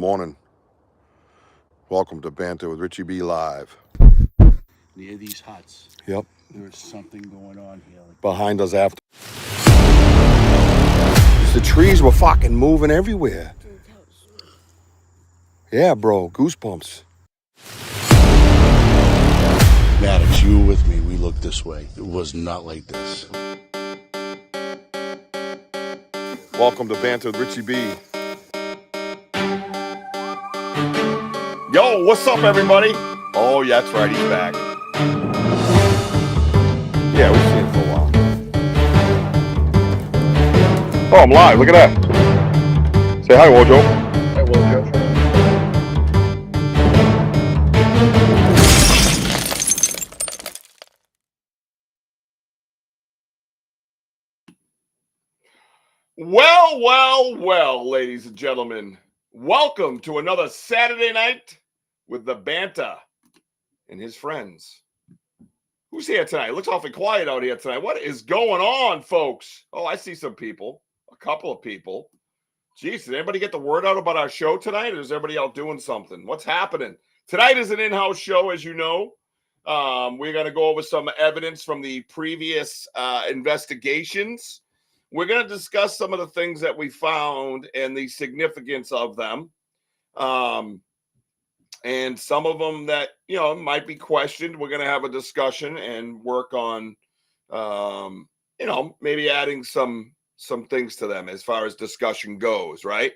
morning. Welcome to Banter with Richie B Live. Near these huts. Yep. There's something going on here. Behind us after. The trees were fucking moving everywhere. Yeah, bro. Goosebumps. Maddox, you were with me. We looked this way. It was not like this. Welcome to Banter with Richie B. Yo, what's up, everybody? Oh, yeah, that's right. He's back. Yeah, we've seen it for a while. Oh, I'm live. Look at that. Say hi, Wojo. Hi, Wojo. Well, ladies and gentlemen. Welcome to another Saturday night with the Banter and his friends. Who's here tonight? It looks awfully quiet out here tonight. What is going on, folks? Oh, I see some people. A couple of people. Jeez, did anybody get the word out about our show tonight, or is everybody out doing something? What's happening? Tonight is an in-house show, as you know. We're going to go over some evidence from the previous investigations. We're going to discuss some of the things that we found and the significance of them. And some of them that, you know, might be questioned. We're going to have a discussion and work on, you know, maybe adding some things to them as far as discussion goes, right?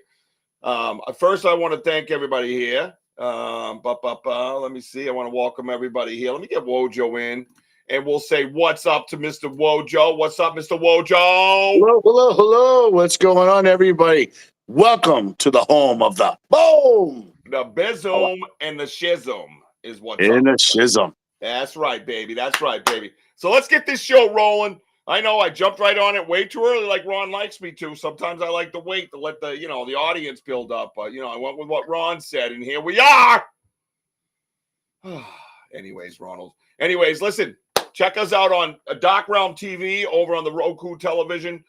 First, I want to thank everybody here. Let me see. I want to welcome everybody here. Let me get Wojo in. And we'll say what's up to Mr. Wojo. What's up, Mr. Wojo? Hello. What's going on, everybody? Welcome to the home of the boom. The bizum and the shizum is what's in up. the schism. That's right, baby. That's right, baby. So let's get this show rolling. I know I jumped right on it way too early, like Ron likes me to. Sometimes I like to wait to let the, you know, the audience build up. But, you know, I went with what Ron said, and here we are. Anyways, Ronald. Anyways, listen. Check us out on Dark Realm TV over on the Roku television.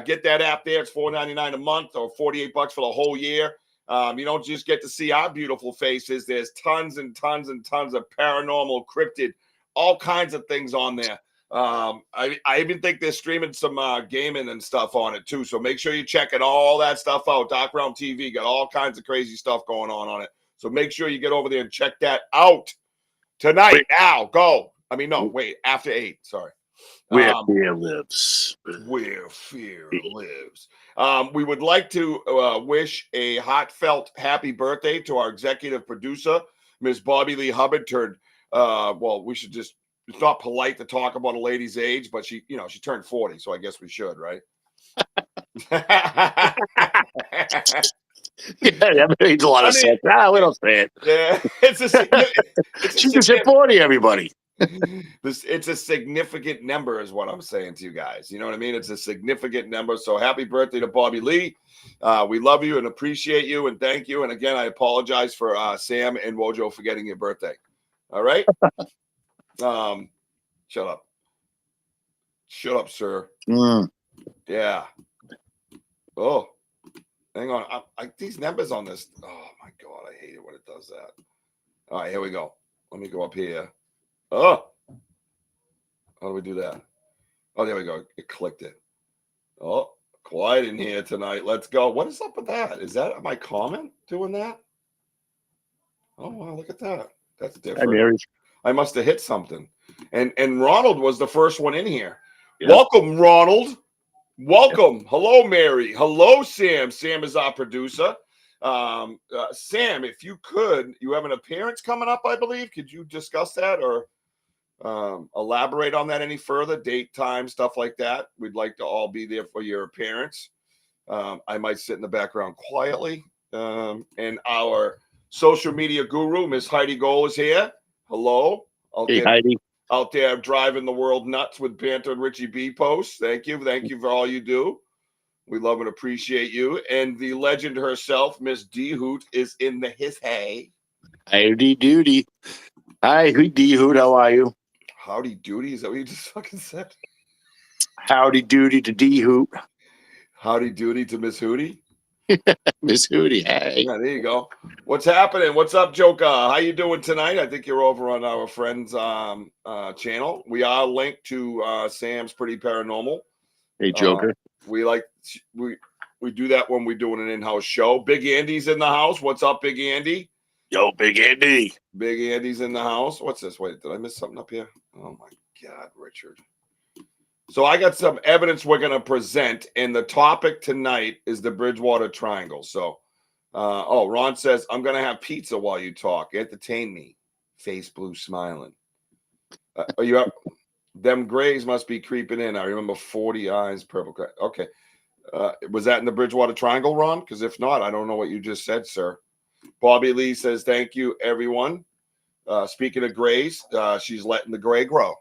Get that app there. It's $4.99 a month or $48 for the whole year. You don't just get to see our beautiful faces. There's tons and tons and tons of paranormal, cryptid, all kinds of things on there. I even think they're streaming some gaming and stuff on it too. So make sure you're checking all that stuff out. Dark Realm TV got all kinds of crazy stuff going on it. So make sure you get over there and check that out tonight. Now, go. I mean, no, wait, after 8. Sorry. Where fear lives. Where fear lives. We would like to wish a heartfelt happy birthday to our executive producer, Miss Bobby Lee Hubbard. Well, we should just, it's not polite to talk about a lady's age, but she, you know, she turned 40, so I guess we should, right? Yeah, that makes a lot of sense. We don't say it. Yeah, She just hit 40, everybody. It's a significant number is what I'm saying to you guys. You know what I mean? It's a significant number. So happy birthday to Bobby Lee. We love you and appreciate you and thank you. And again, I apologize for Sam and Wojo forgetting your birthday. All right. Shut up. Shut up, sir. Yeah. Oh, hang on. These numbers on this. Oh my God. I hate it when it does that. All right, here we go. Let me go up here. Oh, how do we do that? Oh, there we go. It clicked it. Oh, quiet in here tonight. Let's go. What is up with that? Is that my comment doing that? Oh, wow. Look at that. That's different. I must have hit something. And Ronald was the first one in here. Yep. Welcome, Ronald. Welcome. Yep. Hello, Mary. Hello, Sam. Sam is our producer. Sam, if you could, you have an appearance coming up, I believe. Could you discuss that or elaborate on that any further? Date, time, stuff like that. We'd like to all be there for your appearance. I might sit in the background quietly. And our social media guru, Miss Heidi Goal, is here. Hello. Hey, Heidi. Out there driving the world nuts with Banter and Richie B posts. Thank you. Thank you for all you do. We love and appreciate you. And the legend herself, Miss D Hoot, is in his hay. Howdy doody. Hi, D Hoot. How are you? Howdy doody? Is that what you just fucking said? Howdy doody to D Hoot. Howdy doody to Miss Hootie. Miss Hootie, hey. Yeah, there you go. What's happening? What's up, Joker? How you doing tonight? I think you're over on our friend's channel. We are linked to Sam's Pretty Paranormal. Hey, Joker. We do that when we're doing an in-house show. Big Andy's in the house. What's up, Big Andy? Yo, Big Andy. Big Andy's in the house. What's this? Wait, did I miss something up here? Oh my God, Richard. So I got some evidence we're going to present, and the topic tonight is the Bridgewater Triangle. So, Ron says, I'm going to have pizza while you talk. Entertain me. Face blue smiling. Are you up? Them grays must be creeping in. I remember 40 eyes, purple. Okay. Was that in the Bridgewater Triangle, Ron? Because if not, I don't know what you just said, sir. Bobby Lee says, thank you, everyone. Speaking of grays, she's letting the gray grow.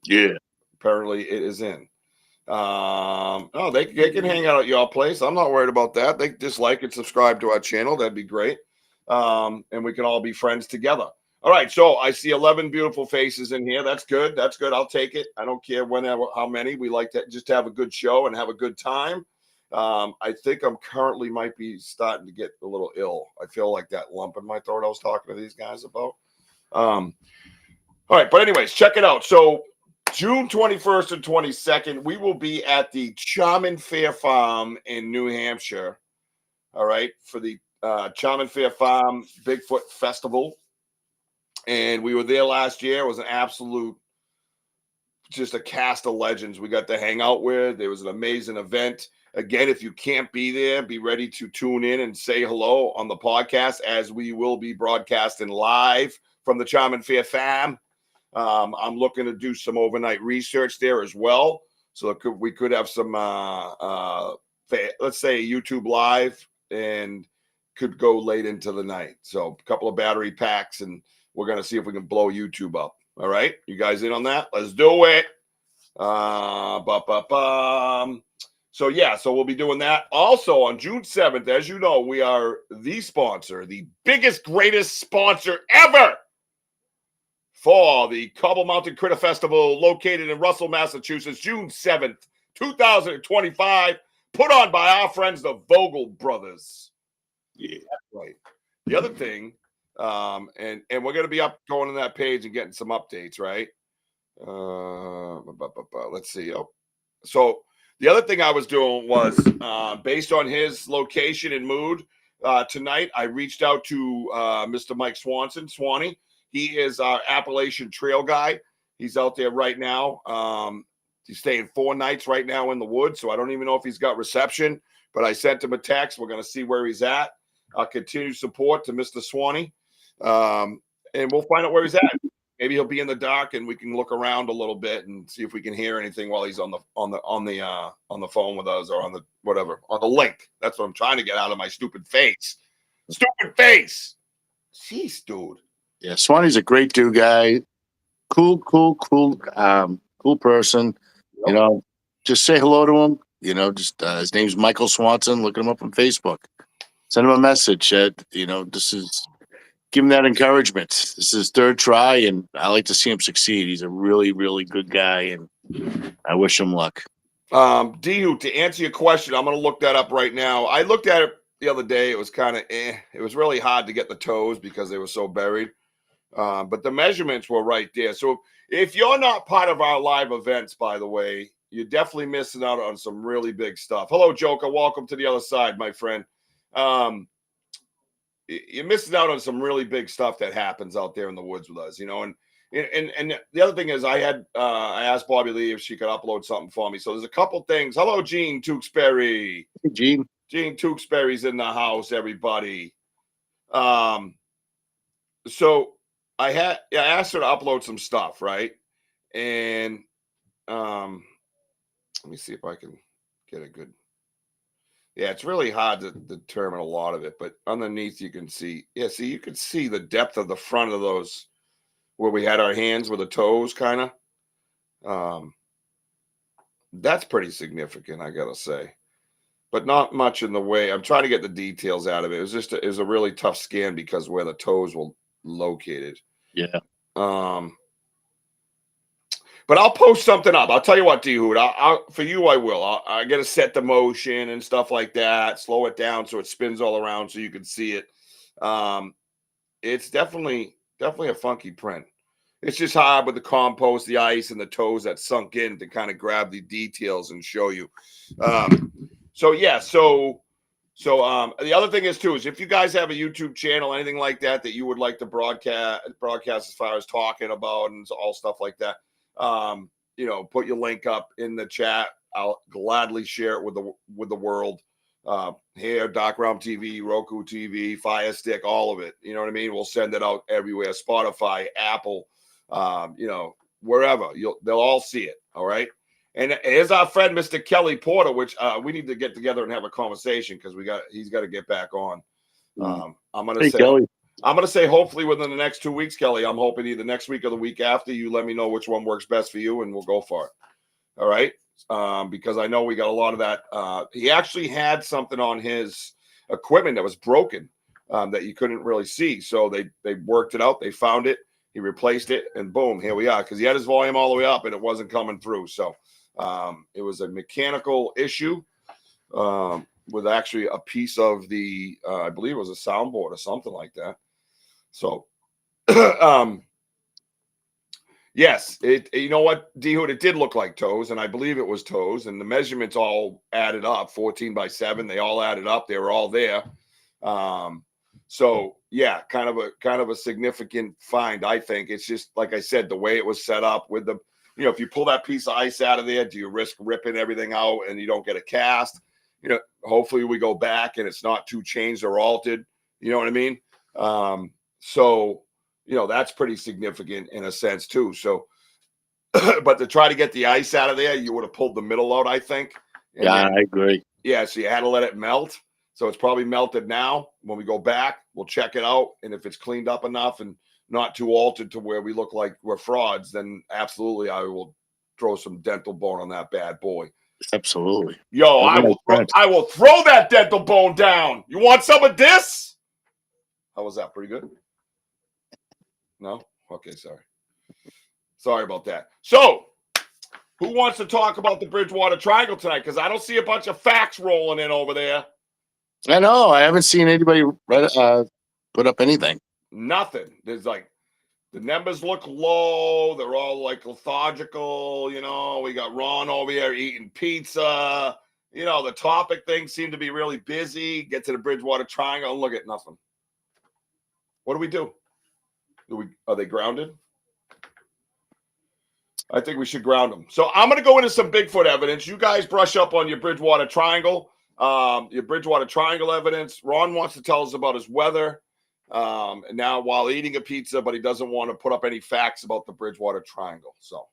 Yeah. Apparently it is in. They can hang out at your place. I'm not worried about that. They just like and subscribe to our channel. That'd be great. And we can all be friends together. All right. So I see 11 beautiful faces in here. That's good. That's good. I'll take it. I don't care how many. We like to just have a good show and have a good time. I think I'm currently might be starting to get a little ill. I feel like that lump in my throat I was talking to these guys about. All right. But anyways, check it out. So June 21st and 22nd, we will be at the Charmin Fair Farm in New Hampshire. All right. For the Charmin Fair Farm Bigfoot Festival. And we were there last year. It was an absolute, just a cast of legends we got to hang out with. It was an amazing event. Again, if you can't be there, be ready to tune in and say hello on the podcast, as we will be broadcasting live from the Charmin Fair Farm. I'm looking to do some overnight research there as well. So we could have some, let's say, YouTube live, and could go late into the night. So a couple of battery packs, and we're going to see if we can blow YouTube up. All right. You guys in on that? Let's do it. So we'll be doing that. Also on June 7th, as you know, we are the sponsor, the biggest, greatest sponsor ever for the Cobble Mountain Critter Festival, located in Russell, Massachusetts, June 7th, 2025, put on by our friends, the Vogel Brothers. Yeah, right. The other thing, and we're going to be going on that page and getting some updates, right? Let's see. So the other thing I was doing was, based on his location and mood, tonight, I reached out to Mr. Mike Swanee. He is our Appalachian Trail guy. He's out there right now. He's staying 4 nights right now in the woods, so I don't even know if he's got reception, but I sent him a text. We're going to see where he's at. Continued support to Mr. Swanee, and we'll find out where he's at. Maybe he'll be in the dark, and we can look around a little bit and see if we can hear anything while he's on the phone with us, or on the on the link. That's what I'm trying to get out of my stupid face. Stupid face. Jeez, dude. Yeah, Swanee's a great dude, guy. Cool person. Yep. You know, just say hello to him. You know, just his name's Michael Swanson. Look him up on Facebook. Send him a message. Give him that encouragement. This is his 3rd try, and I like to see him succeed. He's a really, really good guy, and I wish him luck. Dihu, to answer your question, I'm going to look that up right now. I looked at it the other day. It was kind of It was really hard to get the toes because they were so buried. But the measurements were right there. So if you're not part of our live events, by the way, you're definitely missing out on some really big stuff. Hello, Joker. Welcome to the other side, my friend. You're missing out on some really big stuff that happens out there in the woods with us, you know. And the other thing is, I asked Bobby Lee if she could upload something for me. So there's a couple things. Hello, Gene Tewksbury. Hey, Gene. Gene Tewksbury's in the house, everybody. So I asked her to upload some stuff, right? And let me see if I can get a good. Yeah, it's really hard to determine a lot of it, but underneath you can see. Yeah, see, you can see the depth of the front of those where we had our hands with the toes, kind of. That's pretty significant, I gotta say, but not much in the way. I'm trying to get the details out of it. It was a really tough scan because where the toes were located. Yeah. But I'll post something up. I'll tell you what, D-Hood, for you, I will. I got to set the motion and stuff like that, slow it down so it spins all around so you can see it. It's definitely a funky print. It's just hard with the compost, the ice, and the toes that sunk in to kind of grab the details and show you. So the other thing is too is if you guys have a YouTube channel, anything like that you would like to broadcast as far as talking about and all stuff like that, put your link up in the chat. I'll gladly share it with the world. Here, Doc Realm TV, Roku TV, Fire Stick, all of it. You know what I mean? We'll send it out everywhere. Spotify, Apple, wherever. They'll all see it. All right. And here's our friend, Mr. Kelly Porter, which we need to get together and have a conversation because he's got to get back on. I'm gonna say hopefully within the next 2 weeks, Kelly. I'm hoping either next week or the week after. You let me know which one works best for you, and we'll go for it. All right. Because I know we got a lot of that. He actually had something on his equipment that was broken that you couldn't really see. So they worked it out. They found it. He replaced it, and boom, here we are. Because he had his volume all the way up, and it wasn't coming through. So it was a mechanical issue with actually a piece of the, I believe it was a soundboard or something like that. So, yes, you know what, D-Hood, it did look like toes, and I believe it was toes, and the measurements all added up, 14 by 7. They all added up. They were all there. So yeah, kind of a significant find, I think. It's just like I said, the way it was set up with the, if you pull that piece of ice out of there, do you risk ripping everything out and you don't get a cast? Hopefully we go back and it's not too changed or altered. You know what I mean? So that's pretty significant in a sense too. So, but to try to get the ice out of there, you would have pulled the middle out, I think. I agree. Yeah, so you had to let it melt. So it's probably melted now. When we go back, we'll check it out. And if it's cleaned up enough and not too altered to where we look like we're frauds, then absolutely I will throw some dental bone on that bad boy. Absolutely. Yo, I will throw that dental bone down. You want some of this? How was that? Pretty good? No? Okay, sorry about that. So, who wants to talk about the Bridgewater Triangle tonight? Because I don't see a bunch of facts rolling in over there. I know. I haven't seen anybody put up anything. Nothing. There's like, the numbers look low. They're all like lethargical. We got Ron over here eating pizza. The topic things seem to be really busy. Get to the Bridgewater Triangle and look at nothing. What do we do? Are they grounded? I think we should ground them. So I'm going to go into some Bigfoot evidence. You guys brush up on your Bridgewater Triangle. Your Bridgewater Triangle evidence. Ron wants to tell us about his weather. And now while eating a pizza, but he doesn't want to put up any facts about the Bridgewater Triangle. So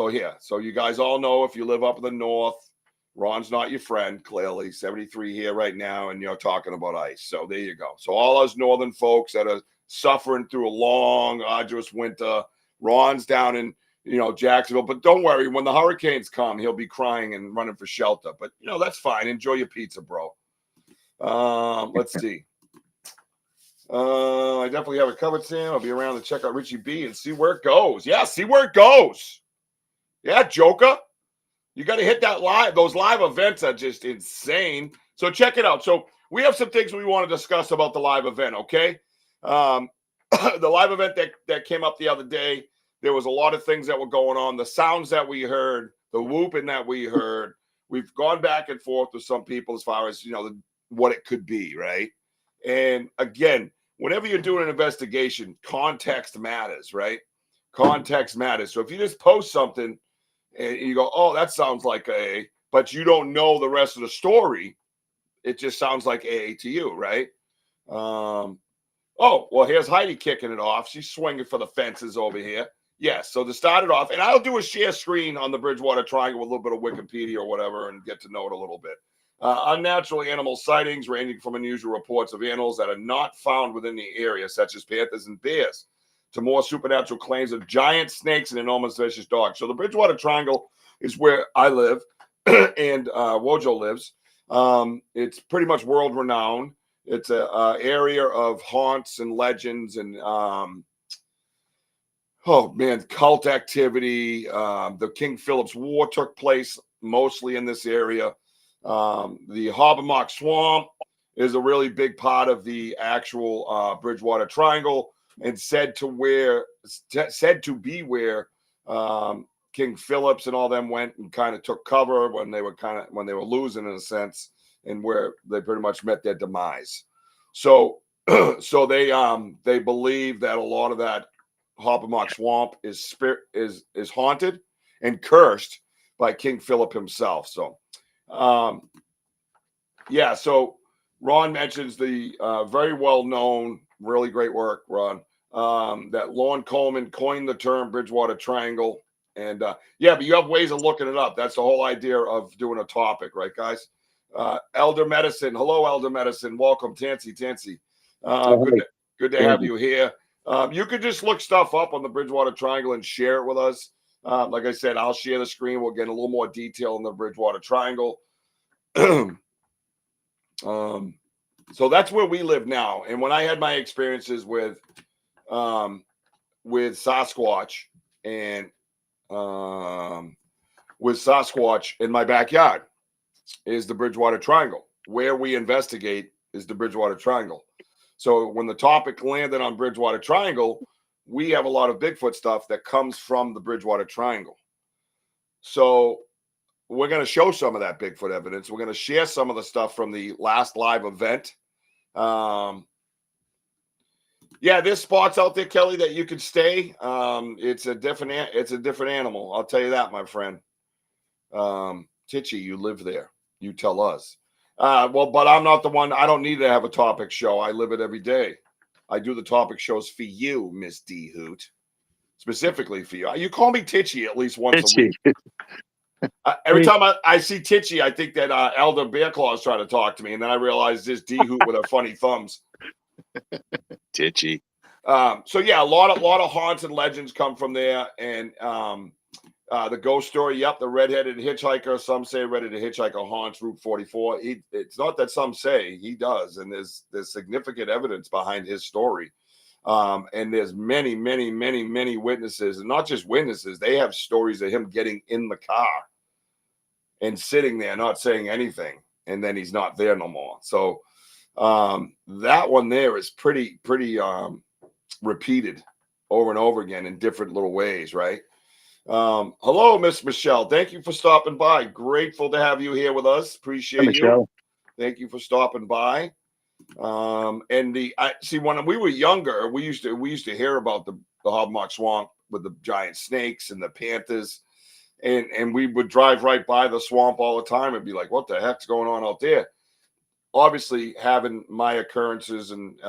you guys all know if you live up in the north, Ron's not your friend, clearly. 73 here right now, and you're talking about ice. So there you go. So all us northern folks that are suffering through a long, arduous winter, Ron's down in, Jacksonville. But don't worry, when the hurricanes come, he'll be crying and running for shelter. But, that's fine. Enjoy your pizza, bro. Let's see. I definitely have it covered, Sam. I'll be around to check out RichiebB and see where it goes. Yeah, see where it goes. Yeah, Joker. You got to hit that live. Those live events are just insane. So check it out. So we have some things we want to discuss about the live event, okay? The live event that came up the other day, there was a lot of things that were going on. The sounds that we heard, the whooping that we heard. We've gone back and forth with some people as far as, what it could be, right? And again, whenever you're doing an investigation, context matters, right? Context matters. So if you just post something and you go, oh, that sounds like A, but you don't know the rest of the story, it just sounds like A to you, right? Oh, well, here's Heidi kicking it off. She's swinging for the fences over here. Yes, so to start it off, and I'll do a share screen on the Bridgewater Triangle with a little bit of Wikipedia or whatever and get to know it a little bit. Unnatural animal sightings ranging from unusual reports of animals that are not found within the area, such as panthers and bears, to more supernatural claims of giant snakes and enormous vicious dogs. So the Bridgewater Triangle is where I live and Wojo lives. It's pretty much world-renowned. It's an area of haunts and legends and Oh man, cult activity. The King Philip's War took place mostly in this area. The Hobbamock Swamp is a really big part of the actual Bridgewater Triangle, and said to be where King Philip's and all them went and kind of took cover when they were losing, in a sense, and where they pretty much met their demise. So so they believe that a lot of that Hobbamock Swamp is haunted and cursed by King Philip himself. So yeah, so Ron mentions the very well known, really great work, Ron, that Lorne Coleman coined the term Bridgewater Triangle. And yeah, but you have ways of looking it up. That's the whole idea of doing a topic, right, guys? Elder Medicine. Hello, Elder Medicine. Welcome, Tansy. Good to have you here. You can just look stuff up on the Bridgewater Triangle and share it with us. Like I said, I'll share the screen. We'll get a little more detail on the Bridgewater Triangle. So that's where we live now. And when I had my experiences with Sasquatch and with Sasquatch in my backyard is the Bridgewater Triangle. Where we investigate is the Bridgewater Triangle. So when the topic landed on Bridgewater Triangle, we have a lot of Bigfoot stuff that comes from the Bridgewater Triangle. So we're going to show some of that Bigfoot evidence. We're going to share some of the stuff from the last live event. Yeah, there's spots out there, Kelly, that you could stay. It's a different animal. I'll tell you that, my friend. Titchy, you live there. You tell us. Well, but I'm not the one. I don't need to have a topic show. I live it every day. I do the topic shows for you, Miss D Hoot, specifically for you. You call me Titchy at least once a week. Every time I see Titchy, I think that Elder Bear Claw is trying to talk to me, and then I realize this D Hoot with her funny thumbs. Titchy. So yeah, a lot of haunts and legends come from there, and the ghost story. Yep, the redheaded hitchhiker. Some say redheaded hitchhiker haunts Route 44. It's not that some say, he does, and there's significant evidence behind his story. And there's many witnesses, and not just witnesses. They have stories of him getting in the car and sitting there, not saying anything, and then he's not there no more. So that one there is pretty repeated over and over again in different little ways, right? Hello, Miss Michelle. Thank you for stopping by. Grateful to have you here with us. Appreciate you. Michelle. Thank you for stopping by. And I see when we were younger, we used to hear about the Hobbamock Swamp with the giant snakes and the panthers, and we would drive right by the swamp all the time and be like, "What the heck's going on out there?" Obviously, having my occurrences and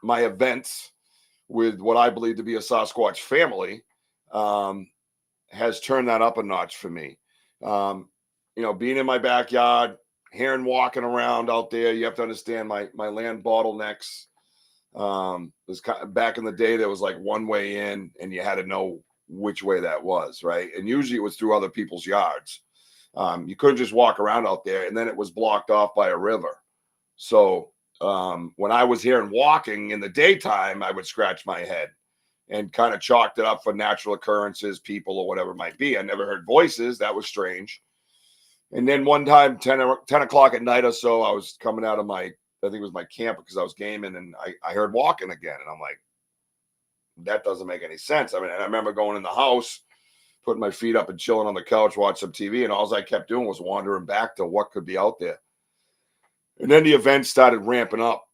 my events with what I believe to be a Sasquatch family has turned that up a notch for me. Being in my backyard, hearing walking around out there, you have to understand my land bottlenecks. Back in the day, there was like one way in, and you had to know which way that was, right? And usually it was through other people's yards. You couldn't just walk around out there, and then it was blocked off by a river. So when I was hearing walking in the daytime, I would scratch my head and kind of chalked it up for natural occurrences, people, or whatever it might be. I never heard voices. That was strange. And then one time, 10 o'clock at night or so, I was coming out of I think it was my camp because I was gaming, and I heard walking again. And I'm like, that doesn't make any sense. I mean, and I remember going in the house, putting my feet up and chilling on the couch, watching some TV, and all I kept doing was wandering back to what could be out there. And then the event started ramping up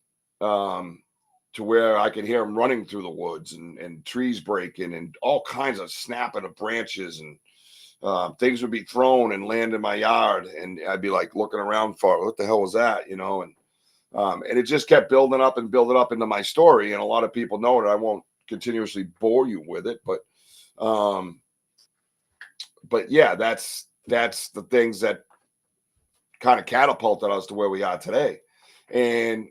to where I could hear them running through the woods and trees breaking and all kinds of snapping of branches, and things would be thrown and land in my yard. And I'd be like looking around for what the hell was that, and it just kept building up into my story. And a lot of people know it. I won't continuously bore you with it, but yeah, that's the things that kind of catapulted us to where we are today. And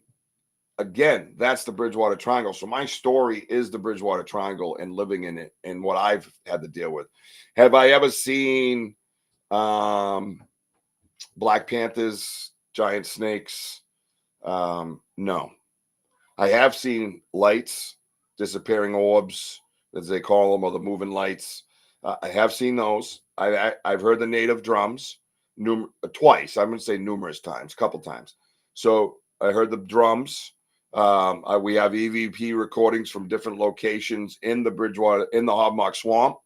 again, that's the Bridgewater Triangle. So my story is the Bridgewater Triangle and living in it and what I've had to deal with. Have I ever seen Black Panthers, giant snakes? No. I have seen lights, disappearing orbs, as they call them, or the moving lights. I have seen those. I've heard the native drums twice. I wouldn't say numerous times, a couple times. So I heard the drums. We have EVP recordings from different locations in the Bridgewater, in the Hobmock Swamp,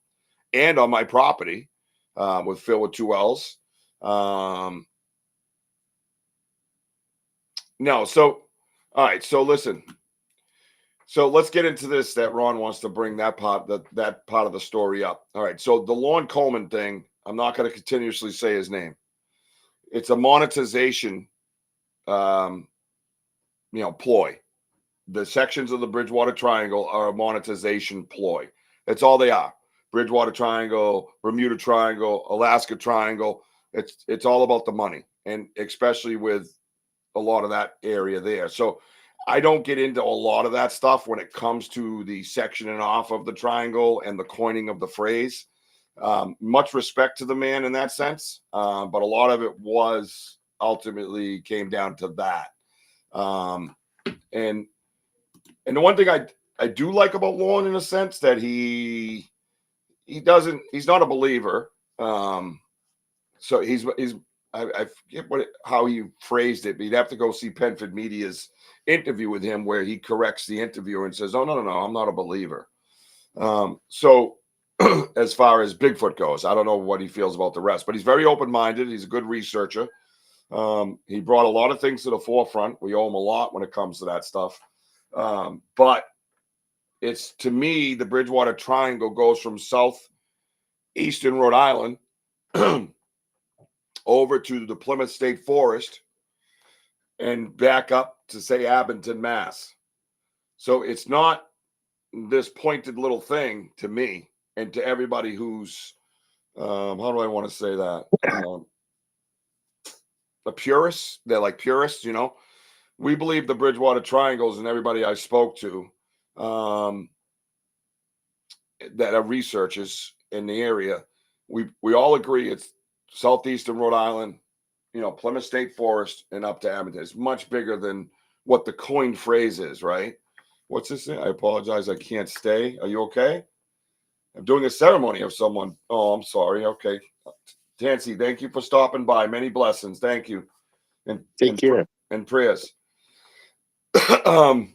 and on my property with Phil with 2 L's. No, so all right. So listen. So let's get into this. That Ron wants to bring that part of the story up. All right. So the Lorne Coleman thing. I'm not going to continuously say his name. It's a monetization, ploy. The sections of the Bridgewater Triangle are a monetization ploy. That's all they are. Bridgewater Triangle, Bermuda Triangle, Alaska Triangle. It's all about the money, and especially with a lot of that area there. So I don't get into a lot of that stuff when it comes to the sectioning off of the triangle and the coining of the phrase. Much respect to the man in that sense, but a lot of it was ultimately came down to that. And the one thing I do like about Lorne, in a sense, that he's not a believer. So I forget how he phrased it, but you'd have to go see Penford Media's interview with him where he corrects the interviewer and says, "Oh, no, I'm not a believer." So as far as Bigfoot goes, I don't know what he feels about the rest, but he's very open-minded. He's a good researcher. He brought a lot of things to the forefront. We owe him a lot when it comes to that stuff. But it's, to me, the Bridgewater Triangle goes from southeastern Rhode Island over to the Plymouth State Forest and back up to, say, Abington, Mass. So it's not this pointed little thing to me and to everybody who's, how do I want to say that? A purist. They're like purists, We believe the Bridgewater Triangles, and everybody I spoke to that are researchers in the area, we all agree it's southeastern Rhode Island, Plymouth State Forest, and up to Abington. It's much bigger than what the coined phrase is, right? What's this thing? I apologize. I can't stay. Are you okay? I'm doing a ceremony of someone. Oh, I'm sorry. Okay. Tansy, thank you for stopping by. Many blessings. Thank you. And take care. And prayers. Let's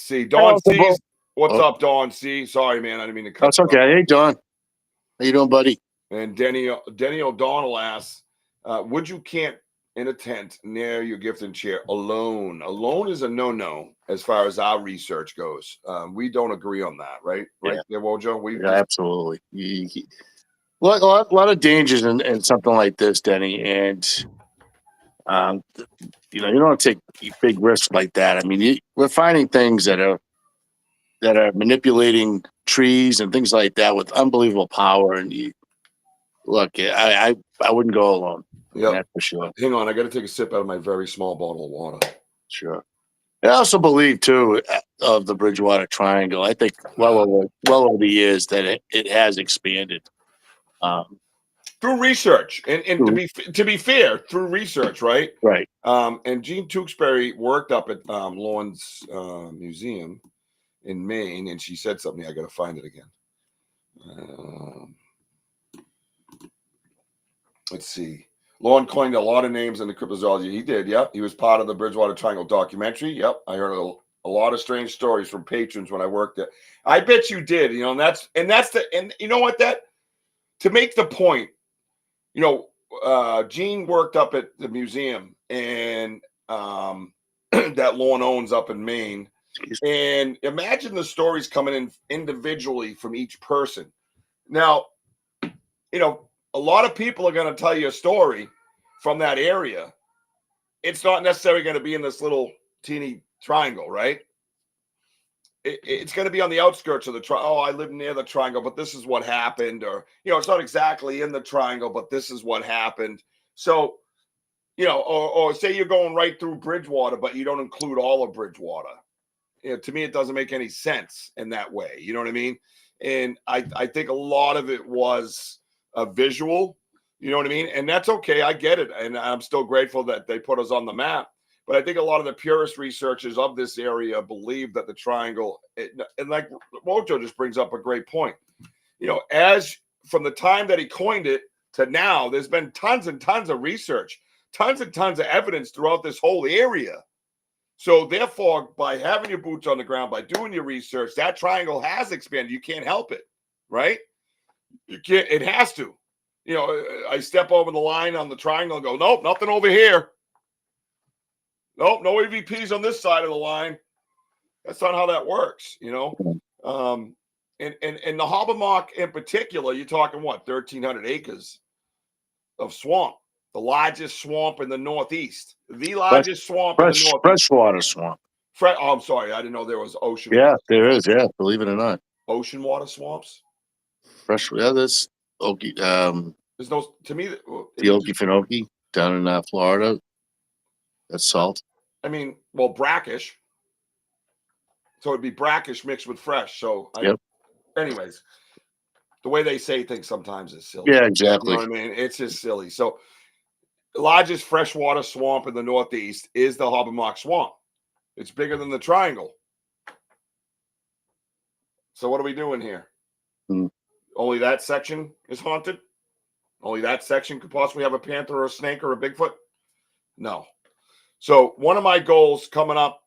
see. Dawn C. What's up, Dawn C? Sorry, man. I didn't mean to cut. That's okay. Hey, Dawn. How you doing, buddy? And Denny O'Donnell asks, would you camp in a tent near your gifting chair alone? Alone is a no-no as far as our research goes. We don't agree on that, right? Right there, Wojo? Absolutely. A lot of dangers in something like this, Denny. And, you don't take big risks like that. I mean, we're finding things that are manipulating trees and things like that with unbelievable power. And look, I wouldn't go alone. Yeah, that's for sure. Hang on, I got to take a sip out of my very small bottle of water. Sure. I also believe too of the Bridgewater Triangle. I think well over the years that it has expanded through research, and to be fair, through research, right? Right. And Jean Tewksbury worked up at Lorne's museum in Maine, and she said something. I got to find it again. Let's see. Lorne coined a lot of names in the cryptozoology. He did, yep. He was part of the Bridgewater Triangle documentary. Yep. I heard a lot of strange stories from patrons when I worked there. I bet you did, and you know what, to make the point, Gene worked up at the museum and that Lorne owns up in Maine. And imagine the stories coming in individually from each person. Now, a lot of people are going to tell you a story from that area. It's not necessarily going to be in this little teeny triangle, right? It's going to be on the outskirts of the triangle. Oh, I live near the triangle, but this is what happened. Or, it's not exactly in the triangle, but this is what happened. So, or say you're going right through Bridgewater, but you don't include all of Bridgewater. To me, it doesn't make any sense in that way. You know what I mean? And I think a lot of it was a visual, you know what I mean? And that's okay. I get it. And I'm still grateful that they put us on the map. But I think a lot of the purist researchers of this area believe that the triangle, and like Mojo just brings up a great point. You know, as from the time that he coined it to now, there's been tons and tons of research, tons and tons of evidence throughout this whole area. So therefore, by having your boots on the ground, by doing your research, that triangle has expanded. You can't help it, right? You can't, it has to. You know, I step over the line on the triangle and go, nope, nothing over here. Nope, no EVPs on this side of the line. That's not how that works, you know. And the Hobbamock in particular, you're talking what, 1,300 acres of swamp, the largest swamp in the Northeast, the largest swamp in the Northeast. Freshwater swamp. Oh, I'm sorry, I didn't know there was ocean. Yeah, there is. Yeah, believe it or not, ocean water swamps. Fresh. Yeah, there's Okie. There's no, to me, the Okefenokee down in Florida. That's salt. I mean, well, brackish. So it'd be brackish mixed with fresh. So, anyways, the way they say things sometimes is silly. Yeah, exactly. You know what I mean? It's just silly. So, the largest freshwater swamp in the Northeast is the Hobbamock Swamp. It's bigger than the Triangle. So, what are we doing here? Only that section is haunted? Only that section could possibly have a panther or a snake or a Bigfoot? No. So, one of my goals coming up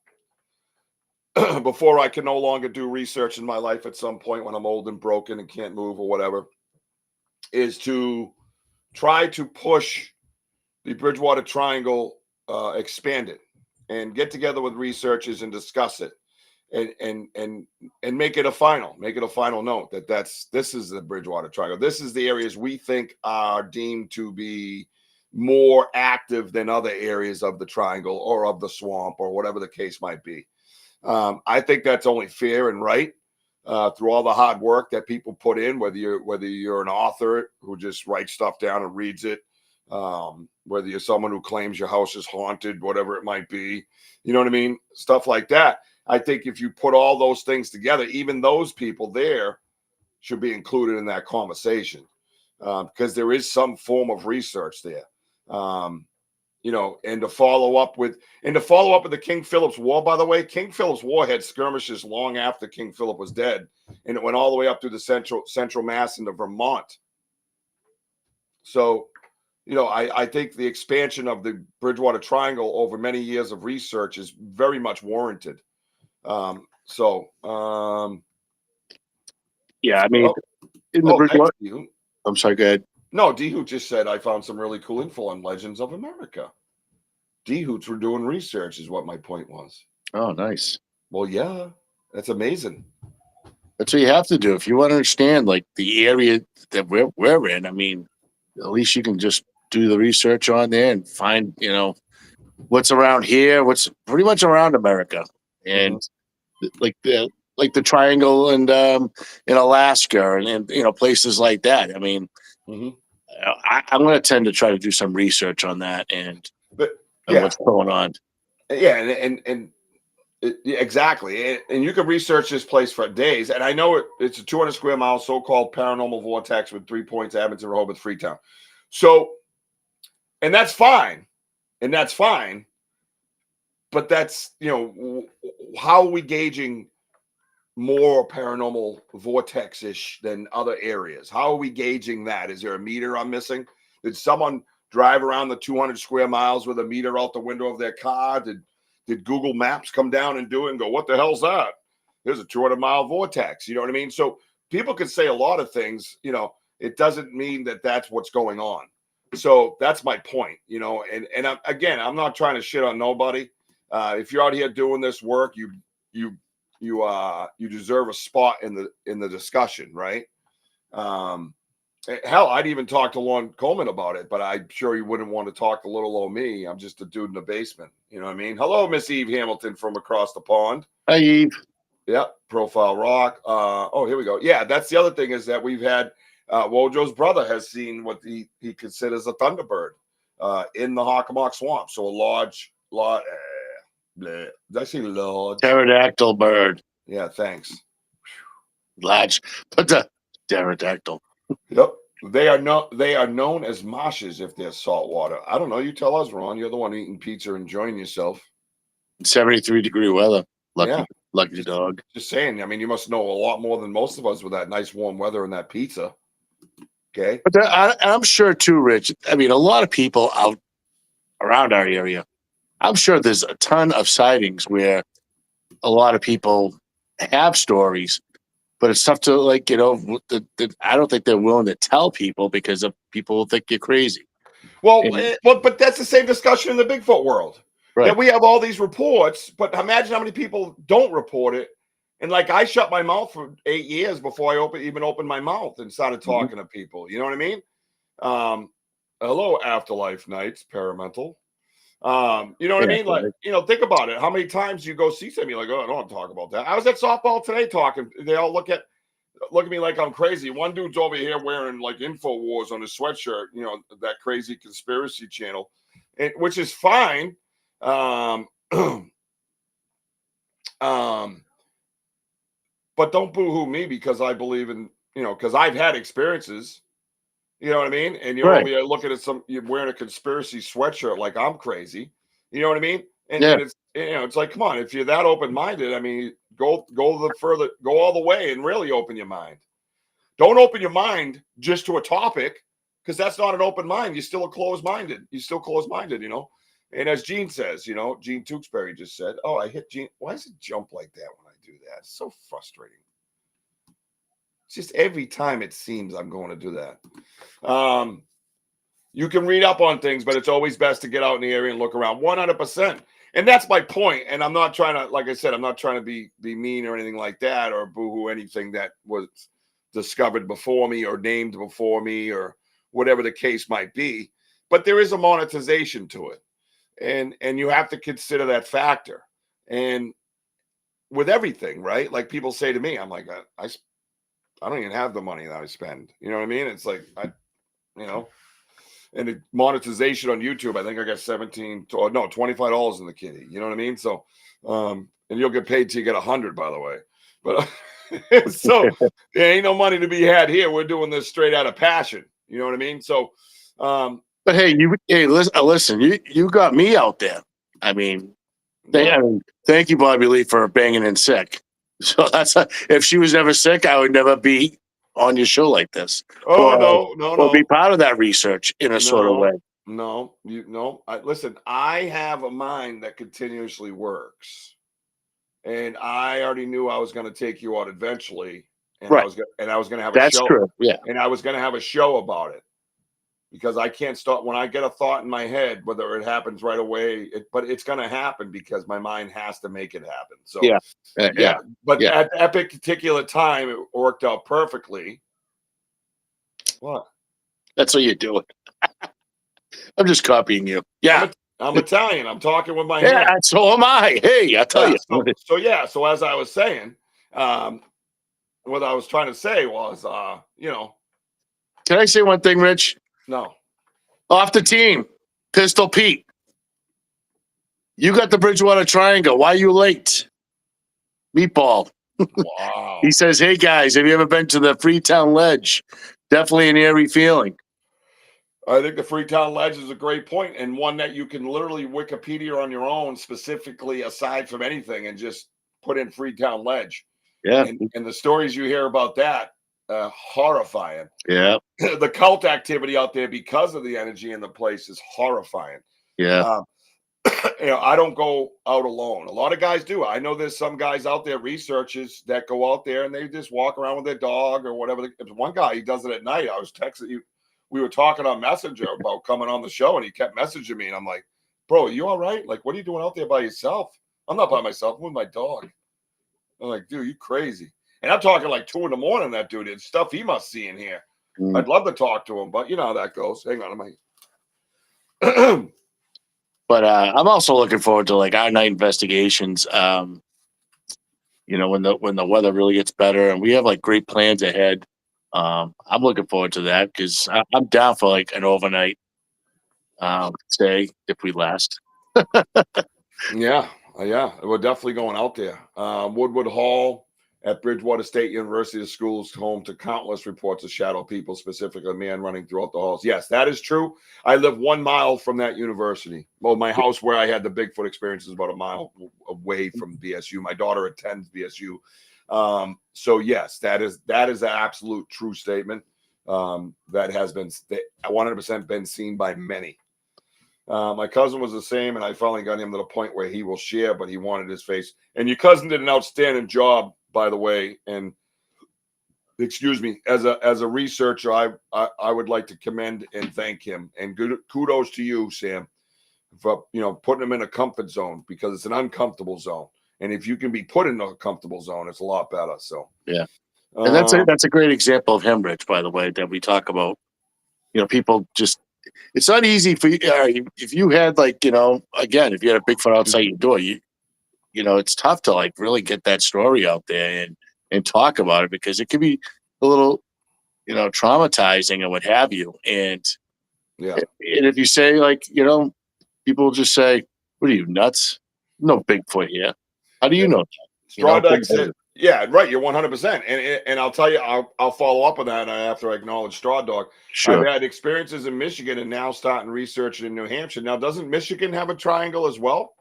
before I can no longer do research in my life at some point when I'm old and broken and can't move or whatever, is to try to push the Bridgewater Triangle, expand it, and get together with researchers and discuss it, and make it a final note that this is the Bridgewater Triangle. This is the areas we think are deemed to be more active than other areas of the triangle or of the swamp or whatever the case might be. I think that's only fair and right, through all the hard work that people put in, whether you're an author who just writes stuff down and reads it, whether you're someone who claims your house is haunted, whatever it might be, you know what I mean? Stuff like that. I think if you put all those things together, even those people there should be included in that conversation, because there is some form of research there. You know, and to follow up with the King Philip's War, by the way, King Philip's War had skirmishes long after King Philip was dead, and it went all the way up through the central Mass into Vermont. So, you know, I think the expansion of the Bridgewater Triangle over many years of research is very much warranted. Yeah, I mean, in the Bridgewater. I'm sorry, go ahead. No, D-Hoot just said, I found some really cool info on Legends of America. D-Hoots were doing research is what my point was. Oh, nice. Well, yeah, that's amazing. That's what you have to do. If you want to understand, like, the area that we're in, I mean, at least you can just do the research on there and find, you know, what's around here, what's pretty much around America. And like the Triangle and in Alaska and you know, places like that. I mean, I'm going to tend to try to do some research on that and what's going on. Yeah, and exactly. And you can research this place for days. And I know it's a 200 square mile so-called paranormal vortex with 3 points, Edmonton, Rehoboth, Freetown. So, and that's fine. But that's, you know, how are we gauging more paranormal vortex-ish than other areas? How are we gauging that? Is there a meter I'm missing? Did someone drive around the 200 square miles with a meter out the window of their car? Did Google Maps come down and do it and go, what the hell's that? There's a 200-mile vortex. You know what I mean? So people can say a lot of things, you know, it doesn't mean that that's what's going on. So that's my point, you know, and again, I'm not trying to shit on nobody. If you're out here doing this work, you deserve a spot in the discussion, right? Hell, I'd even talk to Lon Coleman about it, but I'm sure he wouldn't want to talk to little old me. I'm just a dude in the basement. You know what I mean? Hello, Miss Eve Hamilton from across the pond. Hi, Eve. Yep, Profile Rock. Oh, here we go. Yeah, that's the other thing is that we've had Wojo's brother has seen what he considers a thunderbird in the Hockomock Swamp. So a large. Did I say large? Pterodactyl bird. Yeah, thanks. Large, but the pterodactyl. Yep. They are known as marshes if they're saltwater. I don't know. You tell us, Ron. You're the one eating pizza, enjoying yourself. 73-degree weather. Yeah. Lucky dog. Just saying. I mean, you must know a lot more than most of us with that nice warm weather and that pizza. Okay. But I'm sure too, Rich. I mean, a lot of people out around our area, I'm sure there's a ton of sightings where a lot of people have stories, but it's tough to I don't think they're willing to tell people because people will think you're crazy. Well, but that's the same discussion in the Bigfoot world. Right. That we have all these reports, but imagine how many people don't report it. And like I shut my mouth for 8 years before I even opened my mouth and started talking to people. You know what I mean? Hello, Afterlife Nights, Paramental. You know what I mean? Like, think about it. How many times you go see something, you're like, oh, I don't want to talk about that. I was at softball today talking. They all look at me like I'm crazy. One dude's over here wearing like InfoWars on his sweatshirt, that crazy conspiracy channel, which is fine. But don't boo-hoo me because I believe in, because I've had experiences. You know what I mean? And you're over here looking at you're wearing a conspiracy sweatshirt like I'm crazy. You know what I mean? And it's, it's like, come on, if you're that open-minded, I mean, go all the way and really open your mind. Don't open your mind just to a topic because that's not an open mind. You're still closed-minded. And as Gene says, Gene Tewksbury just said, oh, I hit Gene. Why does it jump like that when I do that? It's so frustrating. It's just every time it seems I'm going to do that. You can read up on things, but it's always best to get out in the area and look around 100%. And that's my point. And I'm not trying to, like I said, I'm not trying to be mean or anything like that or boo-hoo anything that was discovered before me or named before me or whatever the case might be. But there is a monetization to it. And you have to consider that factor. And with everything, right? Like people say to me, I'm like, I don't even have the money that I spend. You know what I mean? It's like, and the monetization on YouTube, I think I got $25 in the kitty. You know what I mean? So, and you'll get paid till you get 100, by the way. But so there ain't no money to be had here. We're doing this straight out of passion. You know what I mean? So, but hey, listen, you got me out there. I mean, thank you, Bobby Lee, for banging in sick. So if she was never sick, I would never be on your show like this. Oh, no. Be part of that research in a sort of way. No. Listen, I have a mind that continuously works. And I already knew I was going to take you out eventually. And I was going to have a show. That's true. Yeah. And I was going to have a show about it. Because I can't stop when I get a thought in my head, whether it happens right away, but it's going to happen because my mind has to make it happen. So yeah. But at that particular time, it worked out perfectly. What? That's what you're doing. I'm just copying you. Yeah, I'm Italian. I'm talking with my hand. Yeah, so am I. Hey, I tell you. So as I was saying, what I was trying to say was, Can I say one thing, Rich? No. Off the team, Pistol Pete. You got the Bridgewater Triangle. Why are you late? Meatball. Wow. He says, hey, guys, have you ever been to the Freetown Ledge? Definitely an eerie feeling. I think the Freetown Ledge is a great point and one that you can literally Wikipedia on your own, specifically aside from anything, and just put in Freetown Ledge. Yeah. And the stories you hear about that, horrifying. Yeah. The cult activity out there because of the energy in the place is horrifying. Yeah. I don't go out alone. A lot of guys do. I know there's some guys out there, researchers, that go out there and they just walk around with their dog or whatever. There's one guy, he does it at night. I was texting you. We were talking on Messenger about coming on the show, and he kept messaging me. And I'm like, bro, you all right? Like, what are you doing out there by yourself? I'm not by myself. I'm with my dog. I'm like, dude, you crazy. And I'm talking like 2 a.m. that dude. It's stuff he must see in here. I'd love to talk to him, but you know how that goes. Hang on, But I'm also looking forward to like our night investigations. When the weather really gets better and we have like great plans ahead. I'm looking forward to that because I'm down for like an overnight stay if we last. Yeah, we're definitely going out there. Woodward Hall at Bridgewater State University. The school's home to countless reports of shadow people, specifically a man running throughout the halls. Yes, that is true. I live 1 mile from that university. Well, my house where I had the Bigfoot experience is about a mile away from BSU. My daughter attends BSU. So yes, that is an absolute true statement. That has been 100% been seen by many. My cousin was the same, and I finally got him to the point where he will share, but he wanted his face. And your cousin did an outstanding job, by the way. And excuse me, as a researcher, I would like to commend and thank him. And kudos to you, Sam, for putting him in a comfort zone, because it's an uncomfortable zone. And if you can be put in a comfortable zone, it's a lot better. So yeah, and that's a great example of him, Rich. By the way, that we talk about. People just. It's not easy for you if you had again, if you had a Bigfoot outside your door, it's tough to really get that story out there and talk about it, because it can be a little, traumatizing and what have you. And yeah, and if you say people just say, "What are you, nuts? No Bigfoot here." How do you know? Straw Dog said, yeah, right. You're 100%. And I'll tell you, I'll follow up on that after I acknowledge Straw Dog. Sure. I've had experiences in Michigan and now starting research in New Hampshire. Now, doesn't Michigan have a triangle as well?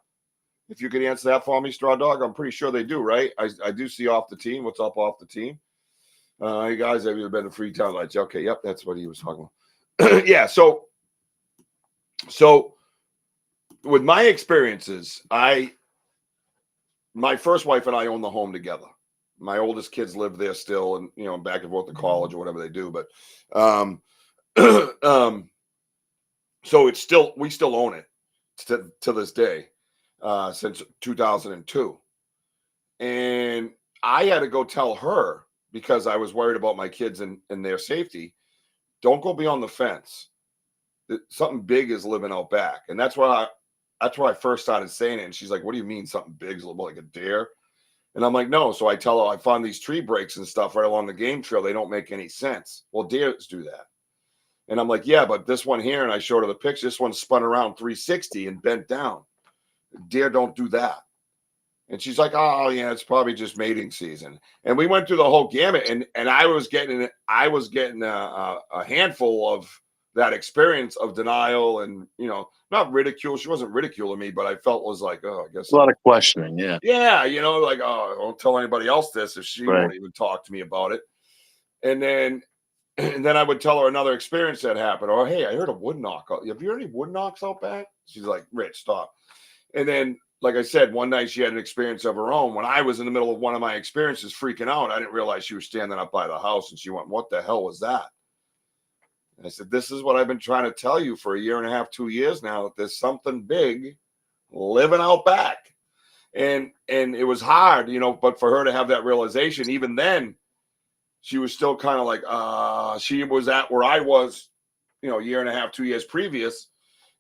If you could answer that for me, Straw Dog, I'm pretty sure they do, right? I do see Off the Team. What's up, Off the Team? Hey guys, have you been to Freetown Lights? Okay, yep, that's what he was talking about. Yeah, so with my experiences, my first wife and I own the home together. My oldest kids live there still, and back and forth to college or whatever they do. But so we still own it to this day, since 2002. And I had to go tell her, because I was worried about my kids and their safety. Don't go beyond the fence. Something big is living out back, and that's where I first started saying it. And she's like, "What do you mean something big is like a deer?" And I'm like, "No." So I tell her I found these tree breaks and stuff right along the game trail. They don't make any sense. Well, deers do that. And I'm like, "Yeah, but this one here," and I showed her the picture. This one spun around 360 and bent down. Deer don't do that. And she's like, "Oh yeah, it's probably just mating season." And we went through the whole gamut, and I was getting a handful of that experience of denial and not ridicule. She wasn't ridiculing me, but I felt was like, oh, I guess a lot of questioning. Yeah, like, oh, don't tell anybody else this if she won't even talk to me about it. And then I would tell her another experience that happened. Or, hey, I heard a wood knock. Have you heard any wood knocks out back? She's like, Rich, stop. And then, like I said, one night she had an experience of her own. When I was in the middle of one of my experiences freaking out, I didn't realize she was standing up by the house, and she went, "What the hell was that?" And I said, "This is what I've been trying to tell you for 1.5 years, 2 years now, that there's something big living out back." And it was hard, but for her to have that realization, even then, she was still kind of like, she was at where I was, 1.5 years, 2 years previous.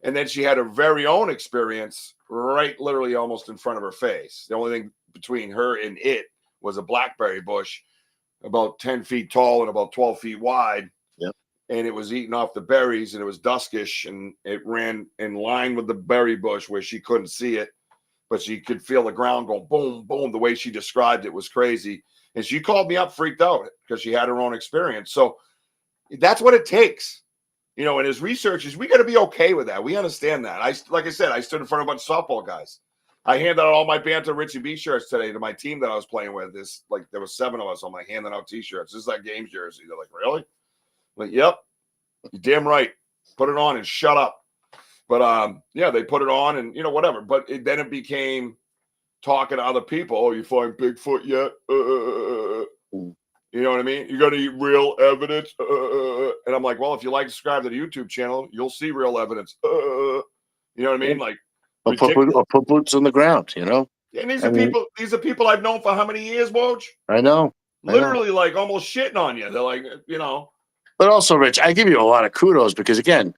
And then she had her very own experience right literally almost in front of her face. The only thing between her and it was a blackberry bush about 10 feet tall and about 12 feet wide. Yep. And it was eating off the berries, and it was duskish, and it ran in line with the berry bush where she couldn't see it, but she could feel the ground going boom, boom. The way she described it was crazy. And she called me up, freaked out, because she had her own experience. So that's what it takes. And as researchers, we got to be okay with that. We understand that. Like I said, I stood in front of a bunch of softball guys. I handed out all my BanterWithRichieB shirts today to my team that I was playing with. There was 7 of us. I'm like handing out T-shirts. This is like game jersey. They're like, "Really?" I'm like, "Yep, you're damn right. Put it on and shut up." But yeah, they put it on and whatever. But then it became talking to other people. "Oh, you find Bigfoot yet? You know what I mean? You got to eat real evidence." And I'm like, "Well, if you like to subscribe to the YouTube channel, you'll see real evidence." You know what I mean? Like, or put boots on the ground, And these are people I've known for how many years, Woj? I know. Literally, like almost shitting on you. They're like, But also, Rich, I give you a lot of kudos, because again,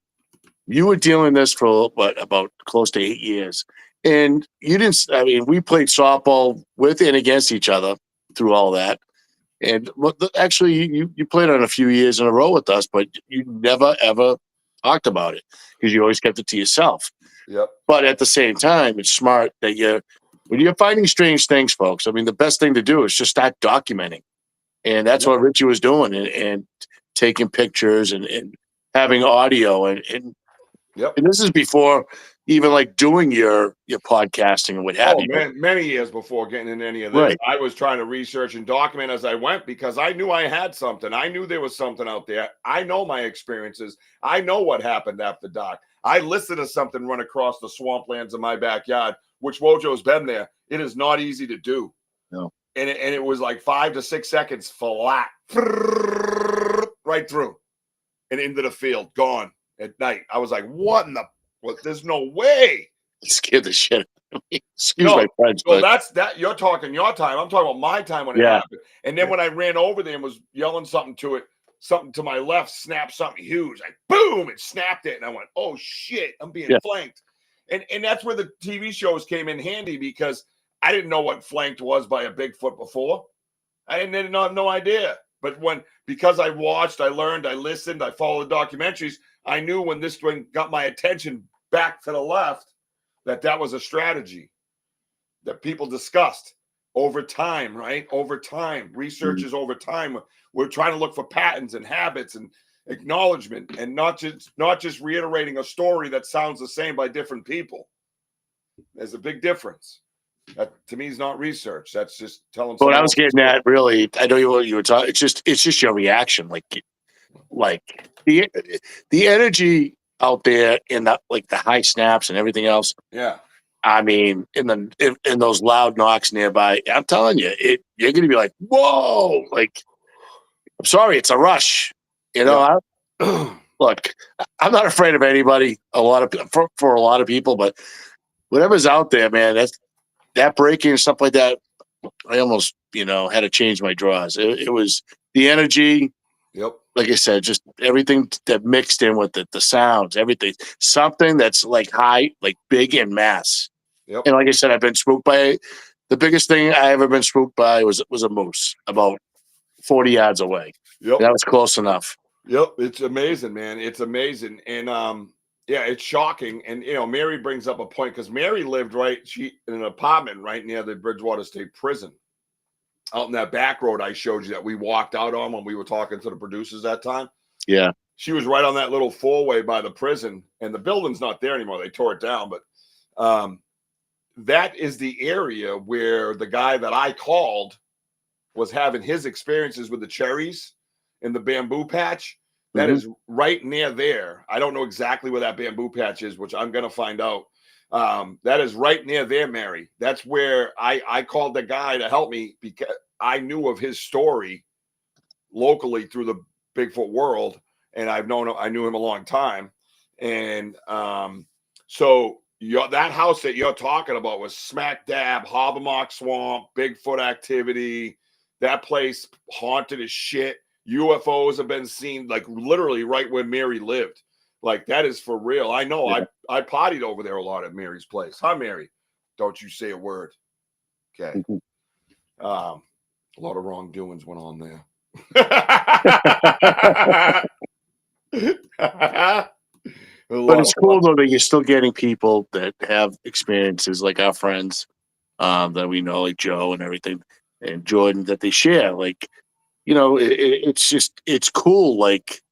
you were dealing this for about close to 8 years, and you didn't. I mean, we played softball with and against each other through all that. And actually, you played on a few years in a row with us, but you never, ever talked about it, because you always kept it to yourself. Yep. But at the same time, it's smart that when you're finding strange things, folks, I mean, the best thing to do is just start documenting. And that's what Richie was doing, and taking pictures and having audio. And this is before even like doing your podcasting and what have you. Man, many years before getting into any of this, Right. I was trying to research and document as I went because I knew I had something. I knew there was something out there. I know my experiences. I know what happened after dark. I listened to something run across the swamplands in my backyard, which Wojo's been there. It is not easy to do. No. And it was like 5 to 6 seconds flat, right through and into the field, gone at night. I was like, what in the, well, there's no way. It scared the shit out of me. Excuse my French. Well, that's that. You're talking your time. I'm talking about my time when it happened. And then when I ran over there and was yelling something to it, something to my left snapped something huge. Like, boom, it snapped it. And I went, oh, shit, I'm being flanked. And that's where the TV shows came in handy because I didn't know what flanked was by a Bigfoot before. I didn't have no idea. But because I watched, I learned, I listened, I followed documentaries, I knew when this one got my attention back to the left, that was a strategy that people discussed over time, right? Over time, researchers over time, we're trying to look for patterns and habits and acknowledgement, and not just reiterating a story that sounds the same by different people. There's a big difference. That to me is not research. That's just telling. What I was getting at, really, I know you were talking. It's just your reaction, like the energy out there in that, like the high snaps and everything else. Yeah. I mean, in those loud knocks nearby, I'm telling you, you're going to be like, whoa! Like, I'm sorry, it's a rush. You know, look, I'm not afraid of anybody. For a lot of people, but whatever's out there, man, that breaking and stuff like that, I almost, had to change my draws. It was the energy. Yep. Like I said, just everything that mixed in with the sounds, everything, something that's like high, like big in mass. Yep. And like I said, I've been spooked by the biggest thing I ever been spooked by was a moose about 40 yards away. Yep. That was close enough. Yep. It's amazing, man. It's amazing. And, it's shocking. And, Mary brings up a point because Mary lived in an apartment right near the Bridgewater State Prison out in that back road I showed you that we walked out on when we were talking to the producers that time. Yeah. She was right on that little four-way by the prison, and the building's not there anymore. They tore it down. But that is the area where the guy that I called was having his experiences with the cherries in the bamboo patch. That is right near there. I don't know exactly where that bamboo patch is, which I'm going to find out. That is right near there, Mary. That's where I called the guy to help me because I knew of his story locally through the Bigfoot world. And I knew him a long time. And so that house that you're talking about was smack dab, Hobbamock Swamp, Bigfoot activity. That place haunted as shit. UFOs have been seen like literally right where Mary lived. Like that is for real. I know. Yeah. I partied over there a lot at Mary's place. Hi, Mary. Don't you say a word. Okay. A lot of wrongdoings went on there. But it's cool though that you're still getting people that have experiences like our friends that we know, like Joe and everything, and Jordan, that they share. Like, it's cool. Like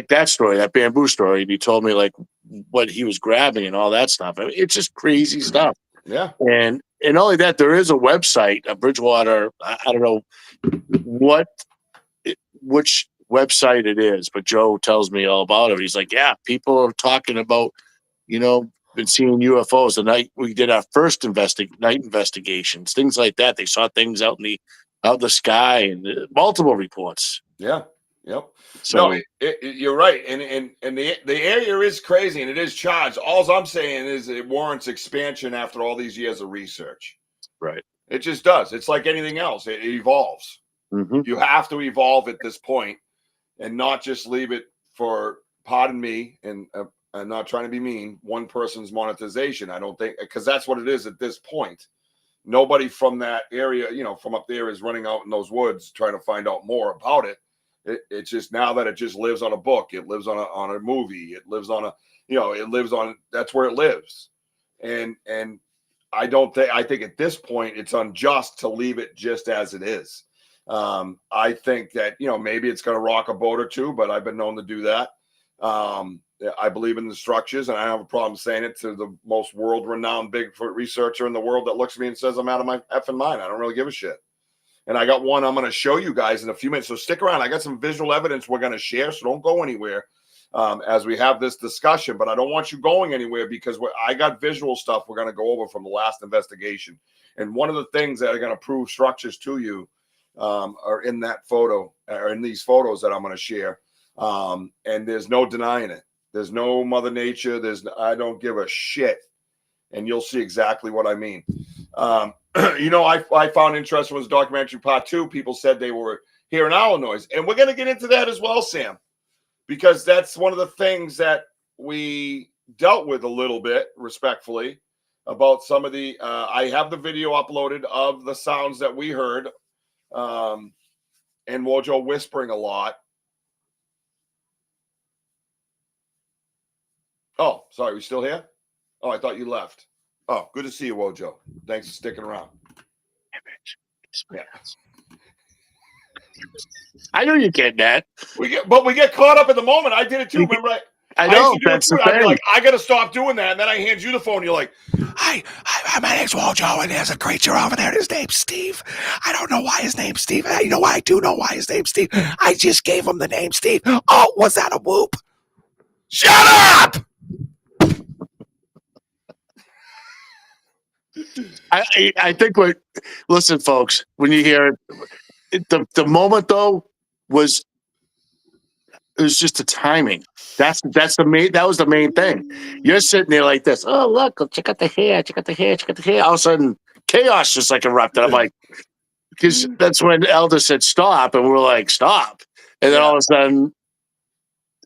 that story, that bamboo story, and he told me like what he was grabbing and all that stuff. I mean, it's just crazy stuff. Yeah. And only that, there is a website, a Bridgewater. I don't know which website it is, but Joe tells me all about it. He's like, yeah, people are talking about, been seeing UFOs the night we did our first night investigations, things like that. They saw things out in the sky and multiple reports. Yeah. Yep. So no, you're right. And the area is crazy and it is charged. All I'm saying is it warrants expansion after all these years of research. Right. It just does. It's like anything else. It evolves. Mm-hmm. You have to evolve at this point and not just leave it for, pardon me, and I'm not trying to be mean, one person's monetization. I don't think, because that's what it is at this point. Nobody from that area, from up there is running out in those woods trying to find out more about it. It's just now that it just lives on a book. It lives on a movie. It lives on it lives on, that's where it lives. And I don't think, I think at this point it's unjust to leave it just as it is. I think that, you know, maybe it's going to rock a boat or two, but I've been known to do that. I believe in the structures, and I don't have a problem saying it to the most world-renowned Bigfoot researcher in the world that looks at me and says I'm out of my effing mind. I don't really give a shit. And I got one I'm going to show you guys in a few minutes. So stick around. I got some visual evidence we're going to share, so don't go anywhere as we have this discussion. But I don't want you going anywhere because I got visual stuff we're going to go over from the last investigation. And one of the things that are going to prove structures to you are in that photo, or in these photos that I'm going to share. And there's no denying it. There's no Mother Nature. I don't give a shit. And you'll see exactly what I mean. You know, I found interesting was documentary part 2. People said they were hearing owl noise. And we're going to get into that as well, Sam, because that's one of the things that we dealt with a little bit respectfully about some of the, I have the video uploaded of the sounds that we heard, and Wojo whispering a lot. Oh, sorry. We still here? Oh, I thought you left. Oh, good to see you, Wojo. Thanks for sticking around. Yeah. I know you get that. We get caught up in the moment. I did it too. Remember, I know that's the I'd be thing. like, I got to stop doing that, and then I hand you the phone. You're like, hi, my name's Wojo, and there's a creature over there. His name's Steve. I don't know why his name's Steve. You know why? I do know why his name's Steve. I just gave him the name Steve. Oh, was that a whoop? Shut up! I think listen, folks, when you hear it, the moment though it was just the timing. That was the main thing. You're sitting there like this. Oh, look, check out the hair, check out the hair, check out the hair. All of a sudden, chaos just like erupted. I'm like, because that's when Elder said stop, and we're like, stop. And then all of a sudden,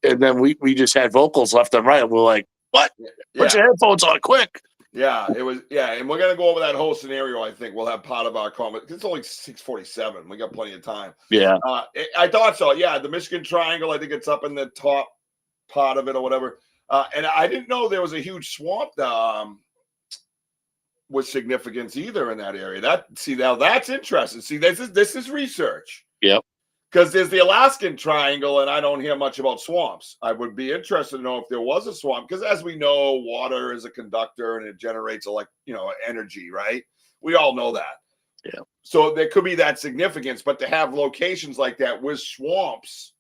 and then we just had vocals left and right. And we're like, what? Put your headphones on quick. Yeah, it was. Yeah, and we're gonna go over that whole scenario. I think we'll have part of our comment. It's only 6:47. We got plenty of time. Yeah, I thought so. Yeah, the Michigan Triangle. I think it's up in the top part of it or whatever. And I didn't know there was a huge swamp with significance either in that area. Now that's interesting. See, this is research. Yep. Because there's the Alaskan Triangle, and I don't hear much about swamps. I would be interested to know if there was a swamp, because as we know, water is a conductor and it generates energy, right? We all know that. Yeah. So there could be that significance, but to have locations like that with swamps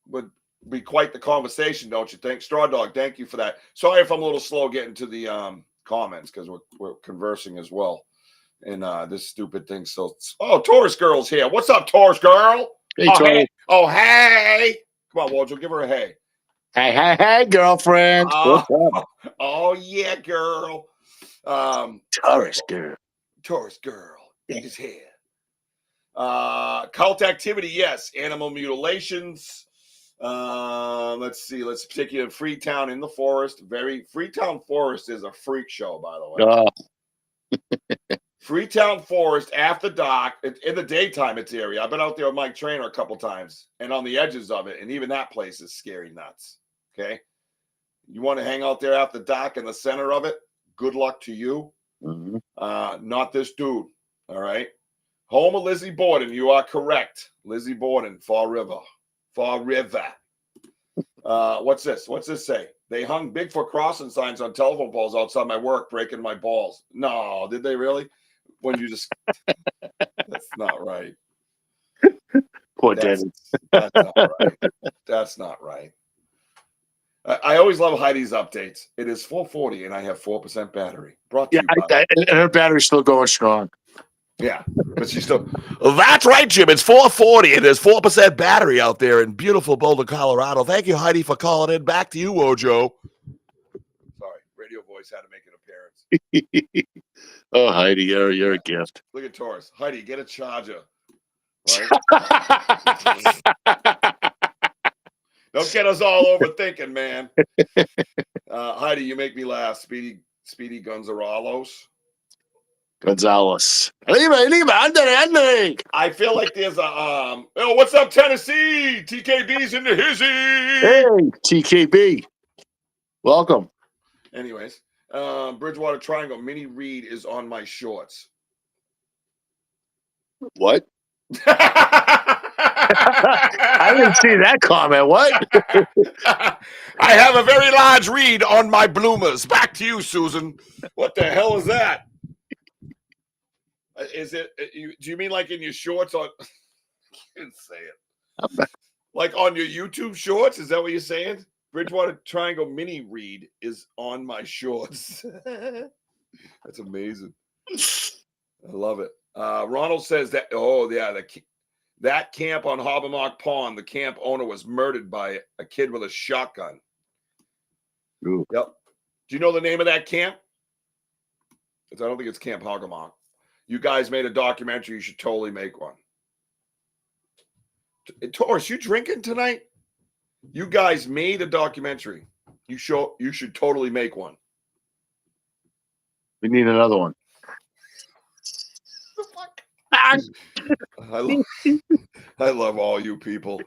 would be quite the conversation, don't you think? Straw Dog, thank you for that. Sorry if I'm a little slow getting to the comments, because we're conversing as well. And this stupid thing. So, Taurus Girl's here. What's up, Taurus Girl? Hey, Taurus. Hey. Come on, Wojo, give her a hey. Hey, girlfriend. Oh, yeah, girl. Taurus Girl. Taurus Girl is here. Cult activity, yes. Animal mutilations. Let's see. Let's take you to Freetown in the forest. Freetown Forest is a freak show, by the way. Freetown Forest after dark. In the daytime, it's eerie. I've been out there with Mike Trainer a couple times and on the edges of it. And even that place is scary nuts. Okay. You want to hang out there after dark in the center of it? Good luck to you. Mm-hmm. Not this dude. All right. Home of Lizzie Borden. You are correct. Lizzie Borden, Fall River. What's this? What's this say? They hung Bigfoot crossing signs on telephone poles outside my work, breaking my balls. No, did they really? When you just, that's not right. Poor Denny. That's not right. That's not right. I always love Heidi's updates. It is 4:40 and I have 4% battery. Brought to you by and her battery's still going strong. Yeah, but she's still. That's right, Jim. It's 4:40 and there's 4% battery out there in beautiful Boulder, Colorado. Thank you, Heidi, for calling in. Back to you, Wojo. Sorry, radio voice had to make an appearance. Oh, Heidi, you're a gift. Look at Taurus. Heidi, get a charger. Right? Don't get us all overthinking, man. Heidi, you make me laugh. Speedy Gonzalez. I feel like there's a what's up, Tennessee? TKB's in the hizzy. Hey, TKB. Welcome. Anyways, Bridgewater Triangle mini read is on my shorts. What? I didn't see that comment. What? I have a very large read on my bloomers. Back to you, Susan. What the hell is that? Is it? Do you mean like in your shorts on? I can't say it. Like on your YouTube shorts? Is that what you're saying? Bridgewater Triangle mini read is on my shorts. That's amazing. I love it. Ronald says that. Oh yeah, that camp on Hobbamock Pond. The camp owner was murdered by a kid with a shotgun. Ooh. Yep. Do you know the name of that camp? I don't think it's Camp Hoggamock. You guys made a documentary. You should totally make one. Taurus, you drinking tonight? You guys made a documentary. You should totally make one. We need another one. The fuck? I love all you people.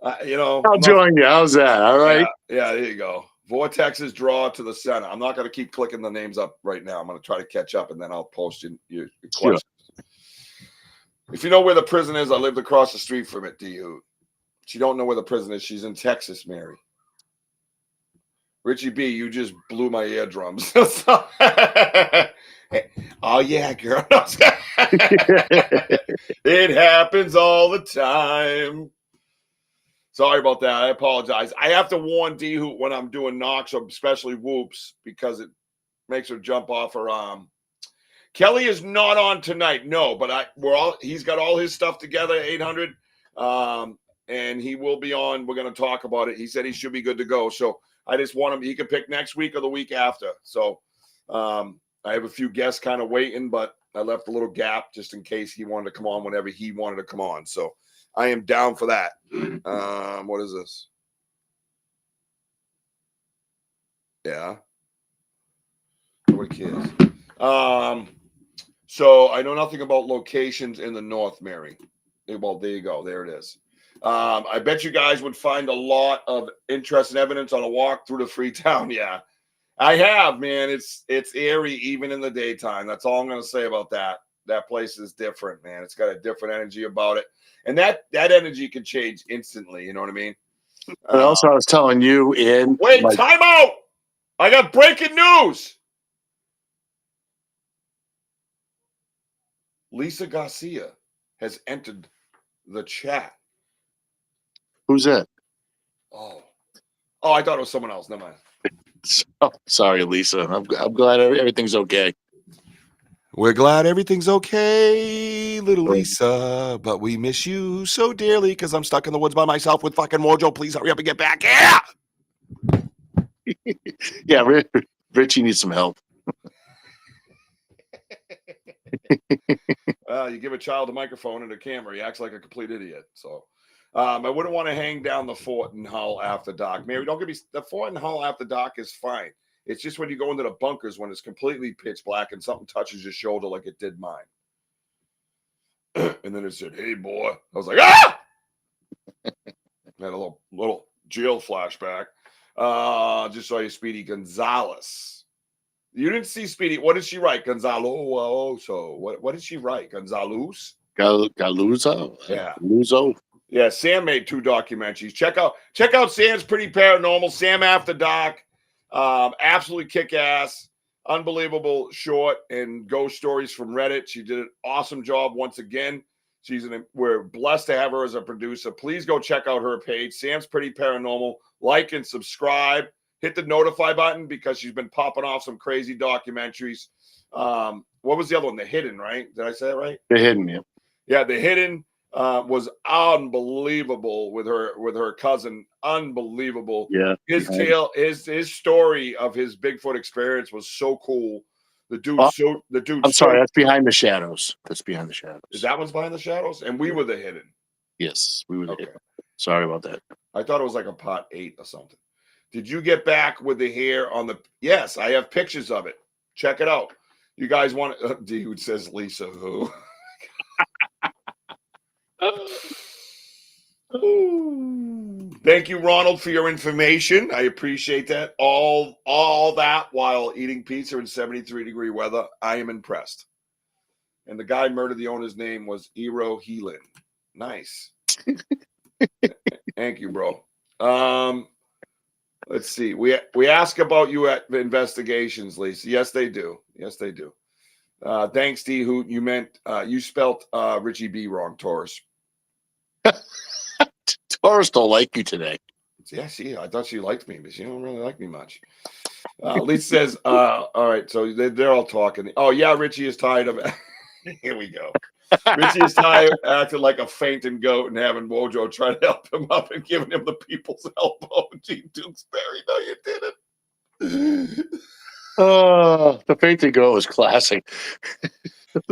I'll join you. How's that? All right. Yeah, there you go. Vortexes draw to the center. I'm not going to keep clicking the names up right now. I'm going to try to catch up, and then I'll post your questions. Sure. If you know where the prison is, I lived across the street from it, D-Hoot. She don't know where the prison is. She's in Texas, Mary. Richie B, you just blew my eardrums. Oh, yeah, girl. It happens all the time. Sorry about that. I apologize. I have to warn D-Hoot when I'm doing knocks, or especially whoops, because it makes her jump off her arm. Kelly is not on tonight, no, but he's got all his stuff together, 800, and he will be on. We're going to talk about it. He said he should be good to go. So I just want him. He can pick next week or the week after. So I have a few guests kind of waiting, but I left a little gap just in case he wanted to come on whenever he wanted to come on. So I am down for that. What is this? Yeah. Nobody cares. So I know nothing about locations in the north, Mary. Well, there you go. There it is. I bet you guys would find a lot of interest and evidence on a walk through the Freetown. Yeah, I have, man. It's eerie even in the daytime. That's all I'm going to say about that. That place is different, man. It's got a different energy about it. And that energy can change instantly. You know what I mean? But also, I was telling you wait, time out. I got breaking news. Lisa Garcia has entered the chat. Who's that? Oh, I thought it was someone else. Never mind. Oh, sorry, Lisa. I'm glad everything's okay. We're glad everything's okay, little Lisa, but we miss you so dearly because I'm stuck in the woods by myself with fucking Mojo. Please hurry up and get back here. Yeah, Richie needs some help. You give a child a microphone and a camera, he acts like a complete idiot. So I wouldn't want to hang down the Fort and Hull after dark. Mary, don't give me the Fort and Hull after dark is fine. It's just when you go into the bunkers when it's completely pitch black and something touches your shoulder like it did mine. And then it said, "Hey, boy." I was like, ah! I had a little jail flashback. Just saw you, Speedy Gonzalez. You didn't see Speedy. What did she write? Gonzalo. So what did she write? Gonzaluz? Galuzo? Yeah. Luzo? Yeah, Sam made 2 documentaries. Check out Sam's Pretty Paranormal. Sam After Dark. Absolutely kick-ass. Unbelievable short and ghost stories from Reddit. She did an awesome job once again. We're blessed to have her as a producer. Please go check out her page, Sam's Pretty Paranormal. Like and subscribe. Hit the notify button because she's been popping off some crazy documentaries. What was the other one? The Hidden, right? Did I say that right? The Hidden, yeah. Yeah, The Hidden was unbelievable with her cousin. Unbelievable. Yeah. His tale, his story of his Bigfoot experience was so cool. The dude. I'm sorry, that's Behind the Shadows. That's Behind the Shadows. Is that one's Behind the Shadows? And we were The Hidden. Yes, we were The Hidden. Sorry about that. I thought it was like a part 8 or something. Did you get back with the hair on the? Yes, I have pictures of it. Check it out. You guys want? Dude says Lisa who? Thank you, Ronald, for your information. I appreciate that. All that while eating pizza in 73-degree weather. I am impressed. And the guy murdered the owner's name was Eero Heelan. Nice. Thank you, bro. Let's see. We ask about you at investigations, Lisa. Yes, they do. Yes, they do. Thanks, D. Who you meant you spelt RichiebB wrong, Taurus. Taurus don't like you today. Yeah, see, I thought she liked me, but she don't really like me much. Lisa says, all right, so they're all talking. Oh, yeah, Richie is tired of it. Here we go. Richie is tired acting like a fainting goat and having Wojo try to help him up and giving him the people's elbow. Gene Tewksbury, no, you didn't. The fainting goat was classic.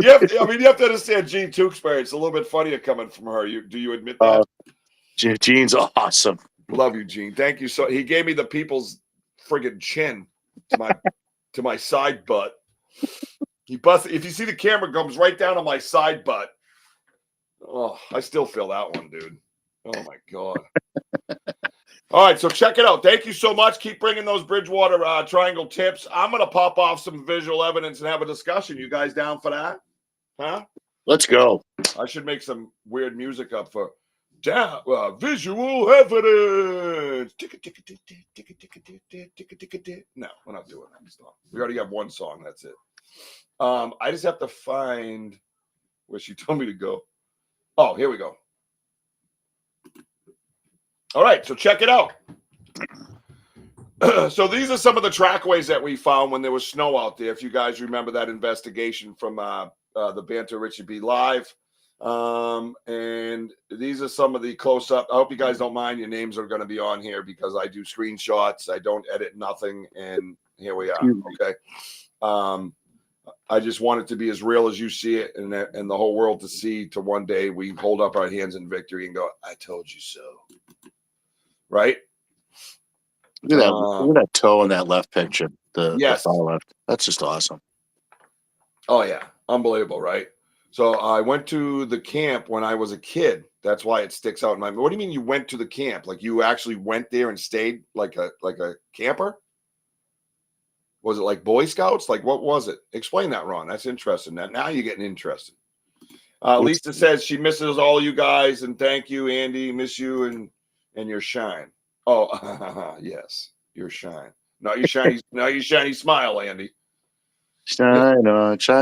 You have to understand Gene Tewksbury. It's a little bit funnier coming from her. Do you admit that? Gene's awesome. Love you, Gene. Thank you. So he gave me the people's friggin' chin to my side butt. He busted. If you see the camera comes right down on my side butt. Oh, I still feel that one, dude. Oh my God. All right, so check it out. Thank you so much. Keep bringing those Bridgewater triangle tips. I'm gonna pop off some visual evidence and have a discussion. You guys down for that? Huh? Let's go. I should make some weird music up for visual evidence. No, we're not doing that. Stop. We already have one song. That's it. I just have to find where she told me to go. Oh, here we go. All right, so check it out. So these are some of the trackways that we found when there was snow out there. If you guys remember that investigation from the BanterWithRichieB live. And these are some of the close-up. I hope you guys don't mind. Your names are going to be on here because I do screenshots. I don't edit nothing. And here we are. Okay. I just want it to be as real as you see it and the whole world to see, to one day we hold up our hands in victory and go, I told you so. Right? Look at that toe in that left picture. The far left. That's just awesome. Oh, yeah. Unbelievable, right? So I went to the camp when I was a kid. That's why it sticks out in my mind. What do you mean you went to the camp? Like you actually went there and stayed like a camper? Was it like Boy Scouts? Like what was it? Explain that, Ron. That's interesting. Now you're getting interested. Lisa says she misses all you guys and thank you, Andy. Miss you and your shine. Oh, yes, your shine. Not your shiny smile, Andy. Shine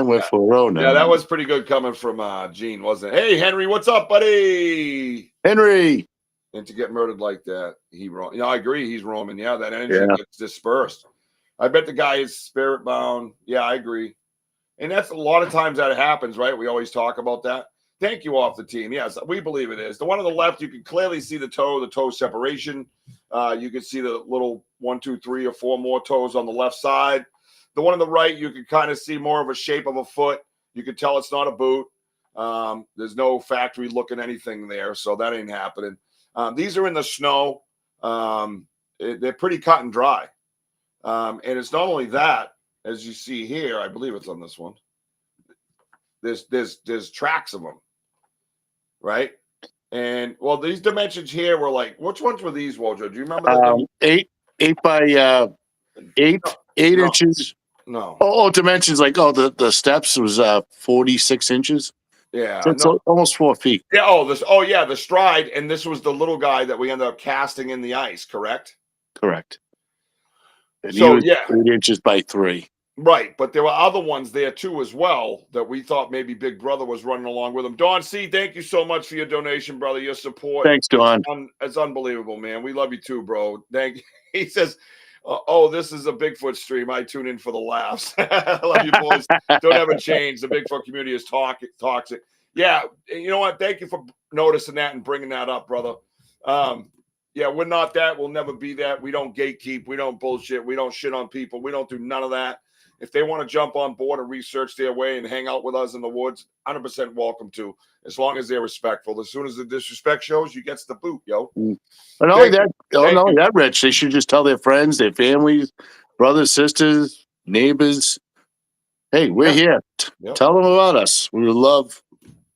with Corona. Yeah, that was pretty good coming from Gene, wasn't it? Hey, Henry, what's up, buddy? Henry. And to get murdered like that, I agree. He's Roman. Yeah, that energy gets dispersed. I bet the guy is spirit bound. Yeah, I agree. And that's a lot of times that happens, right? We always talk about that. Thank you, off the team. Yes, we believe it is. The one on the left, you can clearly see the toe separation. You can see the little 1, 2, 3, or 4 more toes on the left side. The one on the right, you can kind of see more of a shape of a foot. You can tell it's not a boot. There's no factory looking anything there, so that ain't happening. These are in the snow. They're pretty cut and dry. And it's not only that, as you see here, I believe it's on this one. There's tracks of them, right? And well, these dimensions here were like, which ones were these, Wojo? Do you remember? 8 by 8 inches. No. Oh, dimensions like the steps was 46 inches. Yeah, so it's almost 4 feet. Yeah. The stride, and this was the little guy that we ended up casting in the ice. Correct. And so 8 inches by 3. Right, but there were other ones there too as well that we thought maybe Big Brother was running along with them. Don C, thank you so much for your donation, brother. Your support. Thanks, Don. It's unbelievable, man. We love you too, bro. Thank you. He says, this is a Bigfoot stream. I tune in for the laughs. I love you, boys. Don't ever change. The Bigfoot community is toxic. Yeah, you know what? Thank you for noticing that and bringing that up, brother. Yeah, we're not that. We'll never be that. We don't gatekeep. We don't bullshit. We don't shit on people. We don't do none of that. If they want to jump on board and research their way and hang out with us in the woods, 100% welcome to, as long as they're respectful. As soon as the disrespect shows, you gets the boot, yo. But not only that, Rich, they should just tell their friends, their families, brothers, sisters, neighbors, hey, we're here. Tell them about us. We would love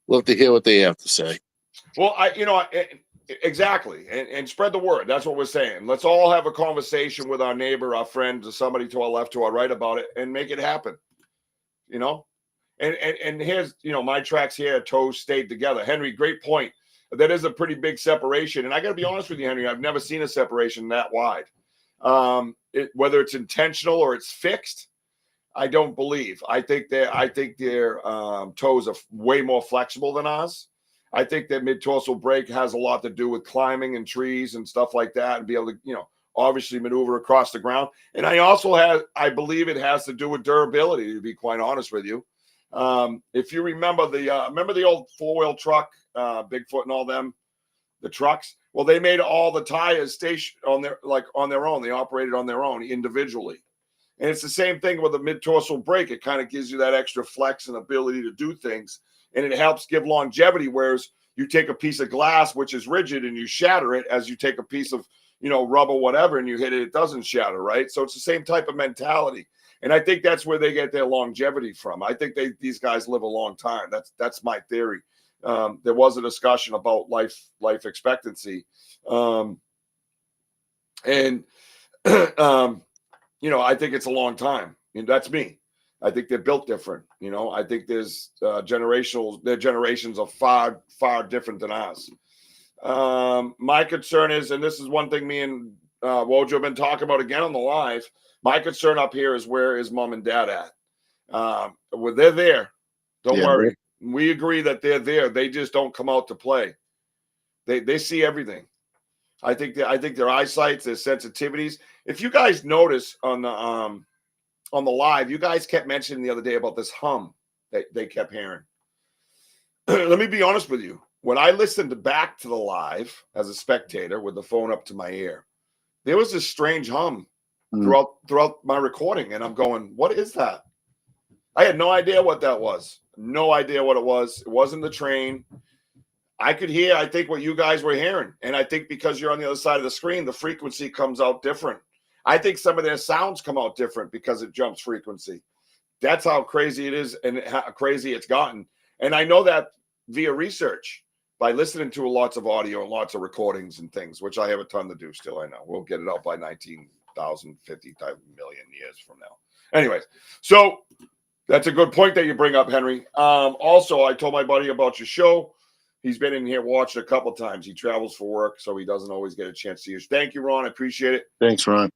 to hear what they have to say. Well, Exactly. And spread the word. That's what we're saying. Let's all have a conversation with our neighbor, our friend, or somebody to our left, to our right about it, and make it happen. You know? And here's, my tracks here, toes stayed together. Henry, great point. That is a pretty big separation. And I got to be honest with you, Henry, I've never seen a separation that wide. Whether it's intentional or it's fixed, I don't believe. I think their toes are way more flexible than ours. I think that mid-tarsal break has a lot to do with climbing and trees and stuff like that, and be able to, obviously maneuver across the ground. And I believe it has to do with durability, to be quite honest with you. If you remember the old four-wheel truck, Bigfoot and all them, the trucks. Well, they made all the tires on their own. They operated on their own individually. And it's the same thing with a mid-tarsal break. It kind of gives you that extra flex and ability to do things. And it helps give longevity, whereas you take a piece of glass, which is rigid, and you shatter it, as you take a piece of, rubber, whatever, and you hit it, it doesn't shatter, right? So it's the same type of mentality. And I think that's where they get their longevity from. I think these guys live a long time. That's my theory. There was a discussion about life expectancy. I think it's a long time. That's me. I think they're built different. I think there's their generations are far, far different than ours. My concern is, and this is one thing me and Wojo have been talking about again on the live, my concern up here is, where is mom and dad at? Well, they're there. Don't worry. We agree that they're there. They just don't come out to play. They see everything. I think their eyesight, their sensitivities. If you guys notice on the live, you guys kept mentioning the other day about this hum that they kept hearing. Let me be honest with you. When I listened back to the live as a spectator with the phone up to my ear, there was this strange hum throughout my recording, and I'm going, "What is that?" I had no idea what that was. No idea what it was. It wasn't the train. I could hear, I think, what you guys were hearing. And I think because you're on the other side of the screen, the frequency comes out different. I think some of their sounds come out different because it jumps frequency. That's how crazy it is and how crazy it's gotten. And I know that via research, by listening to lots of audio and lots of recordings and things, which I have a ton to do still, I know. We'll get it out by 19,000, 50 million years from now. Anyways, so that's a good point that you bring up, Henry. Also, I told my buddy about your show. He's been in here watching a couple times. He travels for work, so he doesn't always get a chance to use. Thank you, Ron. I appreciate it. Thanks, Ron.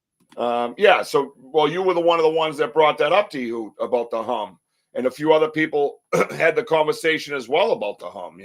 Yeah, so, well, you were one of the ones that brought that up to you about the hum. And a few other people had the conversation as well about the hum,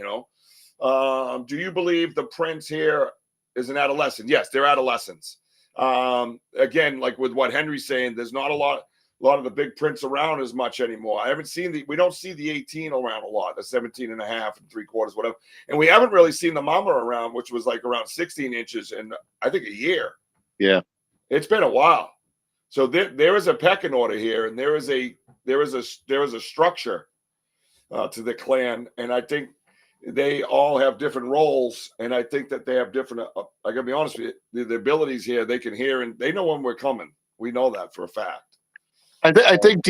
Do you believe the prince here is an adolescent? Yes, they're adolescents. Again, like with what Henry's saying, there's not a lot of the big prints around as much anymore. I haven't seen we don't see the 18 around a lot, the 17 and a half and 3/4, whatever. And we haven't really seen the mama around, which was like around 16 inches in, I think, a year. Yeah. It's been a while. So there is a pecking order here, and there is a structure to the clan. And I think they all have different roles. And I think that they have different, I gotta be honest with you, the abilities here, they can hear and they know when we're coming. We know that for a fact. I think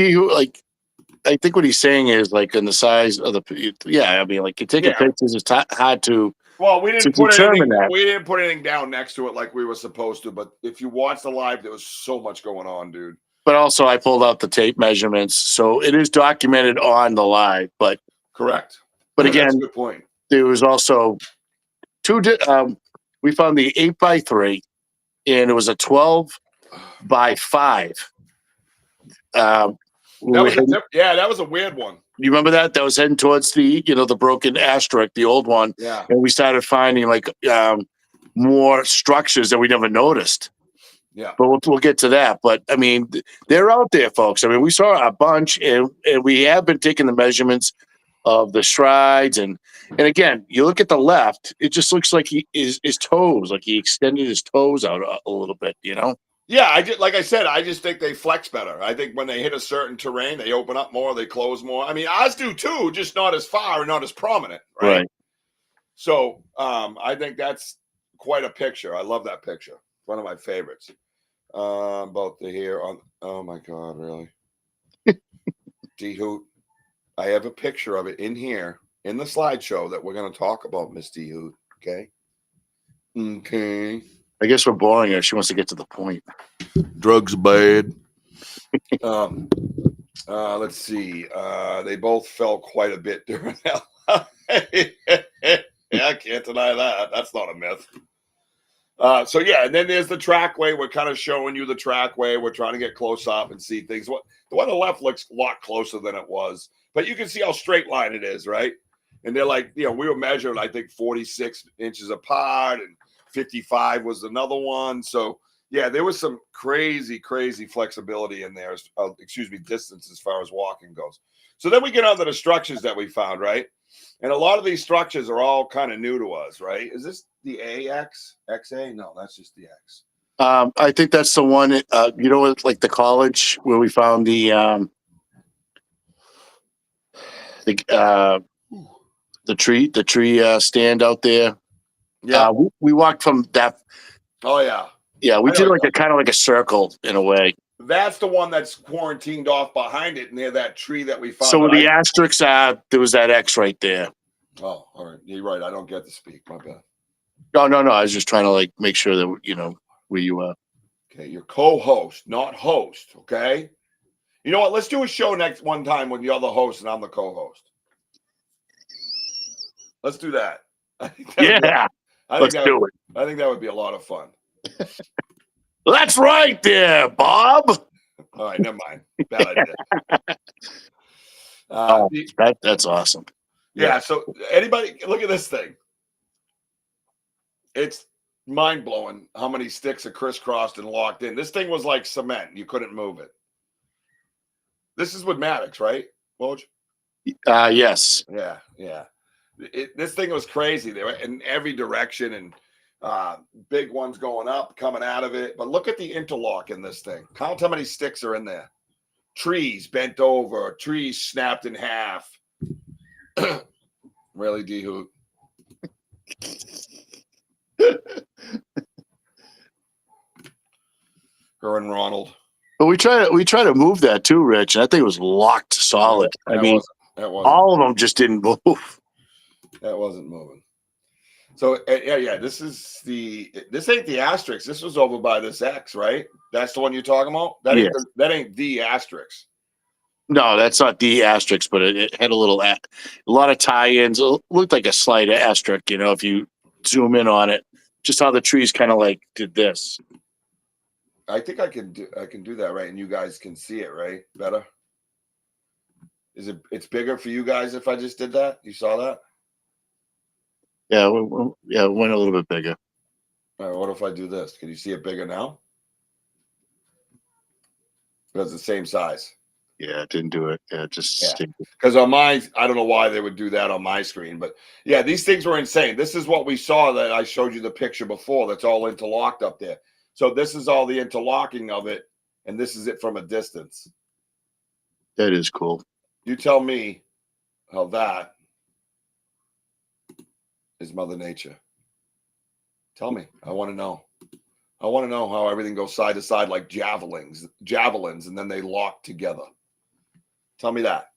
I think what he's saying is, like, in the size of I mean, like, you're taking pictures, it's hard to. Well, we didn't put anything down next to it like we were supposed to. But if you watch the live, there was so much going on, dude. But also, I pulled out the tape measurements, so it is documented on the live. But correct. But again, that's a good point. There was also two. We found the 8x3, and it was a 12x5. That was a weird one. You remember that? That was heading towards the broken asterisk, the old one. Yeah. And we started finding more structures that we never noticed. Yeah. But we'll get to that. But I mean, they're out there, folks. I mean, we saw a bunch, and we have been taking the measurements of the strides, and again, you look at the left, it just looks like his toes, like he extended his toes out a little bit, Yeah, I said, I just think they flex better. I think when they hit a certain terrain, they open up more, they close more. I mean, ours do too, just not as far and not as prominent, right? So I think that's quite a picture. I love that picture. One of my favorites. About the hair on. Oh my God, really? D-Hoot. I have a picture of it in here in the slideshow that we're going to talk about, Miss D-Hoot. Okay. Okay. I guess we're boring her. She wants to get to the point. Drugs bad. Let's see. They both fell quite a bit during that. Yeah, I can't deny that. That's not a myth. So yeah, and then there's the trackway. We're kind of showing you the trackway. We're trying to get close up and see things. What the one on the left looks a lot closer than it was, but you can see how straight line it is, right? And they're like, we were measuring, I think, 46 inches apart, and 55 was another one. So yeah, there was some crazy flexibility in there. Distance as far as walking goes. So then we get on to the structures that we found, right? And a lot of these structures are all kind of new to us, right? Is this the XA? No, that's just the X. I think that's the one, like the college where we found the tree stand out there. Yeah. We walked from that. Oh yeah. Yeah, we did like a kind of like a circle in a way. That's the one that's quarantined off behind it near that tree that we found. So with the asterisks, there was that X right there. Oh, all right. You're right. I don't get to speak. My bad. No. I was just trying to like make sure that where you are. Okay, you're co-host, not host. Okay. You know what? Let's do a show next one time when you're the host and I'm the co-host. Let's do that. Let's do it. I think that would be a lot of fun. That's right there, Bob. All right, never mind. Bad idea. That's awesome. Yeah. So anybody look at this thing. It's mind-blowing how many sticks are crisscrossed and locked in. This thing was like cement. You couldn't move it. This is with Maddox, right, Woj? Yes. Yeah. This thing was crazy. They were in every direction, and big ones going up, coming out of it. But look at the interlock in this thing. Count how many sticks are in there. Trees bent over, trees snapped in half. Really, D-Hoot? Her and Ronald. But we try to move that too, Rich. And I think it was locked solid. That wasn't. All of them just didn't move. That wasn't moving. So yeah. This ain't the asterisk. This was over by this X, right? That's the one you're talking about. That ain't the asterisk. No, that's not the asterisk, but it had a lot of tie-ins. It looked like a slight asterisk, if you zoom in on it. Just how the trees kind of like did this. I think I can do that, right? And you guys can see it, right? Better. It's bigger for you guys if I just did that? You saw that? Yeah, it went a little bit bigger. All right, what if I do this? Can you see it bigger now? Because it's the same size. Yeah, it didn't do it. Yeah, because on mine, I don't know why they would do that on my screen, but yeah, these things were insane. This is what we saw that I showed you the picture before. That's all interlocked up there. So this is all the interlocking of it, and this is it from a distance. That is cool. You tell me how that is Mother Nature. Tell me. I want to know. I want to know how everything goes side to side like javelins, and then they lock together. Tell me that.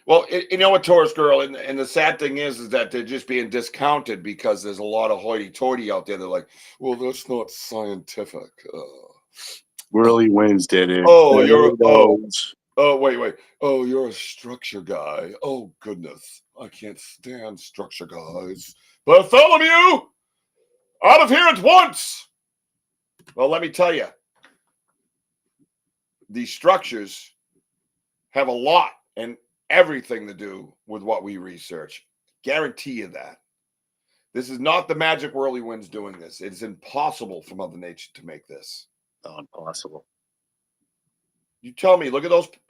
Well, you know what, Taurus girl, and the sad thing is that they're just being discounted because there's a lot of hoity-toity out there. They're like, well, that's not scientific. Whirly winds did it. Oh, wait. Oh, you're a structure guy. Oh, goodness. I can't stand structure guys. Bartholomew, out of here at once. Well, let me tell you. These structures have a lot and everything to do with what we research. Guarantee you that. This is not the magic whirly winds doing this. It's impossible for Mother Nature to make this. Oh, impossible. You tell me, look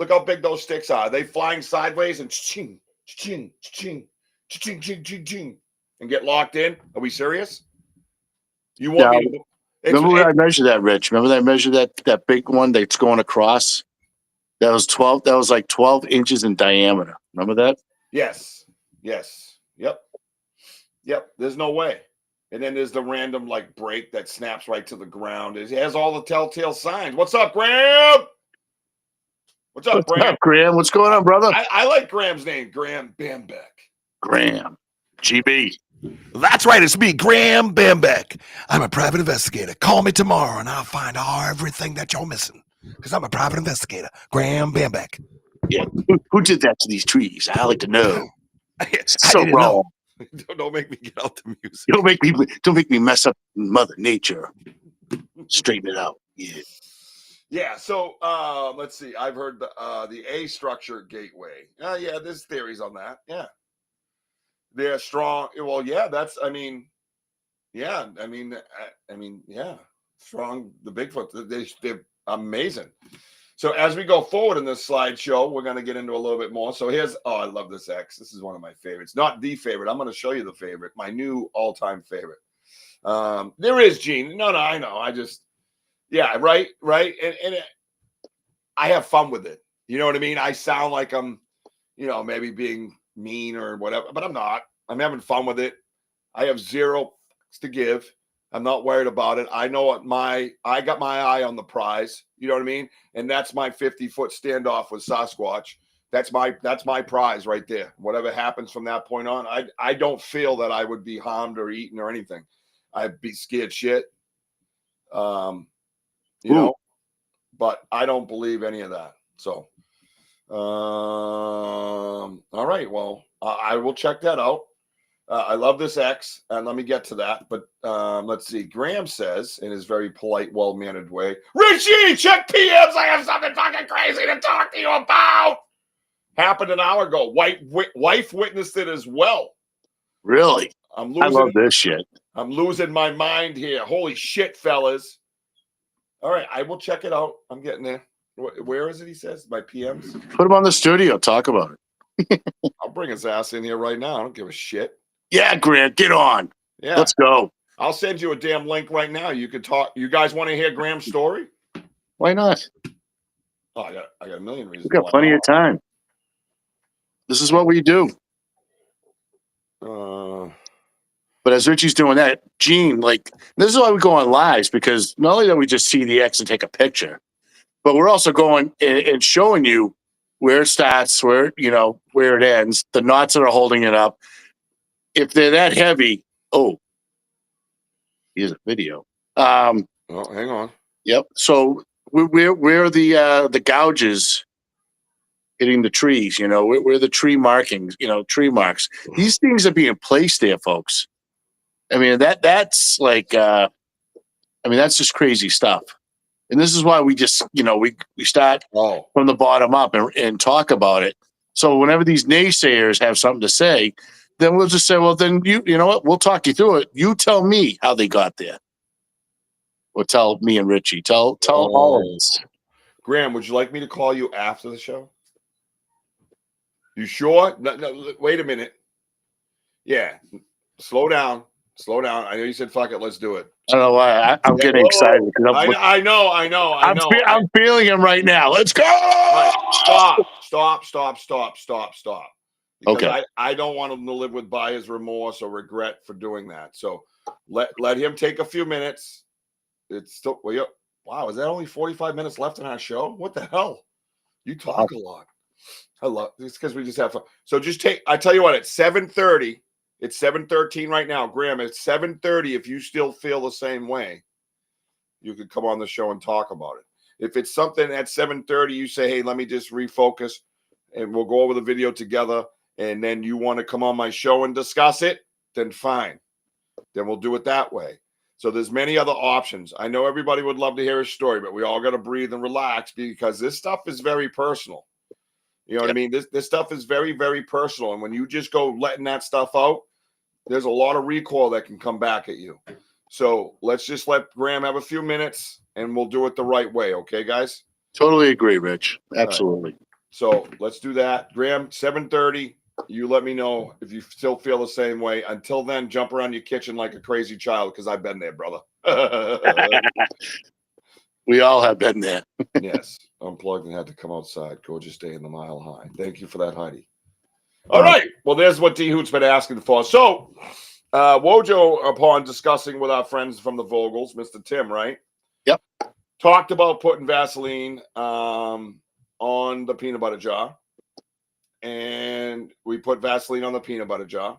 how big those sticks are. Are they flying sideways and ching, ching, ching, ching, ching, ching, ching, and get locked in? Are we serious? You want me to... Remember when I measured that, Rich? Remember that I measured that big one that's going across? That was 12. That was like 12 inches in diameter. Remember that? Yes. Yep. There's no way. And then there's the random like break that snaps right to the ground. It has all the telltale signs. What's up, Graham? What's up, Graham? What's going on, brother? I like Graham's name, Graham Bambeck. Graham. GB. That's right, it's me, Graham Bambeck. I'm a private investigator. Call me tomorrow and I'll find everything that you're missing. Because I'm a private investigator, Graham Bambeck. Yeah, who did that to these trees? I like to know. So wrong. Don't make me get out the music. Don't make me mess up Mother Nature. Straighten it out. Yeah. Yeah. So let's see. I've heard the A structure gateway. Yeah, there's theories on that. Yeah. They're strong. Well, yeah, yeah. Strong. The Bigfoot. They're amazing. So as we go forward in this slideshow, we're going to get into a little bit more. So I love this X. This is one of my favorites. Not the favorite. I'm going to show you the favorite. My new all-time favorite. There is Gene. No, I know. Right. And I have fun with it. You know what I mean? I sound like I'm, maybe being mean or whatever, but I'm not. I'm having fun with it. I have zero to give. I'm not worried about it. I know I got my eye on the prize. You know what I mean? And that's my 50-foot standoff with Sasquatch. That's my prize right there. Whatever happens from that point on, I don't feel that I would be harmed or eaten or anything. I'd be scared shit. But I don't believe any of that. So, all right. Well, I will check that out. I love this X, and let me get to that. But let's see. Graham says, in his very polite, well-mannered way, Richie, check PMs. I have something fucking crazy to talk to you about. Happened an hour ago. Wife witnessed it as well. Really? I love this shit. I'm losing my mind here. Holy shit, fellas. All right, I will check it out. I'm getting there. Where is it, he says? My PMs? Put him on the studio. Talk about it. I'll bring his ass in here right now. I don't give a shit. Yeah, Grant, get on. Yeah. Let's go. I'll send you a damn link right now. You can talk. You guys want to hear Graham's story? Why not? Oh, I got a million reasons. We got plenty of time. This is what we do. But as Richie's doing that, Gene, this is why we go on lives, because not only do we just see the X and take a picture, but we're also going and showing you where it starts, where it ends, the knots that are holding it up. If they're that heavy, here's a video. Hang on. Yep. So where are the gouges hitting the trees? Where the tree markings? Tree marks. These things are being placed there, folks. I mean that's that's just crazy stuff. And this is why we just we start from the bottom up and talk about it. So whenever these naysayers have something to say, then we'll just say, well, then you know what? We'll talk you through it. You tell me how they got there. Or tell me and Richie. Tell all of us. Graham, would you like me to call you after the show? You sure? No, wait a minute. Yeah. Slow down. I know you said fuck it. Let's do it. I don't know why. I'm getting excited. I know. I'm feeling him right now. Let's go. Right. Stop. Because okay. I don't want him to live with buyer's remorse or regret for doing that. So let him take a few minutes. It's still wow. Is that only 45 minutes left in our show? What the hell? You talk a lot. I love this because we just have fun. So I tell you what, it's 7:30. It's 7:13 right now. Graham, it's 7:30. If you still feel the same way, you could come on the show and talk about it. If it's something at 7:30, you say, hey, let me just refocus and we'll go over the video together. And then you want to come on my show and discuss it, then fine. Then we'll do it that way. So there's many other options. I know everybody would love to hear a story, but we all got to breathe and relax because this stuff is very personal. You know what I mean? This stuff is very, very personal. And when you just go letting that stuff out, there's a lot of recoil that can come back at you. So let's just let Graham have a few minutes and we'll do it the right way. Okay, guys? Totally agree, Rich. Absolutely. Right. So let's do that. Graham, 7:30. You let me know if you still feel the same way. Until then, jump around your kitchen like a crazy child because I've been there, brother. We all have been there. Yes. Unplugged and had to come outside. Gorgeous day in the Mile High. Thank you for that, Heidi. All right. Well, there's what D Hoot's been asking for. So, Wojo, upon discussing with our friends from the Vogels, Mr. Tim, right? Yep. Talked about putting Vaseline on the peanut butter jar. And we put Vaseline on the peanut butter jar.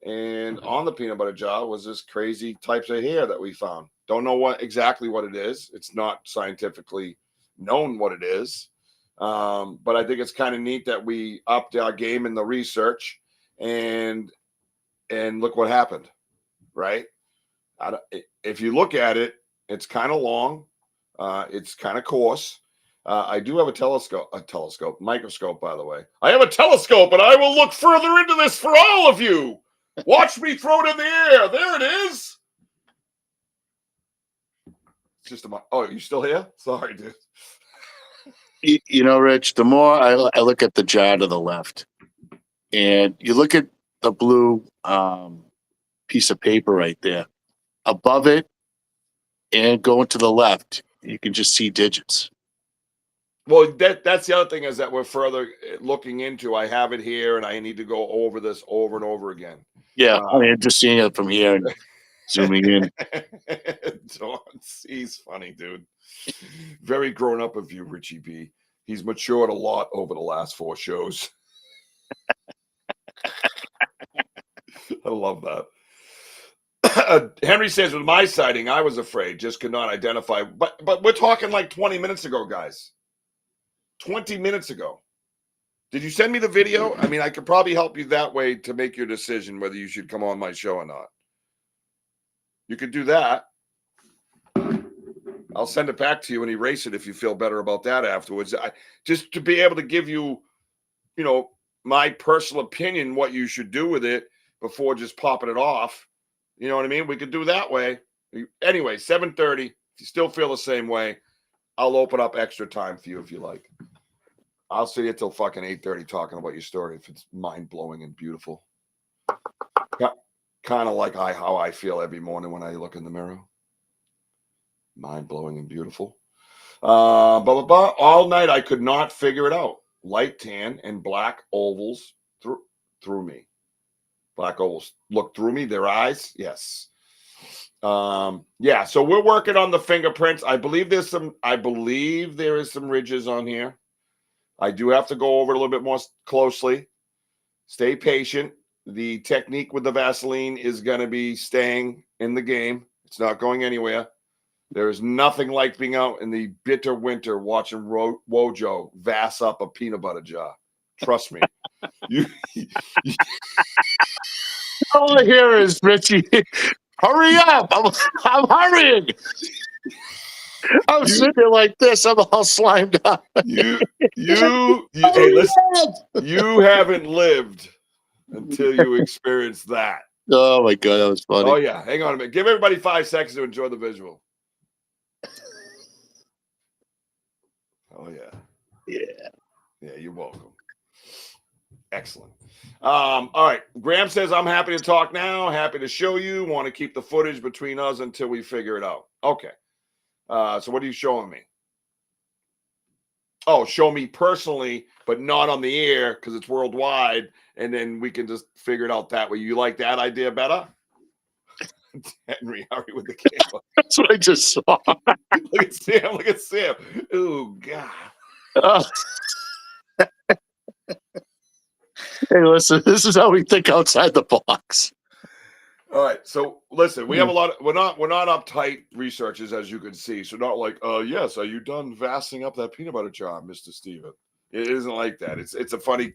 And on the peanut butter jar was this crazy types of hair that we found. Don't know exactly what it is. It's not scientifically known what it is. But I think it's kind of neat that we upped our game in the research and look what happened, right? If you look at it, it's kind of long. It's kind of coarse. I do have a microscope, by the way. I have a telescope, and I will look further into this for all of you. Watch me throw it in the air. There it is. It's just oh, you still here? Sorry, dude. You know, Rich, the more I look at the jar to the left, and you look at the blue piece of paper right there, above it, and going to the left, you can just see digits. Well, that's the other thing, is that we're further looking into. I have it here, and I need to go over this over and over again. Yeah, I mean, just seeing it from here and zooming in. He's funny, dude. Very grown up of you, Richie B. He's matured a lot over the last 4 shows. I love that. Henry says, with my sighting, I was afraid, just could not identify. But we're talking like 20 minutes ago, guys. 20 minutes ago. Did you send me the video? I mean, I could probably help you that way to make your decision whether you should come on my show or not. You could do that. I'll send it back to you and erase it if you feel better about that afterwards. Just to be able to give you, my personal opinion, what you should do with it before just popping it off. You know what I mean? We could do that way. Anyway, 7:30. If you still feel the same way, I'll open up extra time for you if you like. I'll see you till fucking 8:30 talking about your story if it's mind-blowing and beautiful. Kind of like how I feel every morning when I look in the mirror. Mind-blowing and beautiful. All night I could not figure it out. Light tan and black ovals through me. Black ovals look through me. Their eyes, yes. Yeah. So we're working on the fingerprints. I believe there is some ridges on here. I do have to go over it a little bit more closely. Stay patient. The technique with the Vaseline is going to be staying in the game. It's not going anywhere. There is nothing like being out in the bitter winter watching Wojo vass up a peanut butter jar. Trust me. All I hear is, Richie, hurry up. I'm hurrying. I'm sitting there like this. I'm all slimed up. Hey, listen, you haven't lived until you experience that. Oh, my God. That was funny. Oh, yeah. Hang on a minute. Give everybody 5 seconds to enjoy the visual. Oh, yeah. Yeah. Yeah, you're welcome. Excellent. All right. Graham says, I'm happy to talk now. Happy to show you. Want to keep the footage between us until we figure it out. Okay. So what are you showing me? Oh, show me personally, but not on the air because it's worldwide. And then we can just figure it out that way. You like that idea better? Henry, hurry with the camera. That's what I just saw. Look at Sam. Look at Sam. Oh, God. Hey, listen, this is how we think outside the box. All right. So listen, we have a lot of, we're not uptight researchers, as you can see. So not like, yes, are you done vassing up that peanut butter jar, Mr. Steven? It isn't like that. It's a funny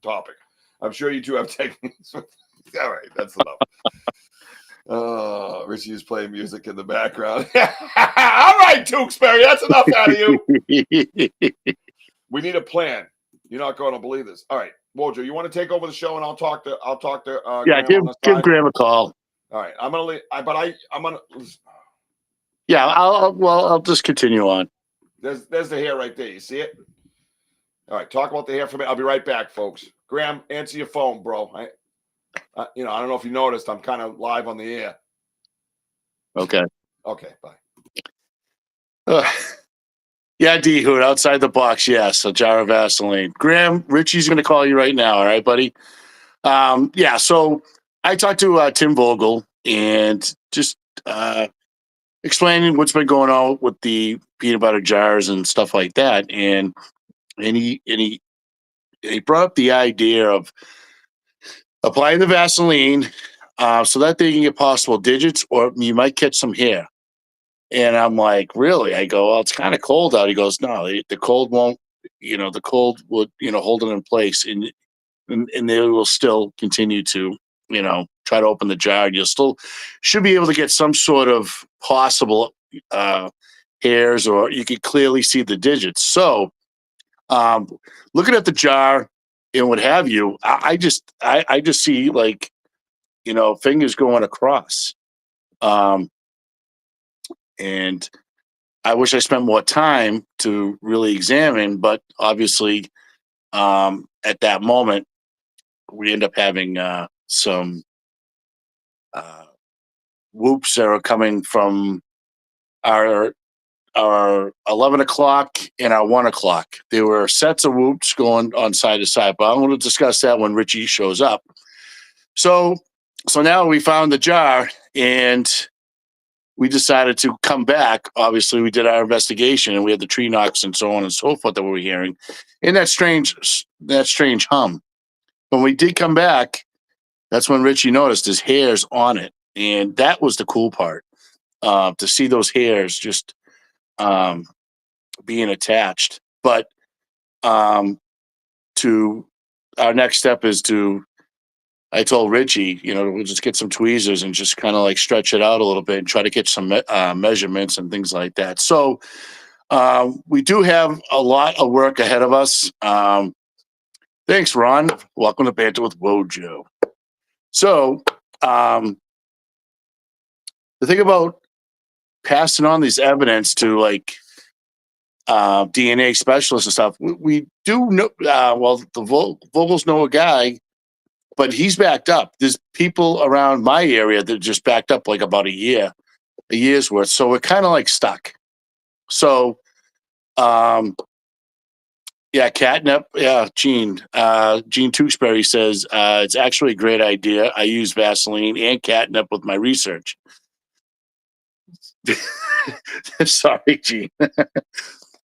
topic. I'm sure you two have techniques. All right, that's enough. Richie is playing music in the background. All right, Tewksbury, that's enough out of you. We need a plan. You're not going to believe this. All right, Wojo, you want to take over the show, and I'll talk to. Yeah, Graham give Graham a call. All right, I'm gonna leave. I'm gonna. Yeah, I'll just continue on. There's the hair right there. You see it? All right, talk about the hair for me. I'll be right back, folks. Graham, answer your phone, bro. I don't know if you noticed, I'm kind of live on the air. Okay. Okay, bye. Yeah, D-Hood, outside the box, yes, a jar of Vaseline. Graham, Richie's going to call you right now, all right, buddy? Yeah, so I talked to Tim Vogel and just explaining what's been going on with the peanut butter jars and stuff like that. And he brought up the idea of applying the Vaseline so that they can get possible digits, or you might catch some hair. And I'm like, really? I go, well, it's kind of cold out. He goes, no, the cold won't, the cold would, hold it in place, and they will still continue to, try to open the jar. You'll still should be able to get some sort of possible hairs, or you could clearly see the digits. So, looking at the jar and what have you, I just see like, fingers going across. And I wish I spent more time to really examine, but obviously, at that moment, we end up having some whoops that are coming from our 11 o'clock and our 1 o'clock. There were sets of whoops going on side to side, but I'm going to discuss that when Richie shows up. So now we found the jar, and we decided to come back. Obviously, we did our investigation, and we had the tree knocks and so on and so forth that we were hearing, and that strange hum. When we did come back, that's when Richie noticed his hairs on it, and that was the cool part, to see those hairs just being attached. But to our next step is to, I told Richie, we'll just get some tweezers and just kind of like stretch it out a little bit and try to get some measurements and things like that. So we do have a lot of work ahead of us. Thanks, Ron. Welcome to Banter with Wojo. So the thing about passing on these evidence to like DNA specialists and stuff, we do know, well, the Vogels know a guy, but he's backed up. There's people around my area that just backed up like about a year's worth. So we're kind of like stuck. So, yeah, catnip. Yeah, Gene Tewksbury says, it's actually a great idea. I use Vaseline and catnip with my research. Sorry, Gene.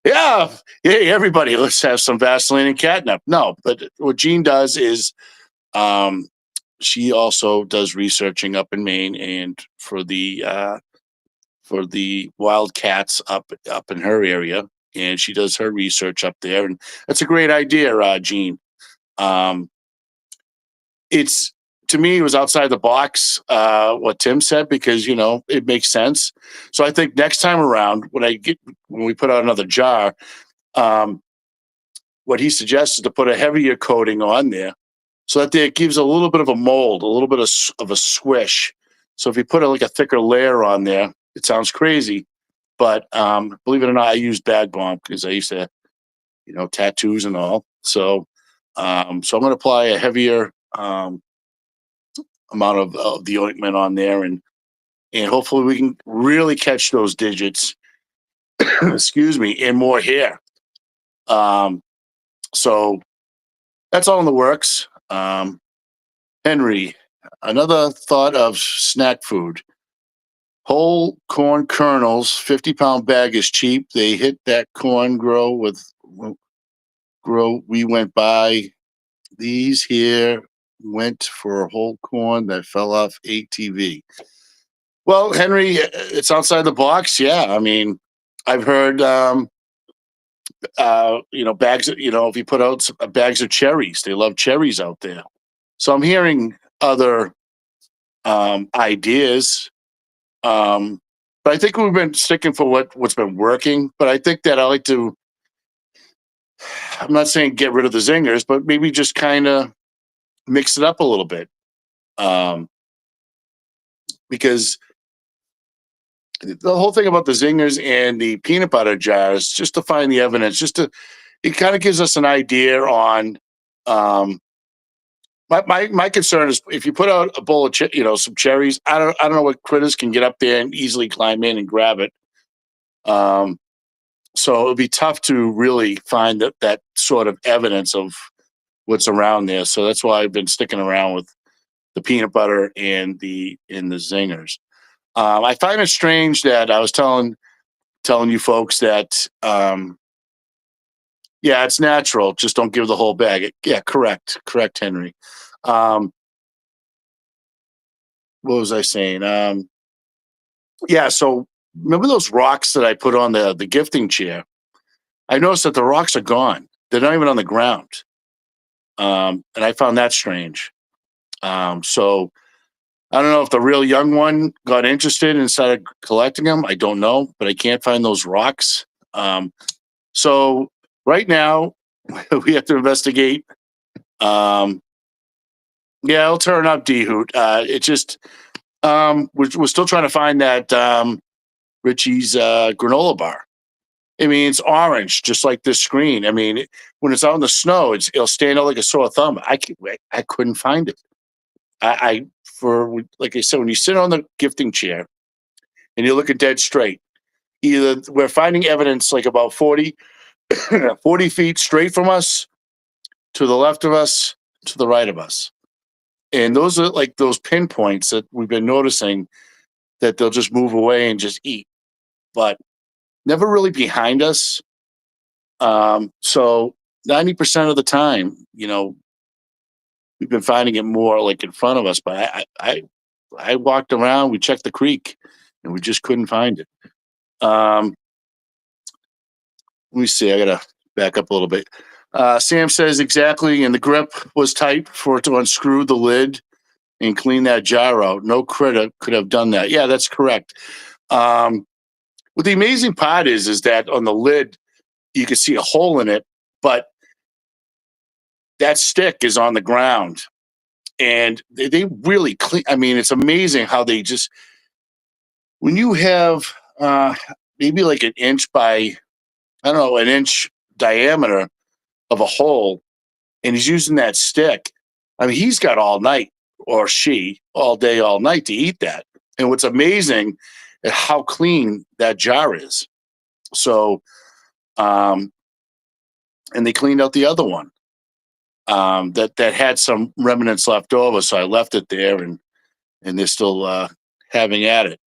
Yeah, hey, everybody, let's have some Vaseline and catnip. No, but what Gene does is, she also does researching up in Maine, and for the wildcats up in her area, and she does her research up there, and that's a great idea, Gene. It's, to me, it was outside the box, what Tim said, because it makes sense. So I think next time around, when we put out another jar, what he suggests is to put a heavier coating on there, so that it gives a little bit of a mold, a little bit of a squish. So if you put like a thicker layer on there, it sounds crazy, but believe it or not, I use Bag Bomb because I used to, tattoos and all. So I'm going to apply a heavier amount of the ointment on there, and hopefully we can really catch those digits. Excuse me, and more hair. So that's all in the works. Henry, another thought of snack food. Whole corn kernels, 50-pound bag is cheap. They hit that corn grow. We went by. These here went for whole corn that fell off ATV. Well, Henry, it's outside the box. Yeah, I mean, I've heard, bags. If you put out bags of cherries, they love cherries out there. So I'm hearing other ideas, but I think we've been sticking for what's been working. But I think that I'm not saying get rid of the zingers, but maybe just kind of mix it up a little bit, because the whole thing about the zingers and the peanut butter jars, just to find the evidence, it kind of gives us an idea on. My concern is if you put out a bowl of some cherries, I don't know what critters can get up there and easily climb in and grab it. So it would be tough to really find that sort of evidence of what's around there. So that's why I've been sticking around with the peanut butter and the zingers. I find it strange that I was telling you folks that yeah, it's natural. Just don't give the whole bag. Yeah, correct, Henry. what was I saying? Yeah. So remember those rocks that I put on the gifting chair? I noticed that the rocks are gone. They're not even on the ground. And I found that strange. So I don't know if the real young one got interested and started collecting them. I don't know, but I can't find those rocks. So right now we have to investigate. Yeah, I'll turn up D-Hoot. It just we're still trying to find that Richie's granola bar. I mean, it's orange, just like this screen. I mean, when it's out in the snow, it'll stand out like a sore thumb. I couldn't find it. Like I said, when you sit on the gifting chair and you're looking dead straight, either we're finding evidence like about 40, 40 feet straight from us, to the left of us, to the right of us. And those are like those pinpoints that we've been noticing that they'll just move away and just eat, but never really behind us. So 90% of the time, we've been finding it more like in front of us. But I walked around, we checked the creek, and we just couldn't find it. Let me see. I gotta back up a little bit. Sam says exactly, and the grip was tight for it to unscrew the lid and clean that jar out. No critter could have done that. Yeah, that's correct. What the amazing part is that on the lid, you can see a hole in it, but that stick is on the ground. And they really clean. I mean, it's amazing how they just, when you have maybe like an inch by, I don't know, an inch diameter of a hole, and he's using that stick. I mean, he's got all night, or she, all day, all night to eat that. And what's amazing is how clean that jar is. So, and they cleaned out the other one that had some remnants left over. So I left it there, and they're still having at it.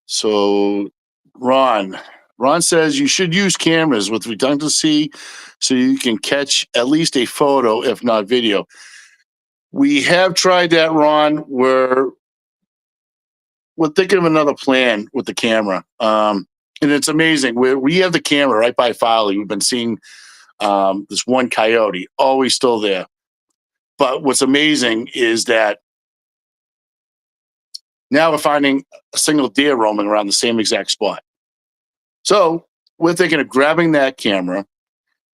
So Ron says you should use cameras with redundancy so you can catch at least a photo, if not video. We have tried that, Ron. We're thinking of another plan with the camera. And it's amazing. We have the camera right by Farley. We've been seeing this one coyote, always still there. But what's amazing is that now we're finding a single deer roaming around the same exact spot. So we're thinking of grabbing that camera,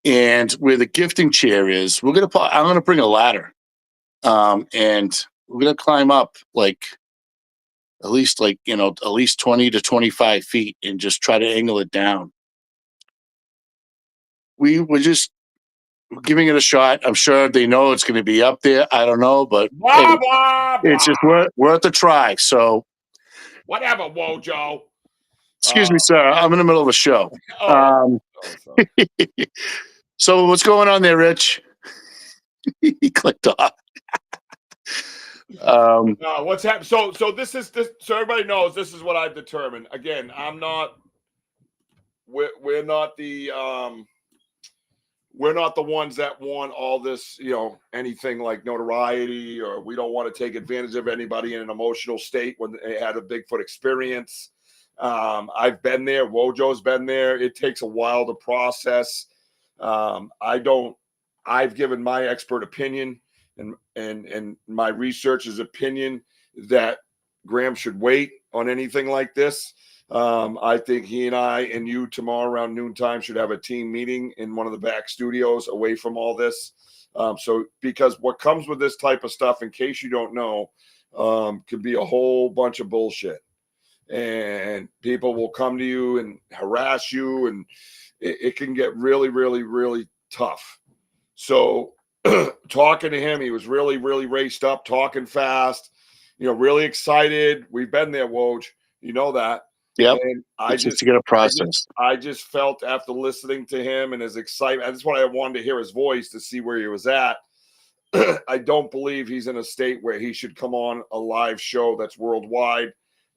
and where the gifting chair is, I'm going to bring a ladder, and we're going to climb up at least 20 to 25 feet and just try to angle it down. We're just giving it a shot. I'm sure they know it's going to be up there. I don't know, but Blah, blah, blah. it's just worth a try. So whatever, Wojo. Excuse me, sir. I'm in the middle of a show. Sorry. So what's going on there, Rich? He clicked off. What's happening? So this. So everybody knows this is what I've determined. Again, I'm not. We're not the. We're not the ones that want all this, anything like notoriety, or we don't want to take advantage of anybody in an emotional state when they had a Bigfoot experience. I've been there. Wojo's been there. It takes a while to process. I've given my expert opinion and my researcher's opinion that Graham should wait on anything like this. I think he and I and you tomorrow around noontime should have a team meeting in one of the back studios away from all this. Because what comes with this type of stuff, in case you don't know, could be a whole bunch of bullshit. And people will come to you and harass you, and it can get really, really, really tough. So talking to him, he was really, really raced up, talking fast, really excited. We've been there, Woj. You know that. Yep. And I just to get a process. I just felt after listening to him and his excitement, that's what I wanted to hear his voice to see where he was at. I don't believe he's in a state where he should come on a live show that's worldwide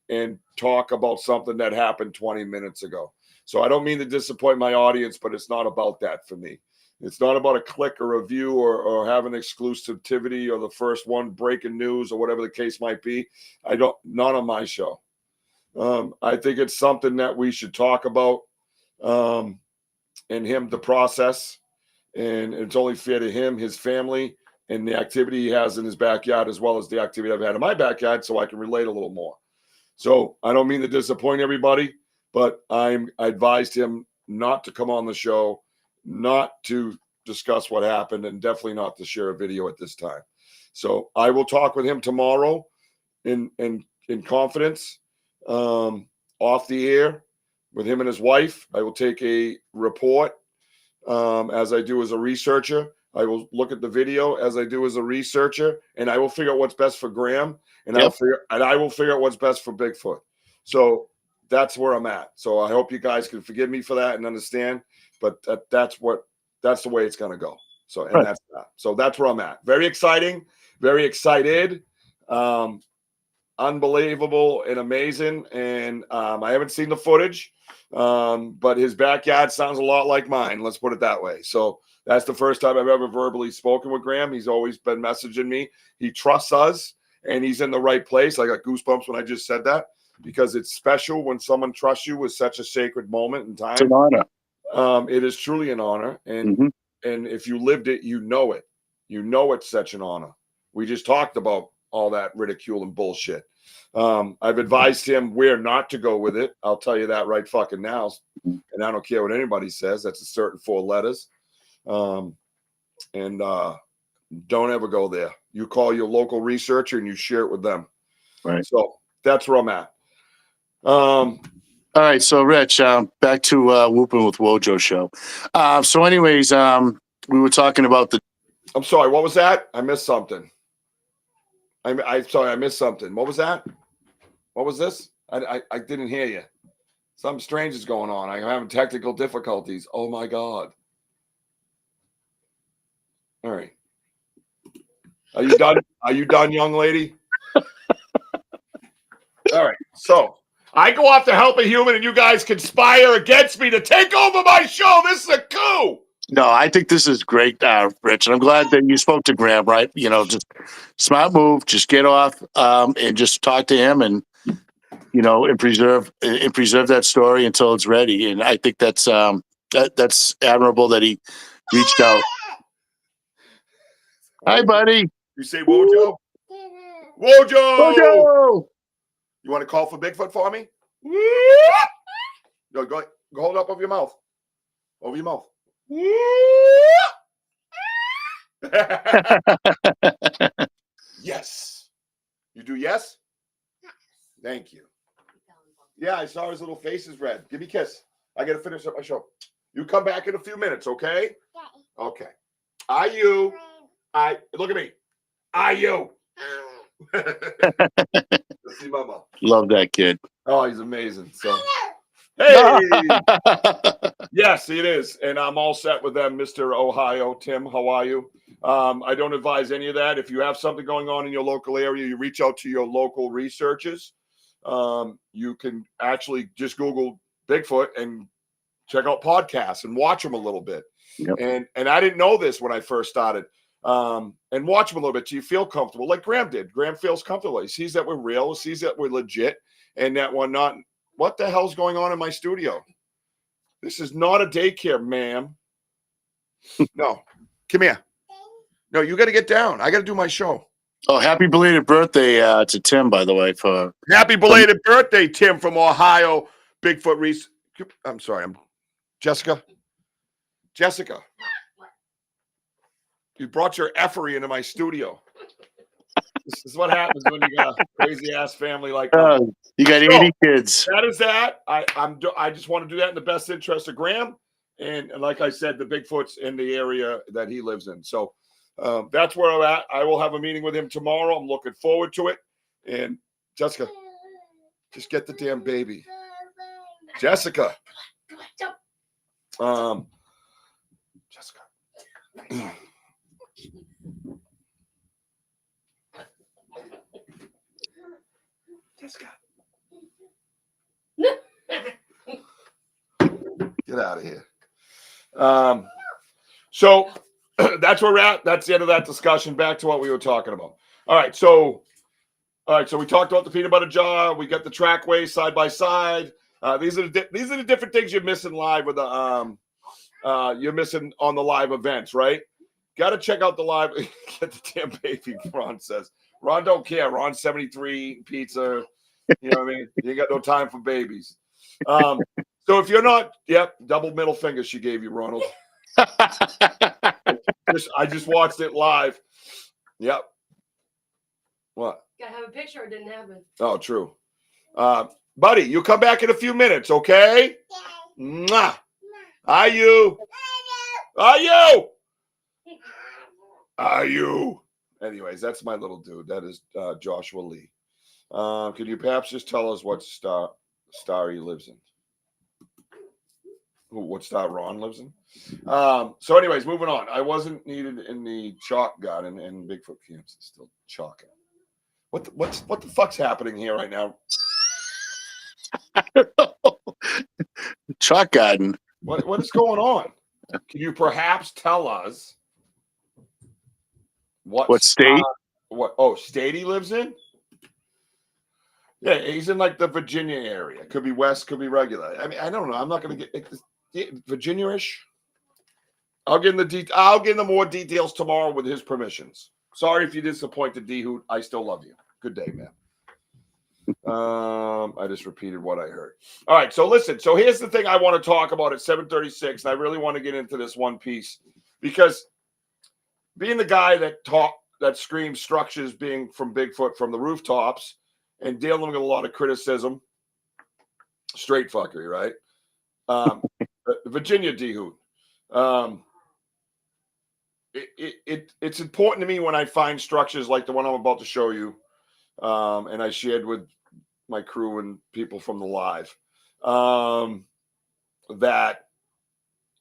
and talk about something that happened 20 minutes ago. So I don't mean to disappoint my audience, but it's not about that for me. It's not about a click or a view or having exclusivity or the first one breaking news or whatever the case might be. Not on my show. I think it's something that we should talk about and him to process. And it's only fair to him, his family, and the activity he has in his backyard, as well as the activity I've had in my backyard, so I can relate a little more. So I don't mean to disappoint everybody, but I advised him not to come on the show, not to discuss what happened, and definitely not to share a video at this time. So I will talk with him tomorrow in confidence, off the air with him and his wife. I will take a report as I do as a researcher. I will look at the video as I do as a researcher, and I will figure out what's best for Graham, and I will figure out what's best for Bigfoot. So that's where I'm at. So I hope you guys can forgive me for that and understand, but that's the way it's going to go. So, and that's that. So that's where I'm at. Very exciting, very excited, unbelievable and amazing. And I haven't seen the footage, but his backyard sounds a lot like mine. Let's put it that way. So that's the first time I've ever verbally spoken with Graham. He's always been messaging me. He trusts us, and he's in the right place. I got goosebumps when I just said that, because it's special when someone trusts you with such a sacred moment in time. It's an honor. It is truly an honor. And and if you lived it, you know it. You know it's such an honor. We just talked about all that ridicule and bullshit. I've advised him where not to go with it. I'll tell you that right fucking now. And I don't care what anybody says. That's a certain 4 letters. Don't ever go there. You call your local researcher and you share it with them. Right. So that's where I'm at. All right. So Rich, back to Whooping with Wojo show. So anyways, we were talking about I'm sorry. What was that? I missed something. Sorry, I missed something. What was that? What was this? I didn't hear you. Something strange is going on. I'm having technical difficulties. Oh my God. All right. Are you done? Are you done, young lady? All right. So I go off to help a human, and you guys conspire against me to take over my show. This is a coup. No, I think this is great, Rich, and I'm glad that you spoke to Graham. Right, just smart move. Just get off and just talk to him, and and preserve that story until it's ready. And I think that's admirable that he reached out. Hi, buddy. You say Wojo? Wojo! Wojo! You want to call for Bigfoot for me? No, go hold it up over your mouth. Over your mouth. Yes. You do yes? Thank you. Yeah, I saw his little face is red. Give me a kiss. I got to finish up my show. You come back in a few minutes, okay? Okay. Are you? Look at me. Are you? Let's see Mama. Love that kid. Oh, he's amazing. So, hey. Yes, it is. And I'm all set with them, Mr. Ohio. Tim, how are you? I don't advise any of that. If you have something going on in your local area, you reach out to your local researchers. You can actually just Google Bigfoot and check out podcasts and watch them a little bit. Yep. And I didn't know this when I first started. And watch them a little bit so you feel comfortable, like Graham did. Graham feels comfortable. He sees that we're real, sees that we're legit, and that we're not. What the hell's going on in my studio? This is not a daycare, ma'am. No, come here. No, you got to get down. I got to do my show. Oh, happy belated birthday to Tim, by the way. Happy belated birthday, Tim from Ohio. Bigfoot Reese. I'm sorry. I'm Jessica. Jessica. You brought your effery into my studio. This is what happens when you got a crazy ass family like that. You got 80 kids. That is that. I just want to do that in the best interest of Graham, and like I said, the Bigfoot's in the area that he lives in. So that's where I'm at. I will have a meeting with him tomorrow. I'm looking forward to it. And Jessica, just get the damn baby. Jessica. Jessica. Jessica. Get out of here. So that's where we're at. That's the end of that discussion. Back to what we were talking about. All right. So we talked about the peanut butter jar. We got the trackway side by side. These are the different things you're missing live with the you're missing on the live events, right? Got to check out the live. Get the damn baby. Ron says. Ron don't care. Ron's 73 pizza. You know what I mean? You ain't got no time for babies. So if you're not, double middle finger she gave you, Ronald. I just watched it live. Yep. What? Gotta have a picture. It didn't happen. Oh, true. Buddy, you come back in a few minutes, okay? Mwah. Are you? Are you? Are you? Anyways, that's my little dude. That is Joshua Lee. Can you perhaps just tell us what star he lives in? What star Ron lives in? So anyways, moving on. I wasn't needed in the chalk garden, and Bigfoot camps is still chalking. What the fuck's happening here right now? I don't know. Chalk garden. What is going on? Can you perhaps tell us what state? State he lives in? Yeah, he's in like the Virginia area. Could be west, could be regular. I mean, I don't know. I'm not going to get Virginia-ish. I'll give him more details tomorrow with his permissions. Sorry if you disappointed D Hoot. I still love you. Good day, man. I just repeated what I heard. All right, so listen. So here's the thing I want to talk about at 7:36, and I really want to get into this one piece because being the guy that screams structures being from Bigfoot from the rooftops and dealing with a lot of criticism, straight fuckery, right? Virginia D Hoot. It's important to me when I find structures like the one I'm about to show you, and I shared with my crew and people from the live, that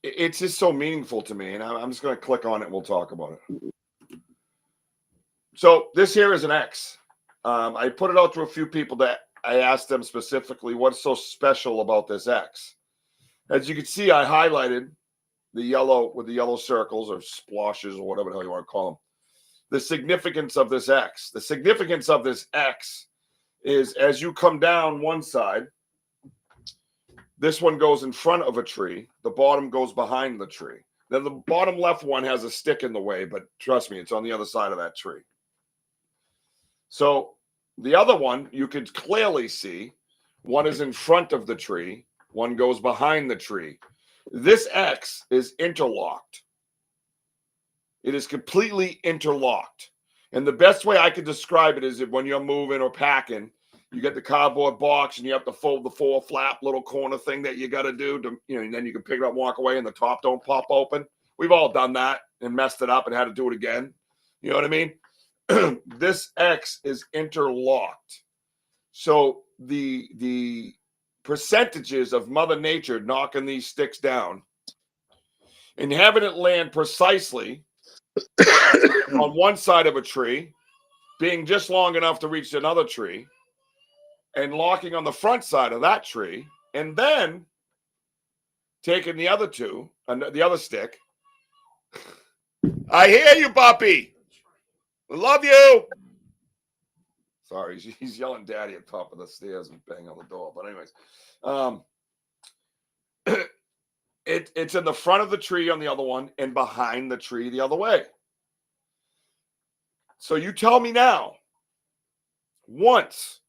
it's just so meaningful to me. And I'm just going to click on it and we'll talk about it. So this here is an X. I put it out to a few people that I asked them specifically, what's so special about this X? As you can see, I highlighted the yellow with the yellow circles or splashes or whatever the hell you want to call them. The significance of this X. The significance of this X is as you come down one side, this one goes in front of a tree. The bottom goes behind the tree. Then the bottom left one has a stick in the way, but trust me, it's on the other side of that tree. So the other one, you could clearly see, one is in front of the tree, one goes behind the tree. This X is interlocked. It is completely interlocked. And the best way I could describe it is if when you're moving or packing, you get the cardboard box and you have to fold the 4-flap little corner thing that you got to do to, and then you can pick it up and walk away and the top don't pop open. We've all done that and messed it up and had to do it again. You know what I mean? This X is interlocked. So the percentages of Mother Nature knocking these sticks down and having it land precisely on one side of a tree, being just long enough to reach another tree, and locking on the front side of that tree, and then taking the other two, the other stick. I hear you, puppy. I love you. Sorry, he's yelling daddy at the top of the stairs and banging on the door. But anyways, it's in the front of the tree on the other one and behind the tree the other way. So you tell me now, once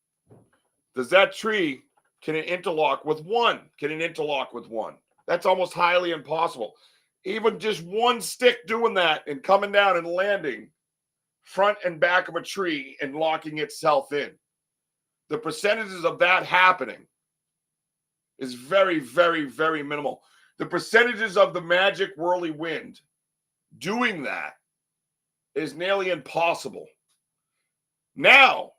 does that tree, can it interlock with one? Can it interlock with one? That's almost highly impossible. Even just one stick doing that and coming down and landing front and back of a tree and locking itself in. The percentages of that happening is very, very, very minimal. The percentages of the magic whirly wind doing that is nearly impossible. Now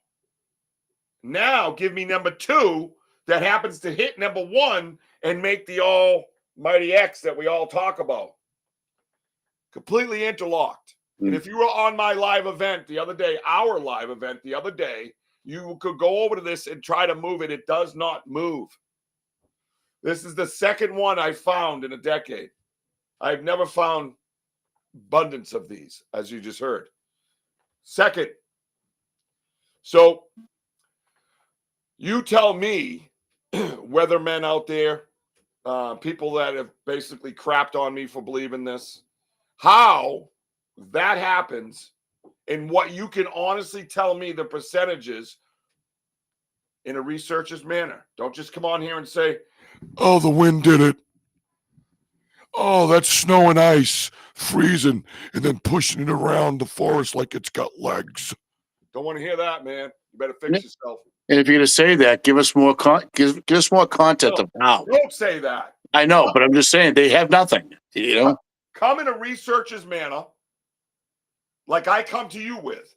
give me number two that happens to hit number one and make the almighty X that we all talk about. Completely interlocked. And if you were on my live event the other day, our live event the other day, you could go over to this and try to move it. It does not move. This is the second one I found in a decade. I've never found abundance of these, as you just heard. Second, so you tell me, weathermen out there, people that have basically crapped on me for believing this, how that happens, and what you can honestly tell me the percentages in a researcher's manner. Don't just come on here and say, oh, the wind did it. Oh, that's snow and ice freezing and then pushing it around the forest like it's got legs. don't want to hear that, man. You better fix yourself. And if you're going to say that, give us more give us more content No, of how. Don't say that. I know, but I'm just saying they have nothing. You know, Come in a researcher's manner, like I come to you with.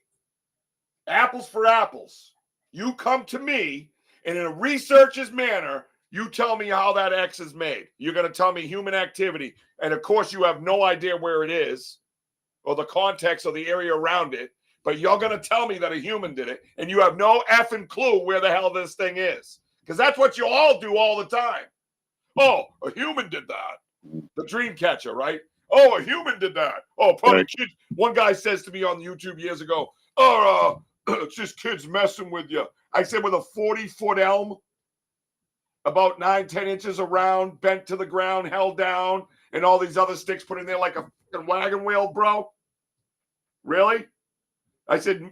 Apples for apples. You come to me, and in a researcher's manner, you tell me how that X is made. You're going to tell me human activity. And, of course, you have no idea where it is or the context or the area around it. But you're going to tell me that a human did it, and you have no effing clue where the hell this thing is. Because that's what you all do all the time. Oh, a human did that. The dream catcher, right? Oh, a human did that. Oh, probably Right. kids. One guy says to me on YouTube years ago, oh, it's just kids messing with you. I said, with a 40-foot elm, about 9-10 inches around, bent to the ground, held down, and all these other sticks put in there like a wagon wheel, bro? Really? I said,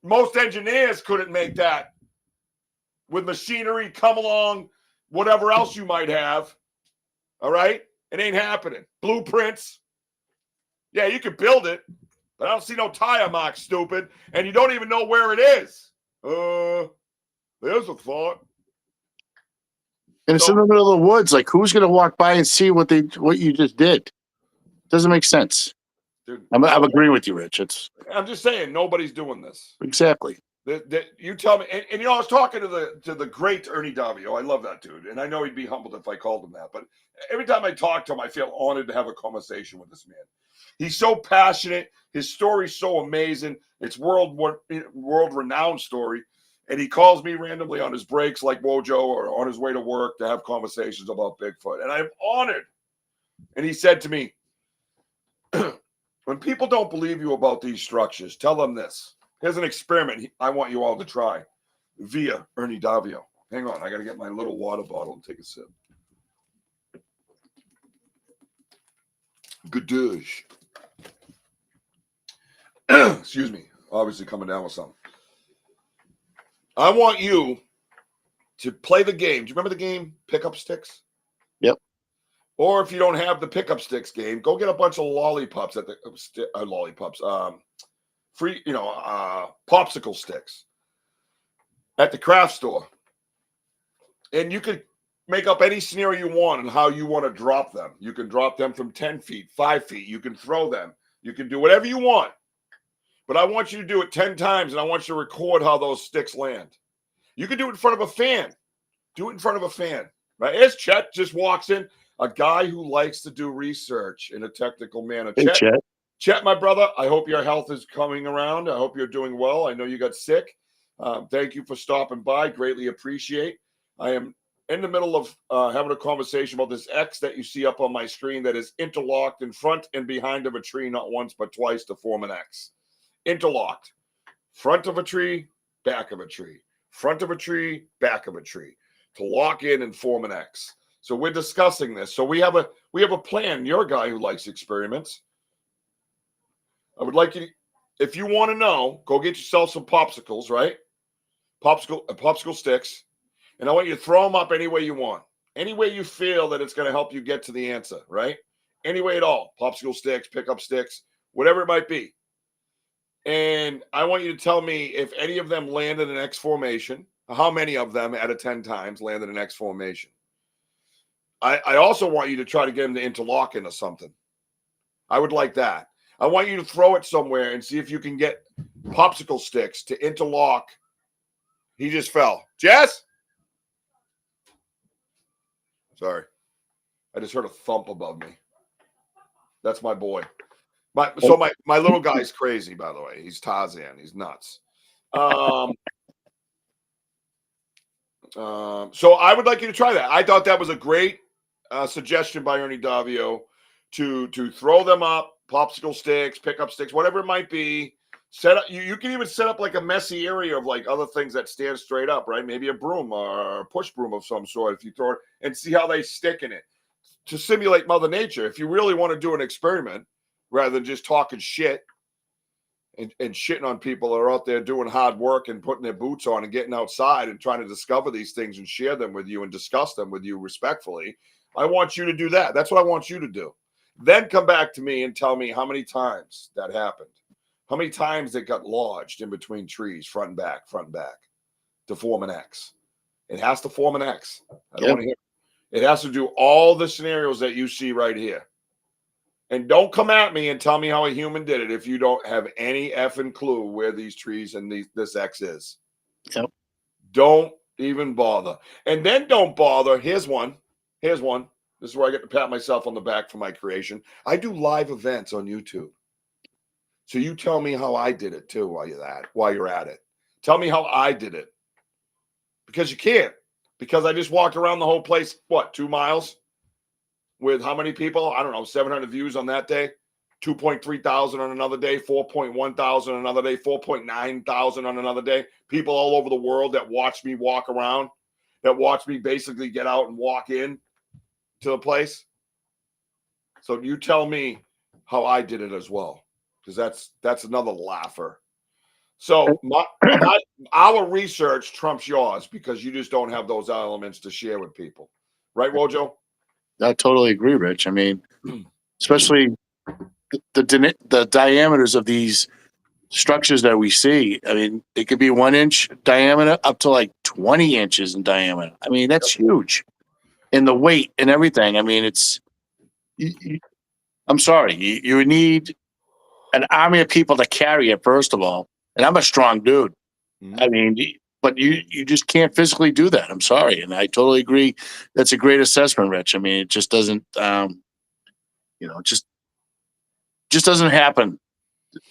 most engineers couldn't make that with machinery, come along, whatever else you might have. All right? It ain't happening. Blueprints. Yeah, you can build it, but I don't see no tire marks, stupid. And you don't even know where it is. There's a thought. and it's in the middle of the woods. Like, who's going to walk by and see what you just did? Doesn't make sense. Dude, I'm agreeing with you, Rich. It's I'm just saying, nobody's doing this. exactly. You tell me, and you know, I was talking to the great Ernie Davio. I love that dude, and I know he'd be humbled if I called him that. But every time I talk to him, I feel honored to have a conversation with this man. He's so passionate. His story's so amazing. It's world renowned story. And he calls me randomly on his breaks, like Wojo, or on his way to work, to have conversations about Bigfoot. And I'm honored. And he said to me, when people don't believe you about these structures, tell them this. Here's an experiment I want you all to try via Ernie Davio. Hang on, I got to get my little water bottle and take a sip. Good douche. Excuse me. Obviously coming down with something. I want you to play the game. Do you remember the game Pickup Sticks? Yep. Or if you don't have the Pickup Sticks game, go get a bunch of lollipops at the free, popsicle sticks at the craft store. And you could make up any scenario you want and how you want to drop them. You can drop them from 10 feet, 5 feet. You can throw them. You can do whatever you want. But I want you to do it 10 times, and I want you to record how those sticks land. You can do it in front of a fan. Do it in front of a fan. Right? As Chet just walks in, a guy who likes to do research in a technical manner. Hey, Chet. Chet, my brother, I hope your health is coming around. I hope you're doing well. I know you got sick. Thank you for stopping by. Greatly appreciate. I am in the middle of having a conversation about this X that you see up on my screen that is interlocked in front and behind of a tree, not once but twice, to form an X. Interlocked. Front of a tree, back of a tree. Front of a tree, back of a tree. To lock in and form an X. So we're discussing this. So we have a plan. You're a guy who likes experiments. I would like you to, if you want to know, go get yourself some popsicles, right? Popsicle sticks. And I want you to throw them up any way you want. Any way you feel that it's going to help you get to the answer, right? Any way at all. Popsicle sticks, pickup sticks, whatever it might be. And I want you to tell me if any of them landed in X formation, how many of them out of 10 times landed in X formation. I also want you to try to get them to interlock into something. I would like that. I want you to throw it somewhere and see if you can get popsicle sticks to interlock. He just fell. Jess? Sorry. I just heard a thump above me. That's my boy. My little guy's crazy, by the way. He's Tarzan. He's nuts. So I would like you to try that. I thought that was a great suggestion by Ernie Davio to throw them up popsicle sticks, pickup sticks, whatever it might be. Set up. You can even set up like a messy area of like other things that stand straight up, right? Maybe a broom or a push broom of some sort. If you throw it and see how they stick in it to simulate Mother Nature. If you really want to do an experiment rather than just talking shit and shitting on people that are out there doing hard work and putting their boots on and getting outside and trying to discover these things and share them with you and discuss them with you respectfully, I want you to do that. That's what I want you to do. Then come back to me and tell me how many times that happened. How many times it got lodged in between trees, front and back, to form an X. It has to form an X. I don't want to hear it. It has to do all the scenarios that you see right here. And don't come at me and tell me how a human did it if you don't have any effing clue where these trees and this X is. Yep. Don't even bother. And then don't bother. Here's one. This is where I get to pat myself on the back for my creation. I do live events on YouTube. So you tell me how I did it too while you're at it. Tell me how I did it. Because you can't. Because I just walked around the whole place, 2 miles? With how many people? I don't know, 700 views on that day. 2.3 thousand on another day. 4.1 thousand on another day. 4.9 thousand on another day. People all over the world that watch me walk around. That watch me basically get out and walk in to the place. So you tell me how I did it as well. Because that's another laugher. So our research trumps yours because you just don't have those elements to share with people. Right, Wojo? I totally agree, Rich. I mean, especially the diameters of these structures that we see. I mean, it could be 1 inch diameter up to like 20 inches in diameter. I mean, that's huge. And the weight and everything. I mean, I'm sorry. You need an army of people to carry it, first of all. And I'm a strong dude. Mm-hmm. I mean, but you just can't physically do that. I'm sorry. And I totally agree. That's a great assessment, Rich. I mean, it just doesn't, just doesn't happen.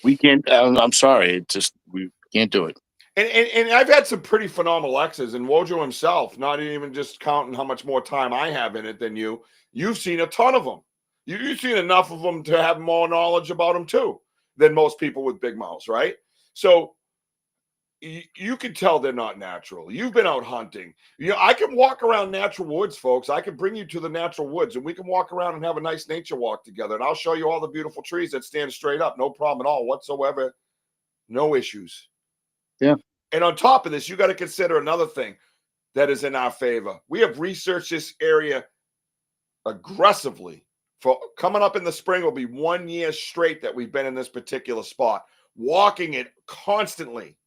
We can't, I'm sorry. We can't do it. And I've had some pretty phenomenal X's, and Wojo himself, not even just counting how much more time I have in it than you've seen a ton of them. You've seen enough of them to have more knowledge about them too than most people with big mouths, right? So you can tell they're not natural. You've been out hunting. I can walk around natural woods, folks. I can bring you to the natural woods, and we can walk around and have a nice nature walk together, and I'll show you all the beautiful trees that stand straight up. No problem at all whatsoever. No issues. Yeah. And on top of this, you got to consider another thing that is in our favor. We have researched this area aggressively. For coming up in the spring will be 1 year straight that we've been in this particular spot, walking it constantly.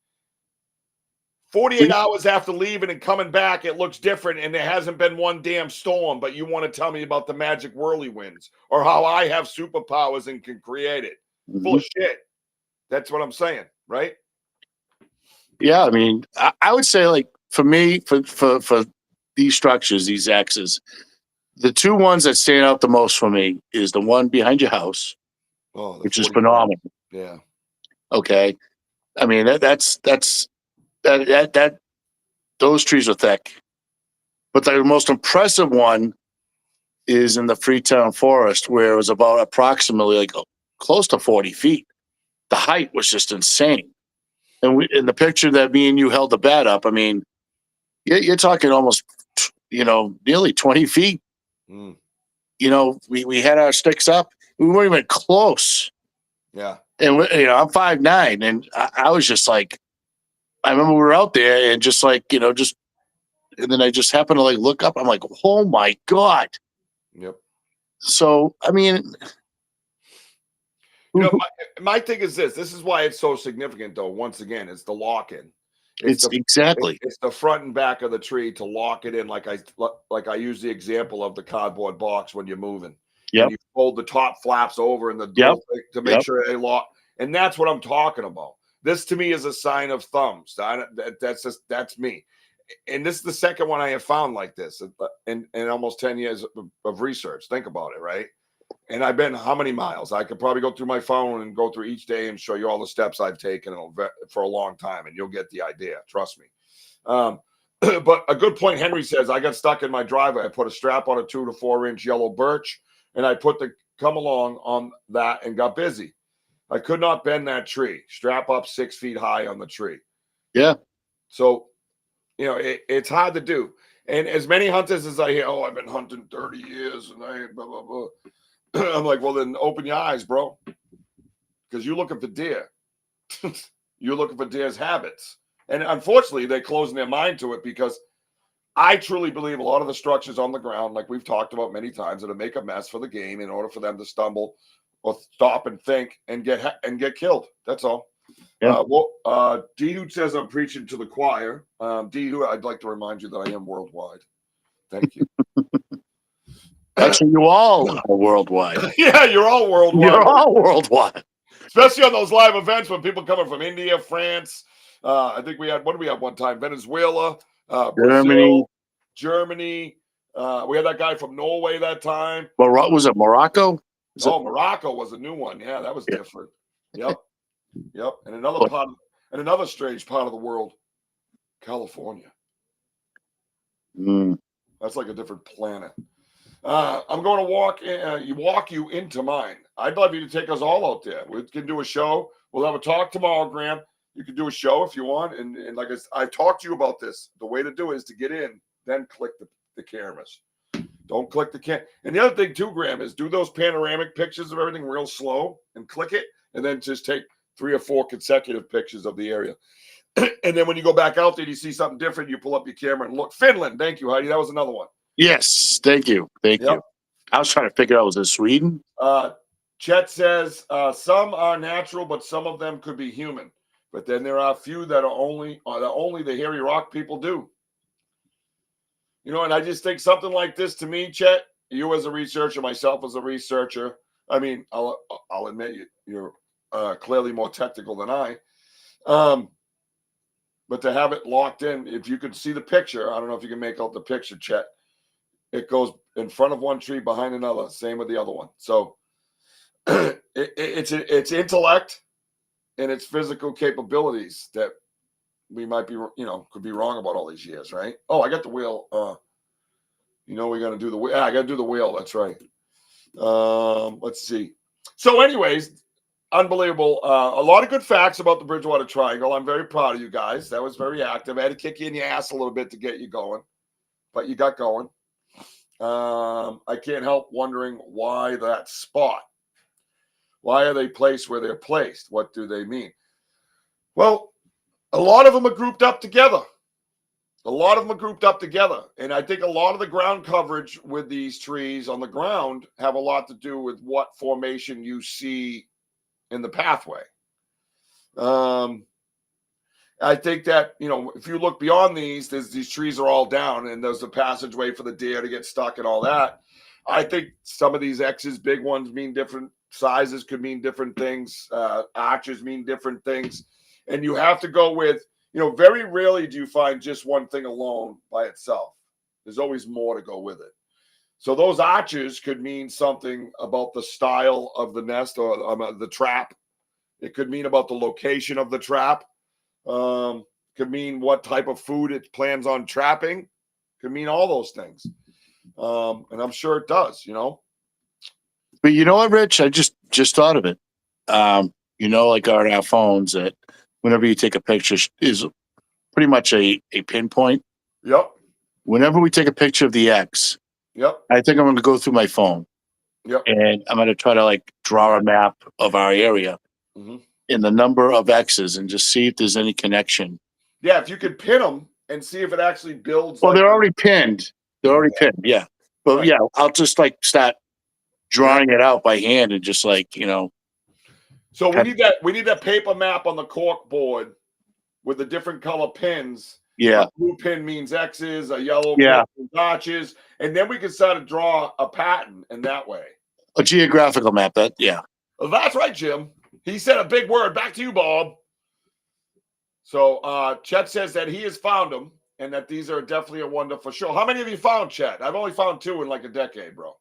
48 hours after leaving and coming back, it looks different, and there hasn't been one damn storm, but you want to tell me about the magic whirlywinds or how I have superpowers and can create it. Mm-hmm. Full of shit. That's what I'm saying, right? Yeah, I mean, I would say, like, for me, for these structures, these X's, the two ones that stand out the most for me is the one behind your house, which is phenomenal. Yeah. Okay. I mean, that those trees are thick. But the most impressive one is in the Freetown Forest, where it was about approximately like close to 40 feet. The height was just insane. And in the picture that me and you held the bat up, I mean, you're talking almost, nearly 20 feet. Mm. We had our sticks up. We weren't even close. Yeah. And, I'm 5'9", and I was just like, I remember we were out there and just like, and then I just happened to like look up. I'm like, oh my God. Yep. So, I mean, my thing is this is why it's so significant though. Once again, it's the lock-in. It's the front and back of the tree to lock it in. Like I use the example of the cardboard box when you're moving. Yeah. You fold the top flaps over and the to make sure they lock. And that's what I'm talking about. This to me is a sign of thumbs. That's me. And this is the second one I have found like this in almost 10 years of research. Think about it, right? And I've been how many miles? I could probably go through my phone and go through each day and show you all the steps I've taken for a long time, and you'll get the idea. Trust me. But a good point Henry says, I got stuck in my driveway. I put a strap on a 2 to 4 inch yellow birch, and I put come along on that and got busy. I could not bend that tree, strap up 6 feet high on the tree. Yeah. So, you know, it's hard to do. And as many hunters as I hear, oh, I've been hunting 30 years and I blah, blah, blah. I'm like, well, then open your eyes, bro. Because you're looking for deer. You're looking for deer's habits. And unfortunately, they're closing their mind to it because I truly believe a lot of the structures on the ground, like we've talked about many times, that make a mess for the game in order for them to stumble or stop and think and get killed. That's all. Yeah. D-Hoot says I'm preaching to the choir. D-Hoot, I'd like to remind you that I am worldwide. Thank you. Actually, you all are worldwide. Yeah, you're all worldwide. You're all worldwide. Especially on those live events when people coming from India, France. I think we had, what did we have one time? Venezuela, Brazil, Germany. We had that guy from Norway that time. Was it Morocco? Morocco was a new one. Yeah, that was different. Yep. Yep. And another strange part of the world, California. That's like a different planet. I'm going to walk you into mine. I'd love you to take us all out there. We can do a show. We'll have a talk tomorrow, Graham. You can do a show if you want. And like I've talked to you about this. The way to do it is to get in, then click the cameras. Don't click the cam. And the other thing too, Graham, is do those panoramic pictures of everything real slow and click it, and then just take 3 or 4 consecutive pictures of the area. And then when you go back out there and you see something different, you pull up your camera and look. Finland, thank you, Heidi. That was another one. Yes, thank you. Thank you. I was trying to figure out, was it Sweden? Chet says some are natural, but some of them could be human. But then there are a few that are only the hairy rock people do. You know, and I just think something like this to me, Chet, you as a researcher, myself as a researcher, I mean, I'll admit you're clearly more technical than I. But to have it locked in, if you could see the picture, I don't know if you can make out the picture, Chet. It goes in front of one tree, behind another. Same with the other one. So it's intellect and its physical capabilities that we might be, could be wrong about all these years, right? Oh, I got the wheel. We're going to do the wheel. I got to do the wheel. That's right. Let's see. So anyways, unbelievable. A lot of good facts about the Bridgewater Triangle. I'm very proud of you guys. That was very active. I had to kick you in your ass a little bit to get you going, but you got going. I can't help wondering why that spot. Why are they placed where they're placed? What do they mean? Well, a lot of them are grouped up together. And I think a lot of the ground coverage with these trees on the ground have a lot to do with what formation you see in the pathway. I think that, if you look beyond these trees are all down and there's a passageway for the deer to get stuck and all that. I think some of these X's, big ones, mean different sizes, could mean different things. Arches mean different things. And you have to go with, very rarely do you find just one thing alone by itself. There's always more to go with it. So those arches could mean something about the style of the nest or the trap. It could mean about the location of the trap. Could mean what type of food it plans on trapping. Could mean all those things. And I'm sure it does, But you know what, Rich? I just thought of it. Like on our phones, that whenever you take a picture is pretty much a pinpoint. Yep. Whenever we take a picture of the X, yep. I think I'm going to go through my phone. Yep. And I'm going to try to draw a map of our area in the number of X's and just see if there's any connection. Yeah, if you could pin them and see if it actually builds. Well, they're already pinned. Yeah. But right. Yeah, I'll just start drawing it out by hand and just So we need that paper map on the cork board with the different color pins. Yeah. A blue pin means X's, a yellow pin means notches, and then we can start to draw a pattern in that way. A geographical map, Well, that's right, Jim. He said a big word. Back to you, Bob. So Chet says that he has found them and that these are definitely a wonder for sure. How many have you found, Chet? I've only found 2 in a decade, bro.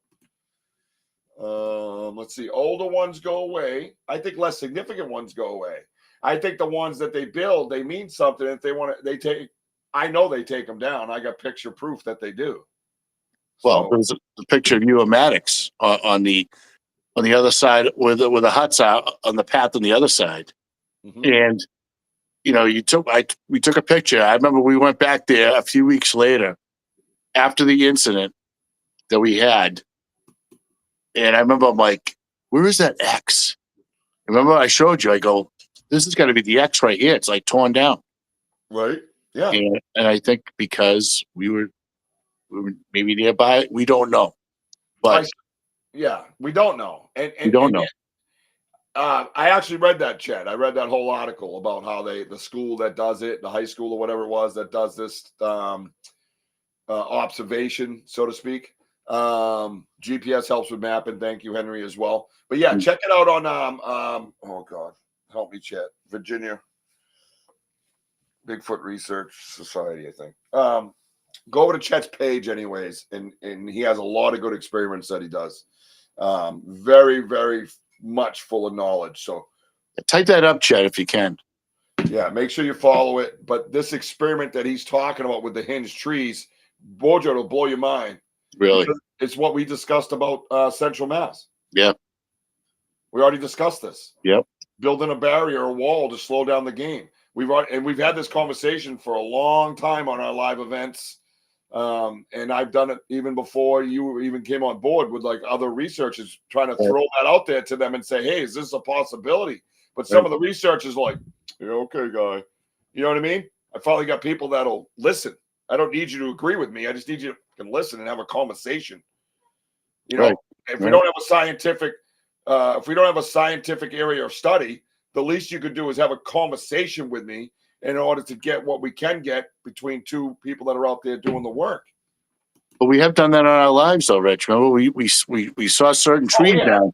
Let's see. Older ones go away. I think less significant ones go away. I think the ones that they build, they mean something. If they want to, I know they take them down. I got picture proof that they do. Well, there's a picture of you and Maddox on the on the other side where the huts are on the path on the other side. Mhm. And we took a picture. I remember we went back there a few weeks later after the incident that we had. And I remember I'm like, where is that X? Remember I showed you, I go, this is got to be the X right here. It's like torn down. Right. Yeah. And I think because we were maybe nearby, we don't know. But yeah, we don't know. And we don't know. I actually read that, Chad. I read that whole article about how the school that does it, the high school or whatever it was that does this observation, so to speak. GPS helps with mapping. Thank you, Henry, as well. But yeah, check it out on oh God, help me, Chad. Virginia Bigfoot Research Society, I think. Go over to Chet's page, anyways, and he has a lot of good experiments that he does. Very, very much full of knowledge. So type that up, Chet, if you can. Yeah, make sure you follow it. But this experiment that he's talking about with the hinged trees, Bojo, will blow your mind. Really? It's what we discussed about Central Mass. Yeah. We already discussed this. Yep. Building a barrier, a wall to slow down the game. We've had this conversation for a long time on our live events. And I've done it even before you even came on board with like other researchers trying to throw that out there to them and say, hey, is this a possibility? But some of the researchers like, yeah, okay, guy. You know what I mean? I finally got people that'll listen. I don't need you to agree with me. I just need you to listen and have a conversation. You know, if we don't have a scientific, area of study, the least you could do is have a conversation with me in order to get what we can get between two people that are out there doing the work. But we have done that on our lives, though, Rich. Remember, we saw certain trees down,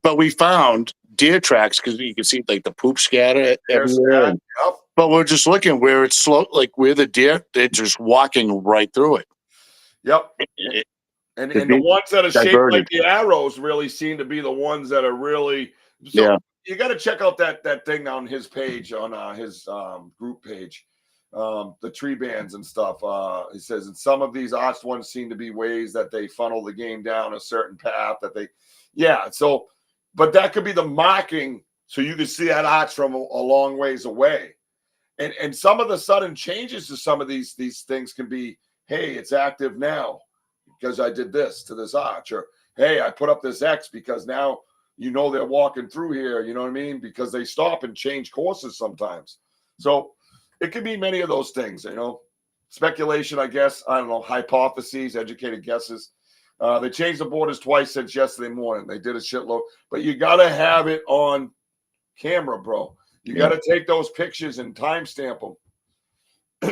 but we found deer tracks because you can see like the poop scatter everywhere. But we're just looking where it's slow, like where the deer, they're just walking right through it. Yep. And the ones that are shaped like the arrows really seem to be the ones that are really. So you got to check out that thing on his page, on his group page. The tree bands and stuff. He says, and some of these arched ones seem to be ways that they funnel the game down a certain path that they, so, but that could be the marking so you can see that arch from a long ways away. And some of the sudden changes to some of these things can be, hey, it's active now because I did this to this arch, or hey, I put up this X because now they're walking through here, you know what I mean? Because they stop and change courses sometimes. So it could be many of those things, speculation, I guess. I don't know, hypotheses, educated guesses. They changed the borders twice since yesterday morning. They did a shitload, but you got to have it on camera, bro. You got to take those pictures and timestamp them.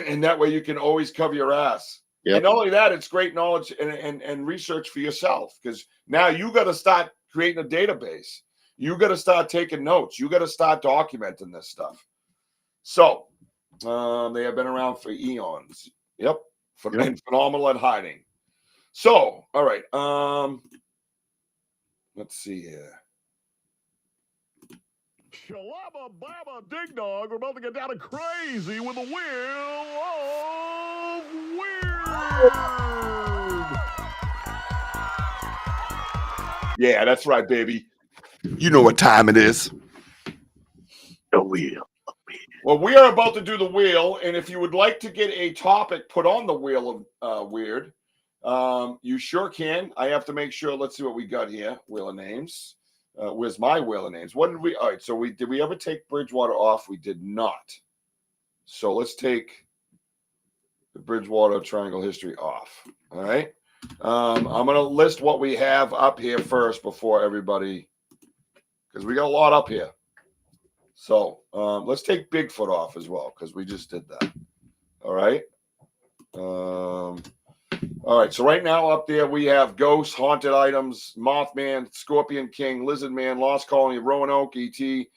And that way you can always cover your ass. Yep. And not only that, it's great knowledge and research for yourself, because now you got to start creating a database. You got to start taking notes. You got to start documenting this stuff. So they have been around for eons. Yep. And phenomenal at hiding. So, all right. Let's see here. Shalaba Baba Dig Dog, we're about to get down to crazy with the wheel of weird. Yeah, that's right, baby. You know what time it is. The wheel. Well, we are about to do the wheel, and if you would like to get a topic put on the wheel of weird, you sure can. I have to make sure. Let's see what we got here. Wheel of names. Where's my wheel of names? What did we? All right. So did we ever take Bridgewater off? We did not. So let's take the Bridgewater Triangle history off. All right. I'm going to list what we have up here first before everybody, because we got a lot up here. So let's take Bigfoot off as well, because we just did that. All right. All right. So right now up there we have ghosts, haunted items, Mothman, Scorpion King, Lizard Man, Lost Colony, Roanoke, E.T.,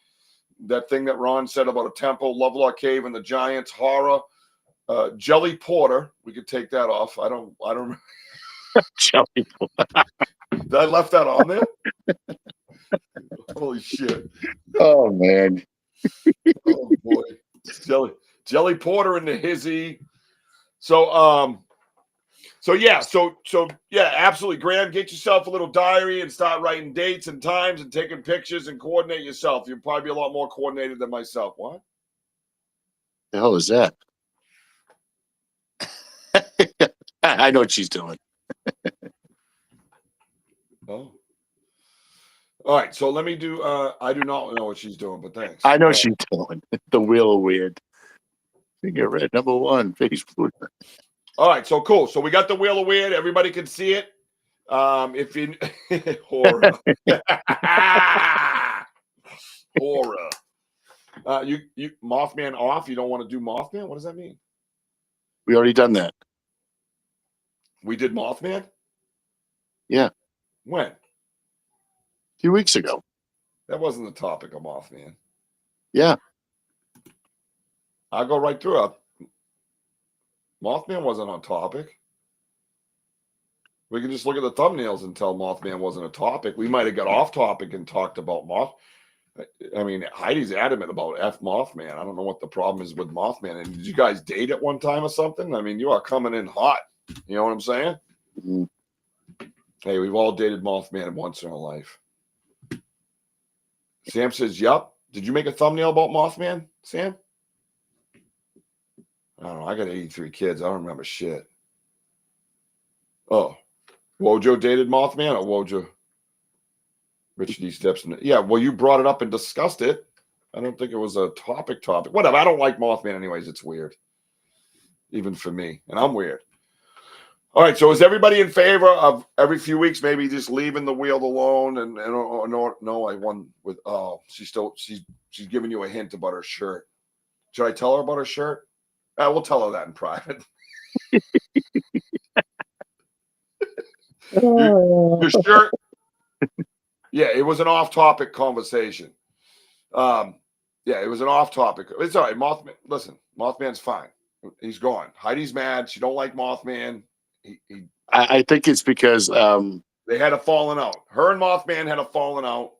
that thing that Ron said about a temple, Lovelock Cave and the Giants, horror, Jelly Porter. We could take that off. I don't remember. Jelly Porter. Did I left that on there? Holy shit. Oh, man. Oh, boy. Jelly Porter and the Hizzy. So, So yeah, absolutely, Graham. Get yourself a little diary and start writing dates and times and taking pictures and coordinate yourself. You'll probably be a lot more coordinated than myself. What the hell is that? I know what she's doing. Oh. All right, so let me do. I do not know what she's doing, but thanks. I know what she's doing. The wheel of weird. Figure red number 1. Facebook. All right, so cool. So we got the wheel of weird. Everybody can see it. If you horror, horror. You Mothman off. You don't want to do Mothman. What does that mean? We already done that. We did Mothman. Yeah. When? A few weeks ago. That wasn't the topic of Mothman. Yeah. I'll go right through it. Mothman wasn't on topic. We can just look at the thumbnails and tell Mothman wasn't a topic. We might have got off topic and talked about I mean, Heidi's adamant about F Mothman. I don't know what the problem is with Mothman. And did you guys date at one time or something? I mean, you are coming in hot. You know what I'm saying? Mm-hmm. Hey, we've all dated Mothman once in our life. Sam says, yup. Did you make a thumbnail about Mothman, Sam? I don't know. I got 83 kids. I don't remember shit. Oh, Wojo dated Mothman or Wojo? Richard D. steps in. Yeah, well, you brought it up and discussed it. I don't think it was a topic. Whatever. I don't like Mothman anyways. It's weird. Even for me. And I'm weird. All right. So is everybody in favor of every few weeks maybe just leaving the wheel alone? And no, I won with she's giving you a hint about her shirt. Should I tell her about her shirt? We'll tell her that in private. your shirt. Yeah, it was an off-topic conversation. Yeah, it was an off-topic. It's all right. Mothman. Listen, Mothman's fine. He's gone. Heidi's mad. She don't like Mothman. I think it's because they had a falling out. Her and Mothman had a falling out,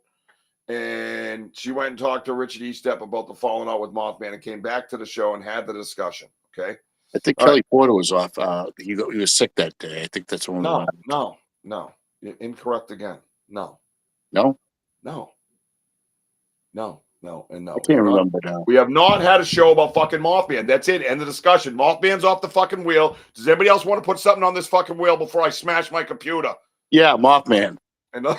and she went and talked to Richard E. Step about the falling out with Mothman and came back to the show and had the discussion. Okay. I think Kelly Porter was off. He was sick that day. I think that's one. No. You're incorrect again. No. No. And no. I can't remember now. We have not had a show about fucking Mothman. That's it. End of discussion. Mothman's off the fucking wheel. Does anybody else want to put something on this fucking wheel before I smash my computer? Yeah, Mothman. And put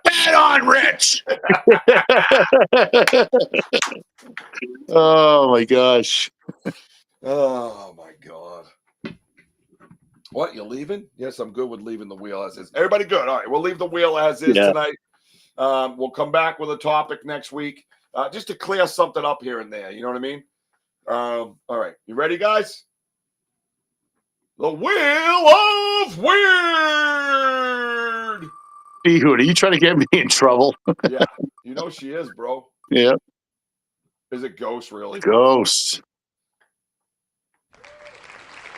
Mothman on, Rich. Oh my gosh. Oh my god. What, you're leaving? Yes, I'm good with leaving the wheel as is. Everybody good? All right, we'll leave the wheel as is tonight. We'll come back with a topic next week just to clear something up here and there. You know what I mean? All right, you ready, guys? The Wheel of Weird. Dude, are you trying to get me in trouble? Yeah, you know she is, bro. Yeah. Is it ghost, really? Ghost.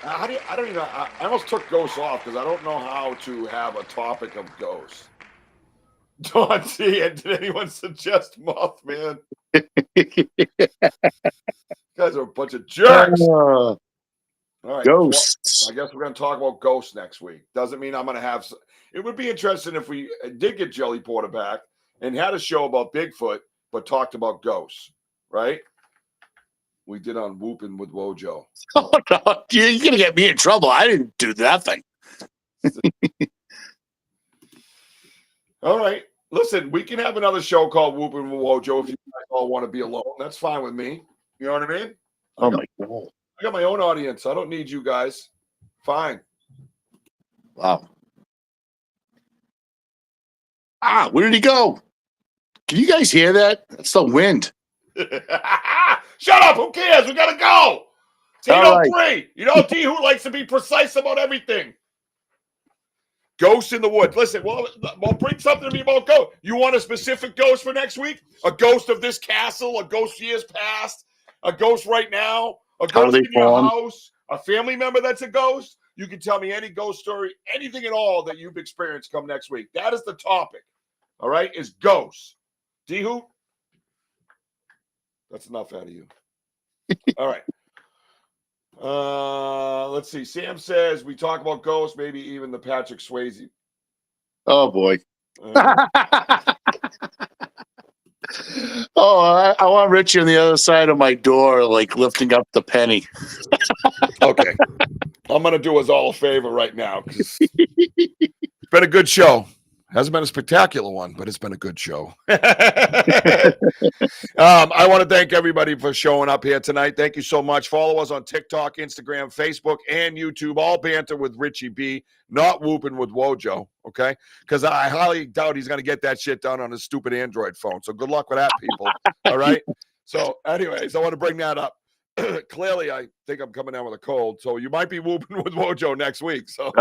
I don't even know. I almost took ghosts off because I don't know how to have a topic of ghosts. Don't see it. Did anyone suggest Mothman? You guys are a bunch of jerks. All right. Ghosts. Well, I guess we're going to talk about ghosts next week. Doesn't mean I'm going to have. It would be interesting if we did get Jelly Porter back and had a show about Bigfoot, but talked about ghosts, right? We did on Whooping with Wojo. Oh, no. You're going to get me in trouble. I didn't do that thing. All right. Listen, we can have another show called Whooping with Wojo if you guys all want to be alone. That's fine with me. You know what I mean? Oh, my God. I got my own audience. I don't need you guys. Fine. Wow. Where did he go? Can you guys hear that? That's the wind. Shut up. Who cares? We got to go. It's 8:03. Right. You know, D who likes to be precise about everything. Ghosts in the woods. Listen, well, bring something to me about ghosts. You want a specific ghost for next week? A ghost of this castle, a ghost years past, a ghost right now, a ghost in your house, a family member that's a ghost. You can tell me any ghost story, anything at all that you've experienced come next week. That is the topic. All right? Is ghosts. D-Hoop? That's enough out of you. All right. Let's see. Sam says we talk about ghosts, maybe even the Patrick Swayze. Oh boy. Oh, I want Richie on the other side of my door, like lifting up the penny. Okay. I'm going to do us all a favor right now because it's been a good show. Hasn't been a spectacular one, but it's been a good show. I want to thank everybody for showing up here tonight. Thank you so much. Follow us on TikTok, Instagram, Facebook, and YouTube. All banter with Richie B, not whooping with Wojo, okay? Because I highly doubt he's going to get that shit done on his stupid Android phone. So good luck with that, people. All right? So anyways, I want to bring that up. Clearly, I think I'm coming down with a cold. So you might be whooping with Wojo next week. So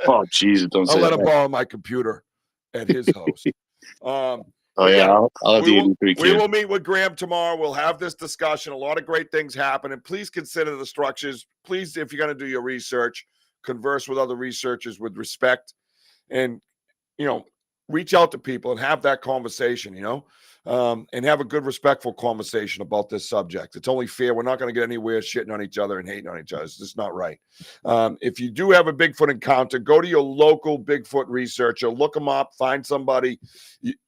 Oh, Jesus, don't say I'll let that. him borrow my computer at his house. Oh, yeah, I'll have the 83 kid. We will meet with Graham tomorrow. We'll have this discussion. A lot of great things happen. And please consider the structures. Please, if you're going to do your research, converse with other researchers with respect. And, reach out to people and have that conversation, and have a good, respectful conversation about this subject. It's only fair. We're not going to get anywhere shitting on each other and hating on each other. It's just not right. If you do have a Bigfoot encounter, go to your local Bigfoot researcher, look them up, find somebody.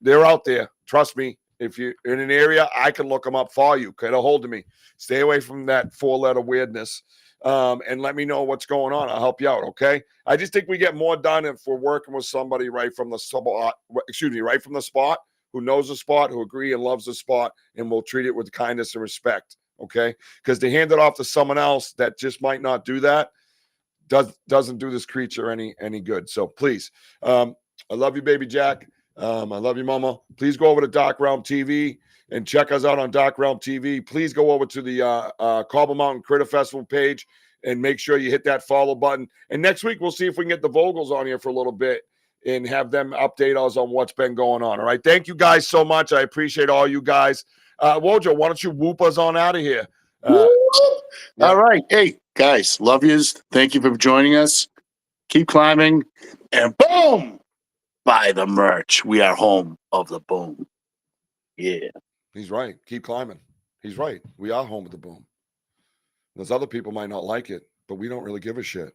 They're out there. Trust me. If you're in an area, I can look them up for you. Get a hold of me. Stay away from that 4-letter weirdness. And let me know what's going on. I'll help you out. Okay. I just think we get more done if we're working with somebody right from the spot, who knows the spot, who agree and loves the spot, and will treat it with kindness and respect. Okay. Because to hand it off to someone else that just might not do that doesn't do this creature any good. So please, I love you, baby Jack. I love you, Mama. Please go over to Dark Realm TV and check us out on Dark Realm TV. Please go over to the Cobble Mountain Critter Festival page and make sure you hit that follow button. And next week, we'll see if we can get the Vogels on here for a little bit and have them update us on what's been going on. All right. Thank you guys so much. I appreciate all you guys. Wojo, why don't you whoop us on out of here? Yeah. All right. Hey, guys, love yous. Thank you for joining us. Keep climbing. And boom! Buy the merch. We are home of the boom. Yeah. He's right. Keep climbing. He's right. We are home of the boom. Those other people might not like it, but we don't really give a shit.